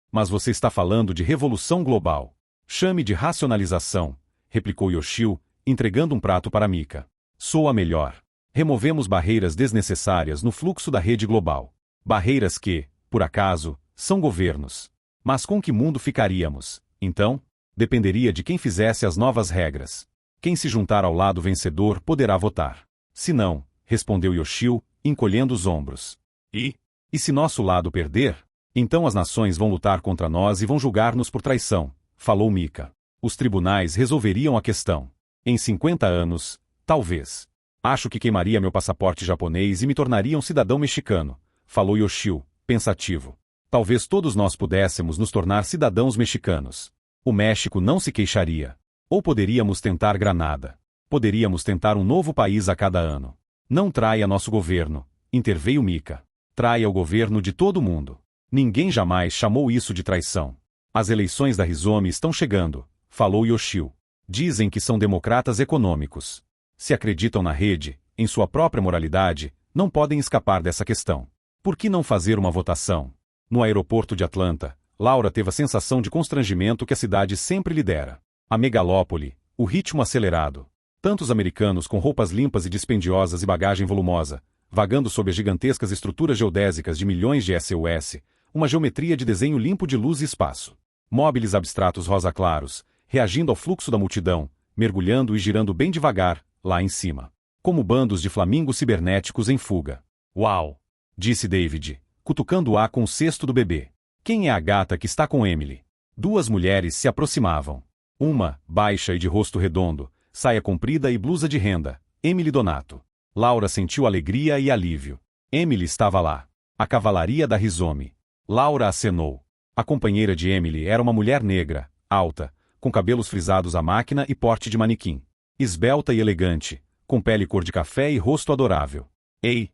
Mas você está falando de revolução global. Chame de racionalização, replicou Yoshio, entregando um prato para Mika. Soa melhor. Removemos barreiras desnecessárias no fluxo da rede global. Barreiras que, por acaso, são governos. Mas com que mundo ficaríamos, então? Dependeria de quem fizesse as novas regras. Quem se juntar ao lado vencedor poderá votar. Se não, respondeu Yoshio, encolhendo os ombros. E se nosso lado perder? Então as nações vão lutar contra nós e vão julgar-nos por traição, falou Mika. Os tribunais resolveriam a questão. Em 50 anos, talvez. Acho que queimaria meu passaporte japonês e me tornaria um cidadão mexicano, falou Yoshio, pensativo. Talvez todos nós pudéssemos nos tornar cidadãos mexicanos. O México não se queixaria. Ou poderíamos tentar Granada. Poderíamos tentar um novo país a cada ano. Não traia nosso governo, interveio Mika. Traia o governo de todo mundo. Ninguém jamais chamou isso de traição. As eleições da Rizome estão chegando, falou Yoshio. Dizem que são democratas econômicos. Se acreditam na rede, em sua própria moralidade, não podem escapar dessa questão. Por que não fazer uma votação? No aeroporto de Atlanta, Laura teve a sensação de constrangimento que a cidade sempre lhe dera. A megalópole, o ritmo acelerado. Tantos americanos com roupas limpas e dispendiosas e bagagem volumosa, vagando sob as gigantescas estruturas geodésicas de milhões de SUS, uma geometria de desenho limpo de luz e espaço. Móveis abstratos rosa claros, reagindo ao fluxo da multidão, mergulhando e girando bem devagar, lá em cima. Como bandos de flamingos cibernéticos em fuga. Uau! Disse David, cutucando-a com o cesto do bebê. Quem é a gata que está com Emily? Duas mulheres se aproximavam. Uma, baixa e de rosto redondo, saia comprida e blusa de renda, Emily Donato. Laura sentiu alegria e alívio. Emily estava lá. A cavalaria da Rizome. Laura acenou. A companheira de Emily era uma mulher negra, alta, com cabelos frisados à máquina e porte de manequim. Esbelta e elegante, com pele cor de café e rosto adorável. Ei,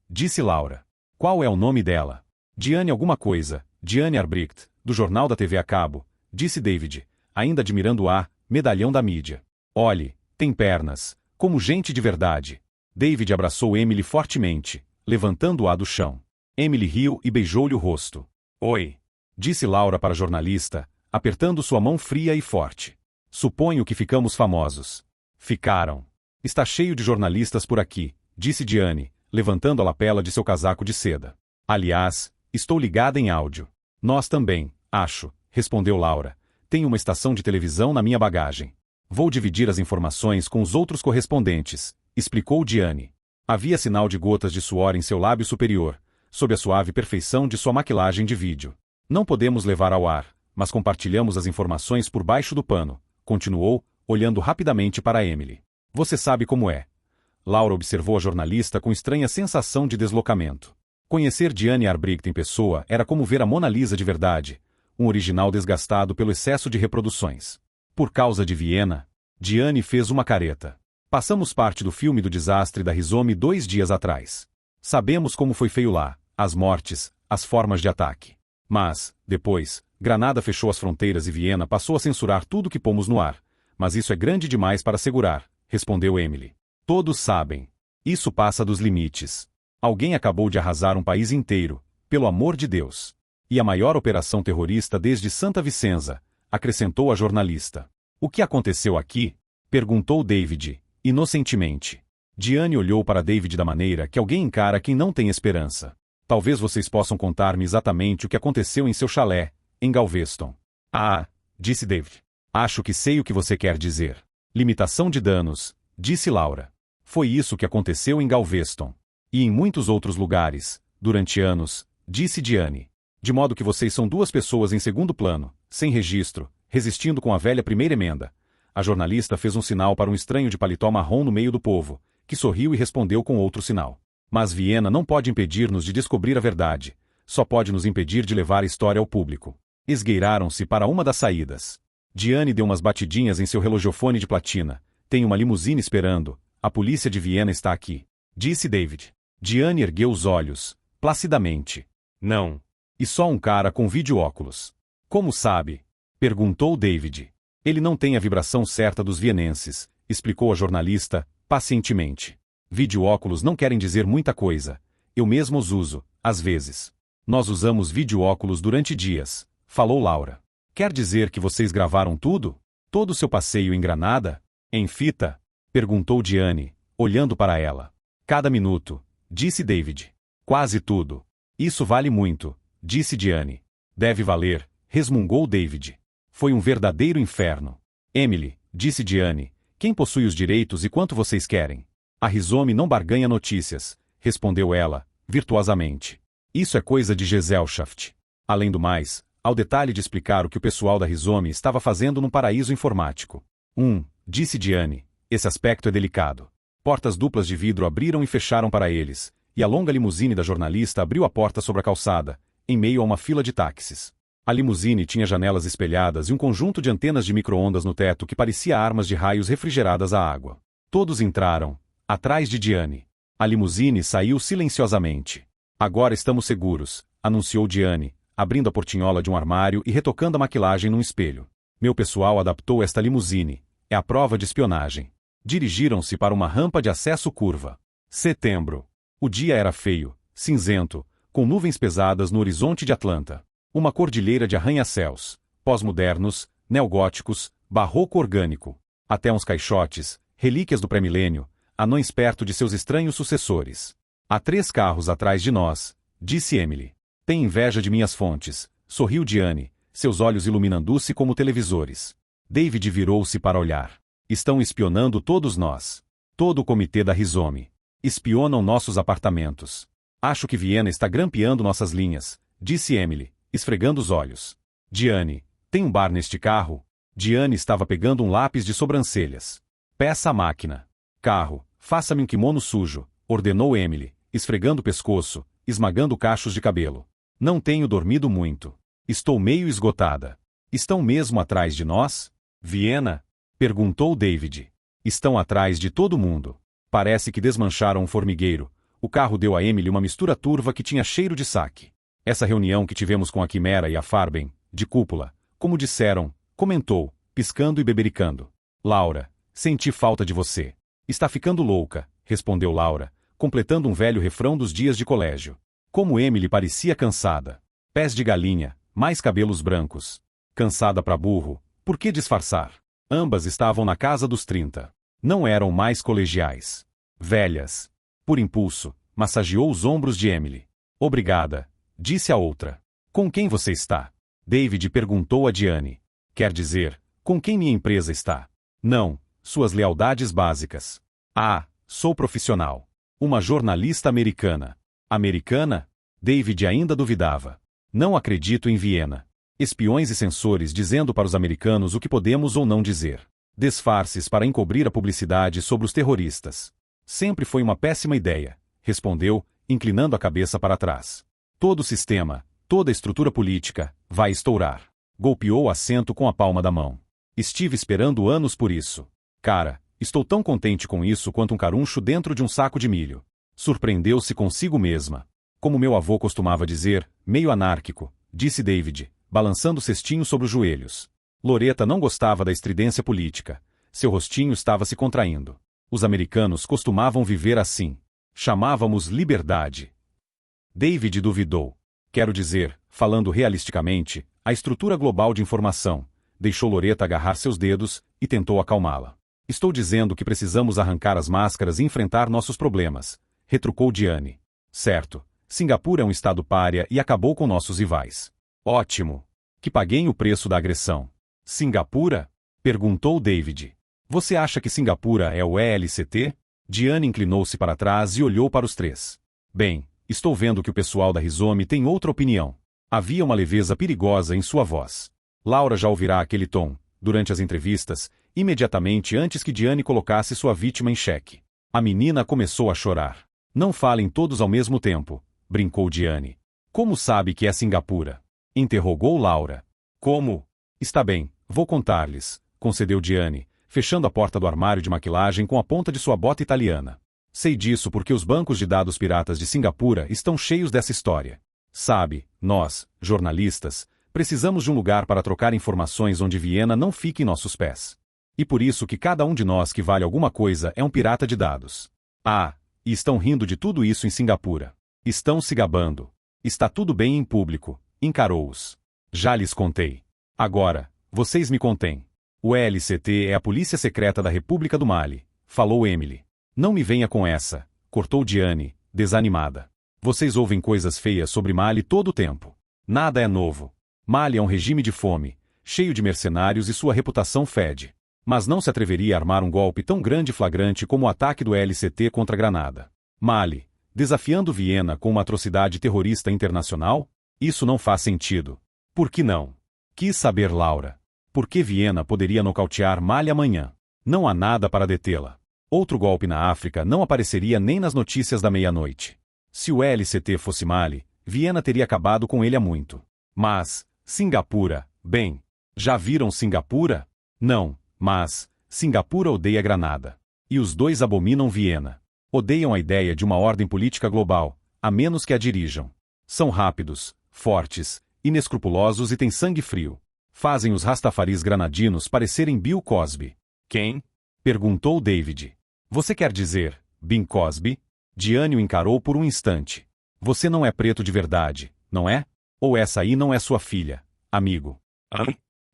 disse Laura. Qual é o nome dela? Diane alguma coisa, Diane Arbricht, do jornal da TV a cabo, disse David, ainda admirando-a, medalhão da mídia. Olhe, tem pernas, como gente de verdade. David abraçou Emily fortemente, levantando-a do chão. Emily riu e beijou-lhe o rosto. Oi, disse Laura para a jornalista, apertando sua mão fria e forte. Suponho que ficamos famosos. Ficaram. Está cheio de jornalistas por aqui, disse Diane, levantando a lapela de seu casaco de seda. Aliás, estou ligada em áudio. Nós também, acho, respondeu Laura. Tenho uma estação de televisão na minha bagagem. Vou dividir as informações com os outros correspondentes, explicou Diane. Havia sinal de gotas de suor em seu lábio superior, sob a suave perfeição de sua maquilagem de vídeo. Não podemos levar ao ar, mas compartilhamos as informações por baixo do pano, continuou, olhando rapidamente para Emily. Você sabe como é. Laura observou a jornalista com estranha sensação de deslocamento. Conhecer Diane Arbricht em pessoa era como ver a Mona Lisa de verdade, um original desgastado pelo excesso de reproduções. Por causa de Viena, Diane fez uma careta. Passamos parte do filme do desastre da Rizome 2 dias atrás. Sabemos como foi feio lá, as mortes, as formas de ataque. Mas, depois, Granada fechou as fronteiras e Viena passou a censurar tudo que pomos no ar. Mas isso é grande demais para segurar, respondeu Emily. Todos sabem. Isso passa dos limites. Alguém acabou de arrasar um país inteiro, pelo amor de Deus. E a maior operação terrorista desde Santa Vicenza, acrescentou a jornalista. O que aconteceu aqui? Perguntou David, inocentemente. Diane olhou para David da maneira que alguém encara quem não tem esperança. Talvez vocês possam contar-me exatamente o que aconteceu em seu chalé, em Galveston. Ah, disse David. Acho que sei o que você quer dizer. Limitação de danos, disse Laura. Foi isso que aconteceu em Galveston. E em muitos outros lugares, durante anos, disse Diane. De modo que vocês são duas pessoas em segundo plano, sem registro, resistindo com a velha primeira emenda. A jornalista fez um sinal para um estranho de paletó marrom no meio do povo, que sorriu e respondeu com outro sinal. Mas Viena não pode impedir-nos de descobrir a verdade. Só pode nos impedir de levar a história ao público. Esgueiraram-se para uma das saídas. Diane deu umas batidinhas em seu relogiofone de platina. Tem uma limusine esperando. A polícia de Viena está aqui. Disse David. Diane ergueu os olhos, placidamente. Não. E só um cara com vídeo-óculos. Como sabe? Perguntou David. Ele não tem a vibração certa dos vienenses, explicou a jornalista, pacientemente. Vídeo-óculos não querem dizer muita coisa. Eu mesmo os uso, às vezes. Nós usamos vídeo-óculos durante dias, falou Laura. Quer dizer que vocês gravaram tudo? Todo o seu passeio em Granada? Em fita? Perguntou Diane, olhando para ela. Cada minuto, disse David. Quase tudo. Isso vale muito, disse Diane. Deve valer, resmungou David. Foi um verdadeiro inferno. Emily, disse Diane, quem possui os direitos e quanto vocês querem? A Rhizome não barganha notícias, respondeu ela, virtuosamente. Isso é coisa de Gesellschaft. Além do mais, ao detalhe de explicar o que o pessoal da Rhizome estava fazendo num paraíso informático. Disse Diane, esse aspecto é delicado. Portas duplas de vidro abriram e fecharam para eles, e a longa limusine da jornalista abriu a porta sobre a calçada, em meio a uma fila de táxis. A limusine tinha janelas espelhadas e um conjunto de antenas de micro-ondas no teto que parecia armas de raios refrigeradas à água. Todos entraram, atrás de Diane. A limusine saiu silenciosamente. Agora estamos seguros, anunciou Diane, abrindo a portinhola de um armário e retocando a maquilagem num espelho. Meu pessoal adaptou esta limusine. É a prova de espionagem. Dirigiram-se para uma rampa de acesso curva. Setembro. O dia era feio, cinzento, com nuvens pesadas no horizonte de Atlanta. Uma cordilheira de arranha-céus, pós-modernos, neogóticos, barroco orgânico. Até uns caixotes, relíquias do pré-milênio, anões perto de seus estranhos sucessores. Há 3 carros atrás de nós, disse Emily. Tem inveja de minhas fontes, sorriu Diane, seus olhos iluminando-se como televisores. David virou-se para olhar. Estão espionando todos nós. Todo o comitê da Rhizome. Espionam nossos apartamentos. Acho que Viena está grampeando nossas linhas, disse Emily, esfregando os olhos. Diane, tem um bar neste carro? Diane estava pegando um lápis de sobrancelhas. Peça a máquina. Carro, faça-me um kimono sujo, ordenou Emily, esfregando o pescoço, esmagando cachos de cabelo. Não tenho dormido muito. Estou meio esgotada. Estão mesmo atrás de nós? Viena? Perguntou David. Estão atrás de todo mundo. Parece que desmancharam um formigueiro. O carro deu a Emily uma mistura turva que tinha cheiro de saque. Essa reunião que tivemos com a Quimera e a Farben, de cúpula, como disseram, comentou, piscando e bebericando. Laura, senti falta de você. Está ficando louca, respondeu Laura, completando um velho refrão dos dias de colégio. Como Emily parecia cansada. Pés de galinha, mais cabelos brancos. Cansada pra burro, por que disfarçar? Ambas estavam na casa dos 30. Não eram mais colegiais. Velhas. Por impulso, massageou os ombros de Emily. Obrigada, disse a outra. Com quem você está? David perguntou a Diane. Quer dizer, com quem minha empresa está? Não, suas lealdades básicas. Ah, sou profissional. Uma jornalista americana. Americana? David ainda duvidava. Não acredito em Viena. Espiões e censores dizendo para os americanos o que podemos ou não dizer. Disfarces para encobrir a publicidade sobre os terroristas. Sempre foi uma péssima ideia, respondeu, inclinando a cabeça para trás. Todo o sistema, toda a estrutura política, vai estourar. Golpeou o assento com a palma da mão. Estive esperando anos por isso. Cara, estou tão contente com isso quanto um caruncho dentro de um saco de milho. Surpreendeu-se consigo mesma. Como meu avô costumava dizer, meio anárquico, disse David, balançando o cestinho sobre os joelhos. Loreta não gostava da estridência política. Seu rostinho estava se contraindo. Os americanos costumavam viver assim. Chamávamos liberdade. David duvidou. Quero dizer, falando realisticamente, a estrutura global de informação. Deixou Loretta agarrar seus dedos e tentou acalmá-la. Estou dizendo que precisamos arrancar as máscaras e enfrentar nossos problemas, retrucou Diane. Certo. Singapura é um estado pária e acabou com nossos rivais. Ótimo. Que paguem o preço da agressão. Singapura? Perguntou David. Você acha que Singapura é o ELCT? Diane inclinou-se para trás e olhou para os três. Bem, estou vendo que o pessoal da Rizome tem outra opinião. Havia uma leveza perigosa em sua voz. Laura já ouvirá aquele tom, durante as entrevistas, imediatamente antes que Diane colocasse sua vítima em xeque. A menina começou a chorar. Não falem todos ao mesmo tempo, brincou Diane. Como sabe que é Singapura? Interrogou Laura. Como? Está bem, vou contar-lhes, concedeu Diane, fechando a porta do armário de maquilagem com a ponta de sua bota italiana. Sei disso porque os bancos de dados piratas de Singapura estão cheios dessa história. Sabe, nós, jornalistas, precisamos de um lugar para trocar informações onde Viena não fique em nossos pés. E por isso que cada um de nós que vale alguma coisa é um pirata de dados. Ah, e estão rindo de tudo isso em Singapura. Estão se gabando. Está tudo bem em público, encarou-os. Já lhes contei. Agora, vocês me contêm. O LCT é a polícia secreta da República do Mali, falou Emily. Não me venha com essa, cortou Diane, desanimada. Vocês ouvem coisas feias sobre Mali todo o tempo. Nada é novo. Mali é um regime de fome, cheio de mercenários e sua reputação fede. Mas não se atreveria a armar um golpe tão grande e flagrante como o ataque do LCT contra Granada. Mali, desafiando Viena com uma atrocidade terrorista internacional? Isso não faz sentido. Por que não? Quis saber Laura. Por que Viena poderia nocautear Mali amanhã? Não há nada para detê-la. Outro golpe na África não apareceria nem nas notícias da meia-noite. Se o LCT fosse Mali, Viena teria acabado com ele há muito. Mas, Singapura, bem, já viram Singapura? Não, mas, Singapura odeia Granada. E os dois abominam Viena. Odeiam a ideia de uma ordem política global, a menos que a dirijam. São rápidos, fortes, inescrupulosos e têm sangue frio. Fazem os rastafaris granadinos parecerem Bill Cosby. Quem? Perguntou David. Você quer dizer, Bing Cosby? Diane o encarou por um instante. Você não é preto de verdade, não é? Ou essa aí não é sua filha, amigo?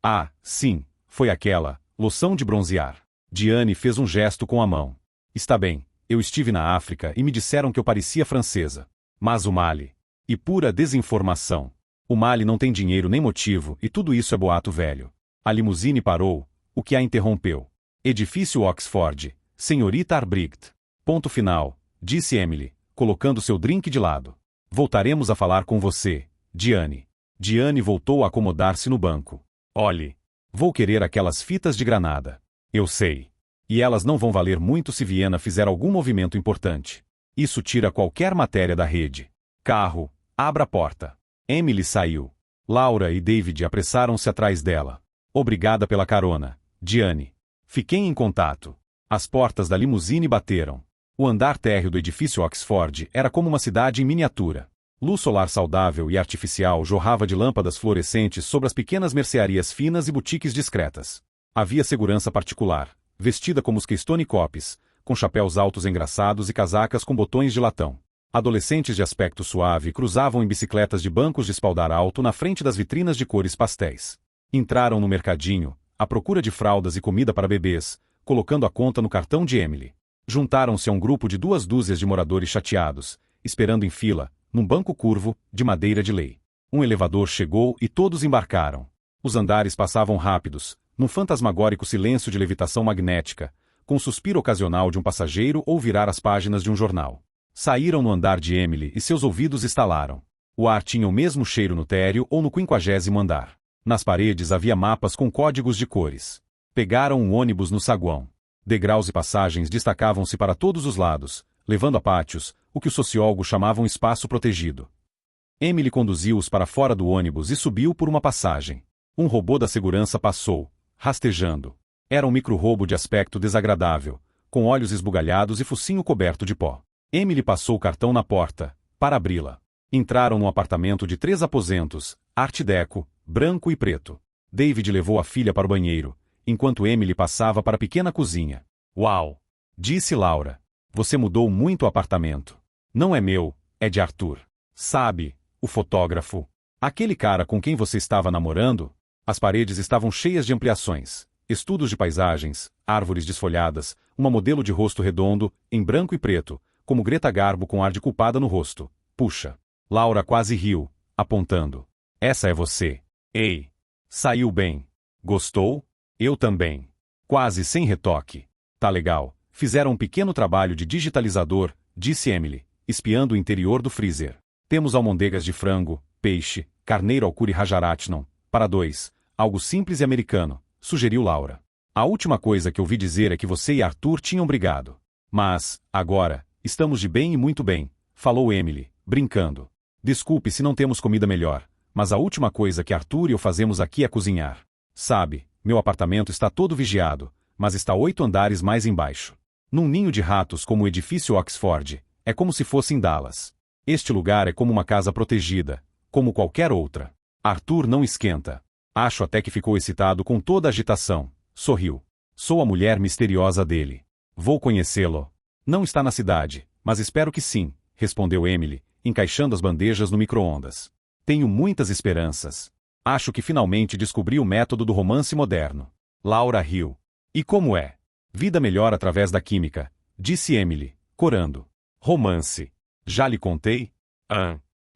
Ah, sim, foi aquela, loção de bronzear. Diane fez um gesto com a mão. Está bem, eu estive na África e me disseram que eu parecia francesa. Mas o Mali. E pura desinformação. O Mali não tem dinheiro nem motivo e tudo isso é boato velho. A limusine parou, o que a interrompeu. Edifício Oxford, senhorita Arbright. Ponto final, disse Emily, colocando seu drink de lado. Voltaremos a falar com você, Diane. Diane voltou a acomodar-se no banco. Olhe, vou querer aquelas fitas de Granada. Eu sei. E elas não vão valer muito se Viena fizer algum movimento importante. Isso tira qualquer matéria da rede. Carro, abra a porta. Emily saiu. Laura e David apressaram-se atrás dela. Obrigada pela carona, Diane. Fiquei em contato. As portas da limusine bateram. O andar térreo do edifício Oxford era como uma cidade em miniatura. Luz solar saudável e artificial jorrava de lâmpadas fluorescentes sobre as pequenas mercearias finas e boutiques discretas. Havia segurança particular, vestida como os Keystone Cops, com chapéus altos engraçados e casacas com botões de latão. Adolescentes de aspecto suave cruzavam em bicicletas de bancos de espaldar alto na frente das vitrinas de cores pastéis. Entraram no mercadinho, à procura de fraldas e comida para bebês, colocando a conta no cartão de Emily. Juntaram-se a um grupo de 2 dúzias de moradores chateados, esperando em fila, num banco curvo, de madeira de lei. Um elevador chegou e todos embarcaram. Os andares passavam rápidos, num fantasmagórico silêncio de levitação magnética, com o suspiro ocasional de um passageiro ou virar as páginas de um jornal. Saíram no andar de Emily e seus ouvidos estalaram. O ar tinha o mesmo cheiro no térreo ou no 50º andar. Nas paredes havia mapas com códigos de cores. Pegaram um ônibus no saguão. Degraus e passagens destacavam-se para todos os lados, levando a pátios, o que os sociólogos chamavam espaço protegido. Emily conduziu-os para fora do ônibus e subiu por uma passagem. Um robô da segurança passou, rastejando. Era um micro-robo de aspecto desagradável, com olhos esbugalhados e focinho coberto de pó. Emily passou o cartão na porta, para abri-la. Entraram num apartamento de 3 aposentos, arte deco, branco e preto. David levou a filha para o banheiro, enquanto Emily passava para a pequena cozinha. Uau! Disse Laura. Você mudou muito o apartamento. Não é meu, é de Arthur. Sabe, o fotógrafo. Aquele cara com quem você estava namorando? As paredes estavam cheias de ampliações, estudos de paisagens, árvores desfolhadas, uma modelo de rosto redondo, em branco e preto, como Greta Garbo com ar de culpada no rosto. Puxa. Laura quase riu, apontando. Essa é você. Ei. Saiu bem. Gostou? Eu também. Quase sem retoque. Tá legal. Fizeram um pequeno trabalho de digitalizador, disse Emily, espiando o interior do freezer. Temos almôndegas de frango, peixe, carneiro ao curry Rajaratnam, para 2, algo simples e americano, sugeriu Laura. A última coisa que ouvi dizer é que você e Arthur tinham brigado. Mas, agora, estamos de bem e muito bem, falou Emily, brincando. Desculpe se não temos comida melhor, mas a última coisa que Arthur e eu fazemos aqui é cozinhar. Sabe, meu apartamento está todo vigiado, mas está 8 andares mais embaixo. Num ninho de ratos como o edifício Oxford, é como se fosse em Dallas. Este lugar é como uma casa protegida, como qualquer outra. Arthur não esquenta. Acho até que ficou excitado com toda a agitação. Sorriu. Sou a mulher misteriosa dele. Vou conhecê-lo. Não está na cidade, mas espero que sim, respondeu Emily, encaixando as bandejas no micro-ondas. Tenho muitas esperanças. Acho que finalmente descobri o método do romance moderno. Laura riu. E como é? Vida melhor através da química, disse Emily, corando. Romance. Já lhe contei?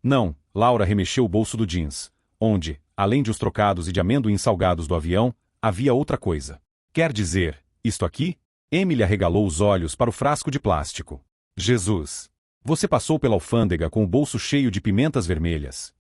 Não, Laura remexeu o bolso do jeans, onde, além de os trocados e de amendoins salgados do avião, havia outra coisa. Quer dizer, isto aqui? Emily arregalou os olhos para o frasco de plástico. Jesus! Você passou pela alfândega com o bolso cheio de pimentas vermelhas.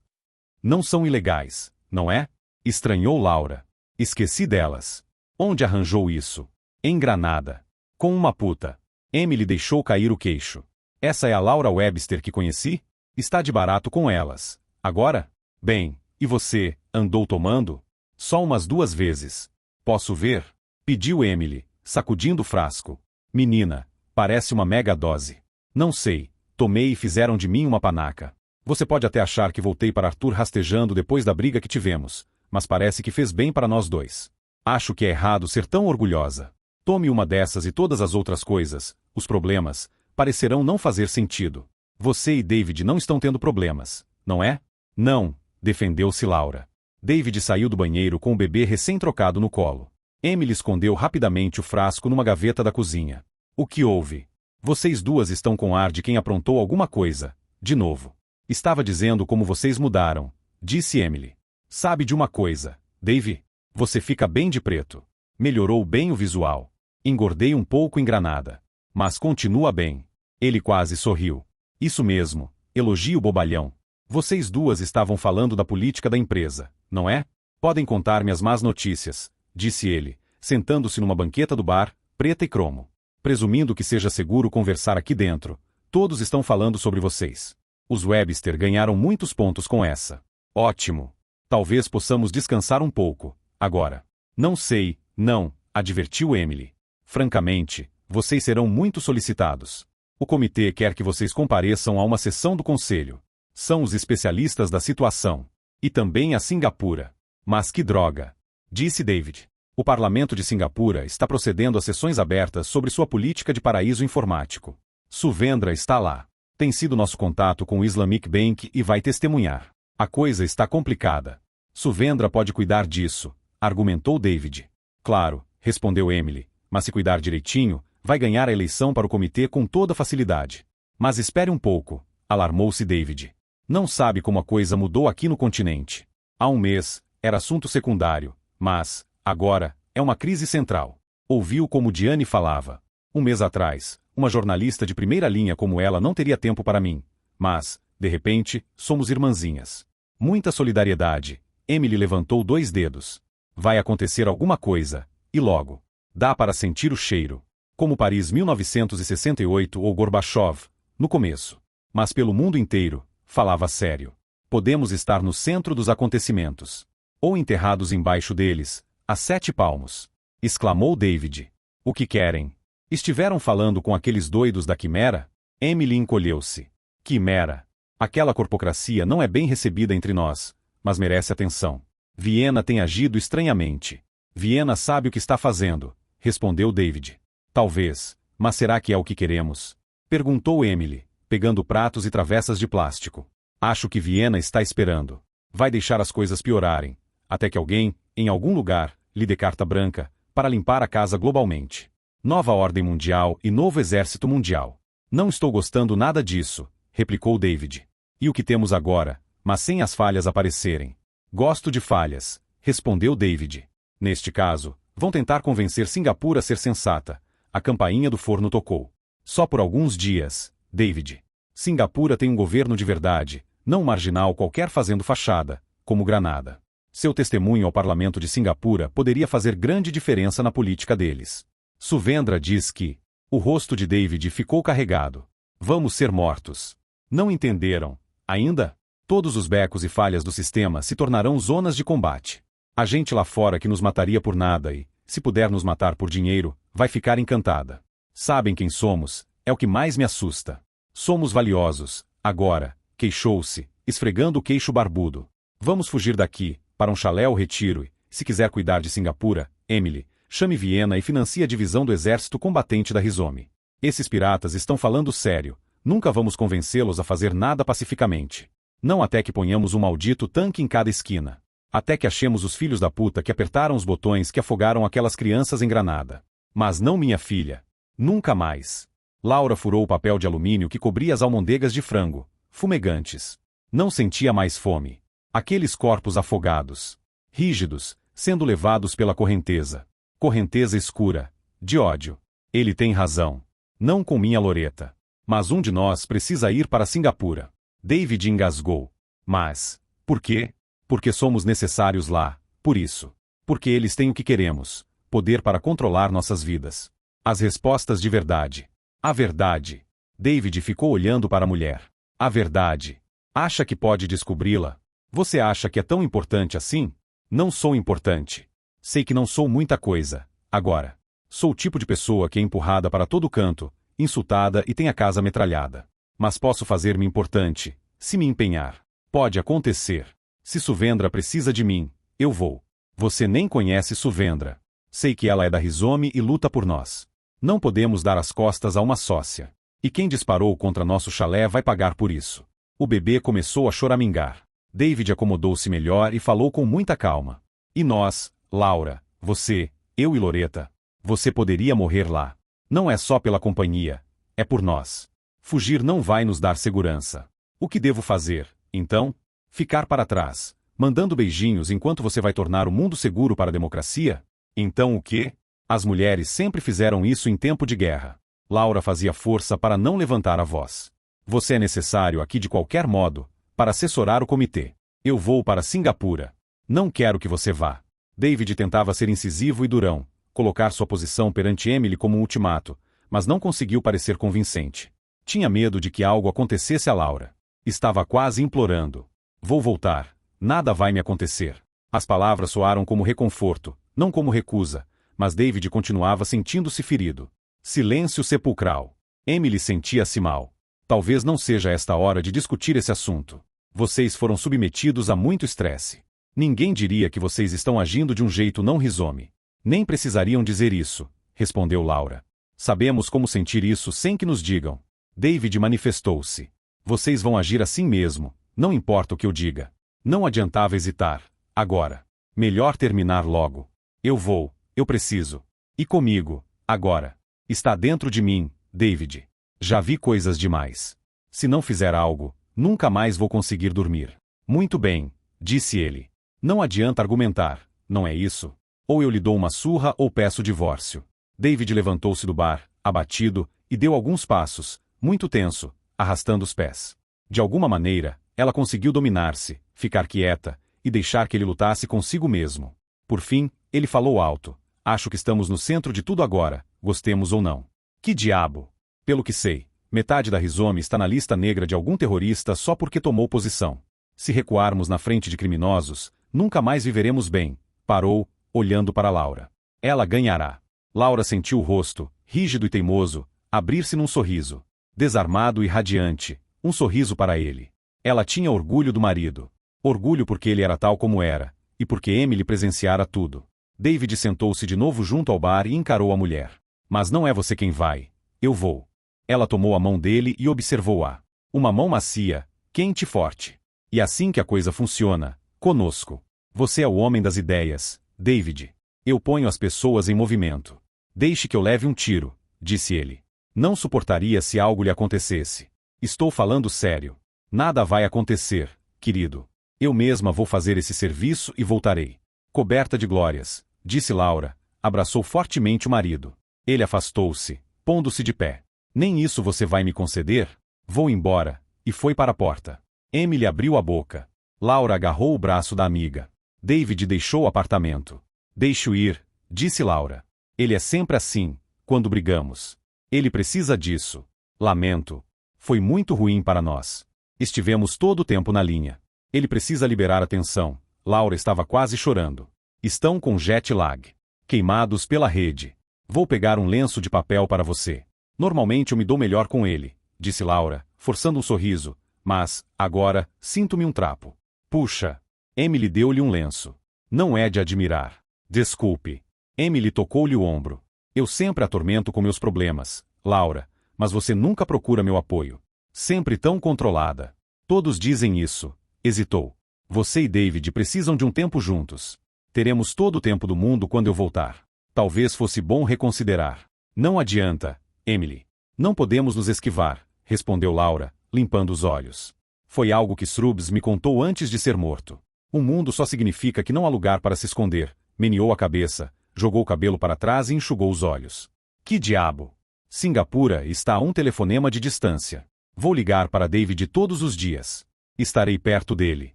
Não são ilegais, não é? Estranhou Laura. Esqueci delas. Onde arranjou isso? Em Granada. Com uma puta. Emily deixou cair o queixo. Essa é a Laura Webster que conheci? Está de barato com elas. Agora? Bem, e você, andou tomando? Só umas 2 vezes. Posso ver? Pediu Emily, sacudindo o frasco. Menina, parece uma mega dose. Não sei, tomei e fizeram de mim uma panaca. Você pode até achar que voltei para Arthur rastejando depois da briga que tivemos, mas parece que fez bem para nós dois. Acho que é errado ser tão orgulhosa. Tome uma dessas e todas as outras coisas, os problemas, parecerão não fazer sentido. Você e David não estão tendo problemas, não é? Não, defendeu-se Laura. David saiu do banheiro com o bebê recém-trocado no colo. Emily escondeu rapidamente o frasco numa gaveta da cozinha. O que houve? Vocês duas estão com ar de quem aprontou alguma coisa. De novo. Estava dizendo como vocês mudaram, disse Emily. Sabe de uma coisa, Dave? Você fica bem de preto. Melhorou bem o visual. Engordei um pouco em Granada. Mas continua bem. Ele quase sorriu. Isso mesmo, elogio bobalhão. Vocês duas estavam falando da política da empresa, não é? Podem contar-me as más notícias, disse ele, sentando-se numa banqueta do bar, preta e cromo. Presumindo que seja seguro conversar aqui dentro, todos estão falando sobre vocês. Os Webster ganharam muitos pontos com essa. Ótimo. Talvez possamos descansar um pouco, agora. Não sei, não, advertiu Emily. Francamente, vocês serão muito solicitados. O comitê quer que vocês compareçam a uma sessão do conselho. São os especialistas da situação. E também a Singapura. Mas que droga! Disse David. O parlamento de Singapura está procedendo a sessões abertas sobre sua política de paraíso informático. Suvendra está lá. Tem sido nosso contato com o Islamic Bank e vai testemunhar. A coisa está complicada. Suvendra pode cuidar disso, argumentou David. Claro, respondeu Emily, mas se cuidar direitinho, vai ganhar a eleição para o comitê com toda facilidade. Mas espere um pouco, alarmou-se David. Não sabe como a coisa mudou aqui no continente. Há um mês, era assunto secundário, mas, agora, é uma crise central. Ouviu como Diane falava. Um mês atrás, uma jornalista de primeira linha como ela não teria tempo para mim. Mas, de repente, somos irmãzinhas. Muita solidariedade. Emily levantou 2 dedos. Vai acontecer alguma coisa, e logo. Dá para sentir o cheiro. Como Paris 1968 ou Gorbachev, no começo. Mas pelo mundo inteiro, falava sério. Podemos estar no centro dos acontecimentos. Ou enterrados embaixo deles, a 7 palmos. Exclamou David. O que querem? Estiveram falando com aqueles doidos da Quimera? Emily encolheu-se. Quimera. Aquela corpocracia não é bem recebida entre nós, mas merece atenção. Viena tem agido estranhamente. Viena sabe o que está fazendo, respondeu David. Talvez, Mas será que é o que queremos? Perguntou Emily, pegando pratos e travessas de plástico. Acho que Viena está esperando. Vai deixar as coisas piorarem, até que alguém, em algum lugar, lhe dê carta branca, para limpar a casa globalmente. Nova ordem mundial e novo exército mundial. Não estou gostando nada disso, replicou David. E o que temos agora, mas sem as falhas aparecerem? Gosto de falhas, respondeu David. Neste caso, vão tentar convencer Singapura a ser sensata. A campainha do forno tocou. Só por alguns dias, David. Singapura tem um governo de verdade, não marginal qualquer fazendo fachada, como Granada. Seu testemunho ao parlamento de Singapura poderia fazer grande diferença na política deles. Suvendra diz que... O rosto de David ficou carregado. Vamos ser mortos. Não entenderam, ainda? Todos os becos e falhas do sistema se tornarão zonas de combate. A gente lá fora que nos mataria por nada e, se puder nos matar por dinheiro, vai ficar encantada. Sabem quem somos, é o que mais me assusta. Somos valiosos, agora, queixou-se, esfregando o queixo barbudo. Vamos fugir daqui, para um chalé ou retiro e, se quiser cuidar de Singapura, Emily, chame Viena e financie a divisão do exército combatente da Rizome. Esses piratas estão falando sério, nunca vamos convencê-los a fazer nada pacificamente. Não até que ponhamos um maldito tanque em cada esquina. Até que achemos os filhos da puta que apertaram os botões que afogaram aquelas crianças em Granada. Mas não minha filha. Nunca mais. Laura furou o papel de alumínio que cobria as almôndegas de frango, fumegantes. Não sentia mais fome. Aqueles corpos afogados, rígidos, sendo levados pela correnteza. Correnteza escura, de ódio. Ele tem razão. Não com minha Loreta. Mas um de nós precisa ir para Singapura. David engasgou. Mas, por quê? Porque somos necessários lá, por isso. Porque eles têm o que queremos, poder para controlar nossas vidas. As respostas de verdade. A verdade. David ficou olhando para a mulher. A verdade. Acha que pode descobri-la? Você acha que é tão importante assim? Não sou importante. Sei que não sou muita coisa, agora. Sou o tipo de pessoa que é empurrada para todo canto, insultada e tem a casa metralhada. Mas posso fazer-me importante, se me empenhar. Pode acontecer. Se Suvendra precisa de mim, eu vou. Você nem conhece Suvendra. Sei que ela é da Rizome e luta por nós. Não podemos dar as costas a uma sócia. E quem disparou contra nosso chalé vai pagar por isso. O bebê começou a choramingar. David acomodou-se melhor e falou com muita calma. E nós, Laura, você, eu e Loreta. Você poderia morrer lá. Não é só pela companhia, é por nós. Fugir não vai nos dar segurança. O que devo fazer, então? Ficar para trás, mandando beijinhos enquanto você vai tornar o mundo seguro para a democracia? Então o quê? As mulheres sempre fizeram isso em tempo de guerra. Laura fazia força para não levantar a voz. Você é necessário aqui de qualquer modo, para assessorar o comitê. Eu vou para Singapura. Não quero que você vá. David tentava ser incisivo e durão, colocar sua posição perante Emily como um ultimato, mas não conseguiu parecer convincente. Tinha medo de que algo acontecesse a Laura. Estava quase implorando. Vou voltar. Nada vai me acontecer. As palavras soaram como reconforto, não como recusa, mas David continuava sentindo-se ferido. Silêncio sepulcral. Emily sentia-se mal. Talvez não seja esta hora de discutir esse assunto. Vocês foram submetidos a muito estresse. Ninguém diria que vocês estão agindo de um jeito não Rizome. Nem precisariam dizer isso, respondeu Laura. Sabemos como sentir isso sem que nos digam. David manifestou-se. Vocês vão agir assim mesmo, não importa o que eu diga. Não adiantava hesitar. Agora. Melhor terminar logo. Eu preciso. E comigo, agora. Está dentro de mim, David. Já vi coisas demais. Se não fizer algo, nunca mais vou conseguir dormir. Muito bem, disse ele. Não adianta argumentar, não é isso? Ou eu lhe dou uma surra ou peço divórcio. David levantou-se do bar, abatido, e deu alguns passos, muito tenso, arrastando os pés. De alguma maneira, ela conseguiu dominar-se, ficar quieta, e deixar que ele lutasse consigo mesmo. Por fim, ele falou alto. Acho que estamos no centro de tudo agora, gostemos ou não. Que diabo? Pelo que sei, metade da Rizome está na lista negra de algum terrorista só porque tomou posição. Se recuarmos na frente de criminosos, nunca mais viveremos bem. Parou, olhando para Laura. Ela ganhará. Laura sentiu o rosto, rígido e teimoso, abrir-se num sorriso. Desarmado e radiante, um sorriso para ele. Ela tinha orgulho do marido. Orgulho porque ele era tal como era, e porque Emily presenciara tudo. David sentou-se de novo junto ao bar e encarou a mulher. Mas não é você quem vai. Eu vou. Ela tomou a mão dele e observou-a. Uma mão macia, quente e forte. E assim que a coisa funciona, conosco. Você é o homem das ideias, David. Eu ponho as pessoas em movimento. Deixe que eu leve um tiro, disse ele. Não suportaria se algo lhe acontecesse. Estou falando sério. Nada vai acontecer, querido. Eu mesma vou fazer esse serviço e voltarei. Coberta de glórias, disse Laura, abraçou fortemente o marido. Ele afastou-se, pondo-se de pé. Nem isso você vai me conceder? Vou embora, e foi para a porta. Emily abriu a boca. Laura agarrou o braço da amiga. David deixou o apartamento. Deixe-o ir, disse Laura. Ele é sempre assim, quando brigamos. Ele precisa disso. Lamento. Foi muito ruim para nós. Estivemos todo o tempo na linha. Ele precisa liberar a tensão. Laura estava quase chorando. Estão com jet lag. Queimados pela rede. Vou pegar um lenço de papel para você. Normalmente eu me dou melhor com ele, disse Laura, forçando um sorriso. Mas, agora, sinto-me um trapo. Puxa. Emily deu-lhe um lenço. Não é de admirar. Desculpe. Emily tocou-lhe o ombro. Eu sempre atormento com meus problemas, Laura, mas você nunca procura meu apoio. Sempre tão controlada. Todos dizem isso. Hesitou. Você e David precisam de um tempo juntos. Teremos todo o tempo do mundo quando eu voltar. Talvez fosse bom reconsiderar. Não adianta, Emily. Não podemos nos esquivar, respondeu Laura, limpando os olhos. Foi algo que Scrubs me contou antes de ser morto. O mundo só significa que não há lugar para se esconder. Meneou a cabeça, jogou o cabelo para trás e enxugou os olhos. Que diabo! Singapura está a um telefonema de distância. Vou ligar para David todos os dias. Estarei perto dele.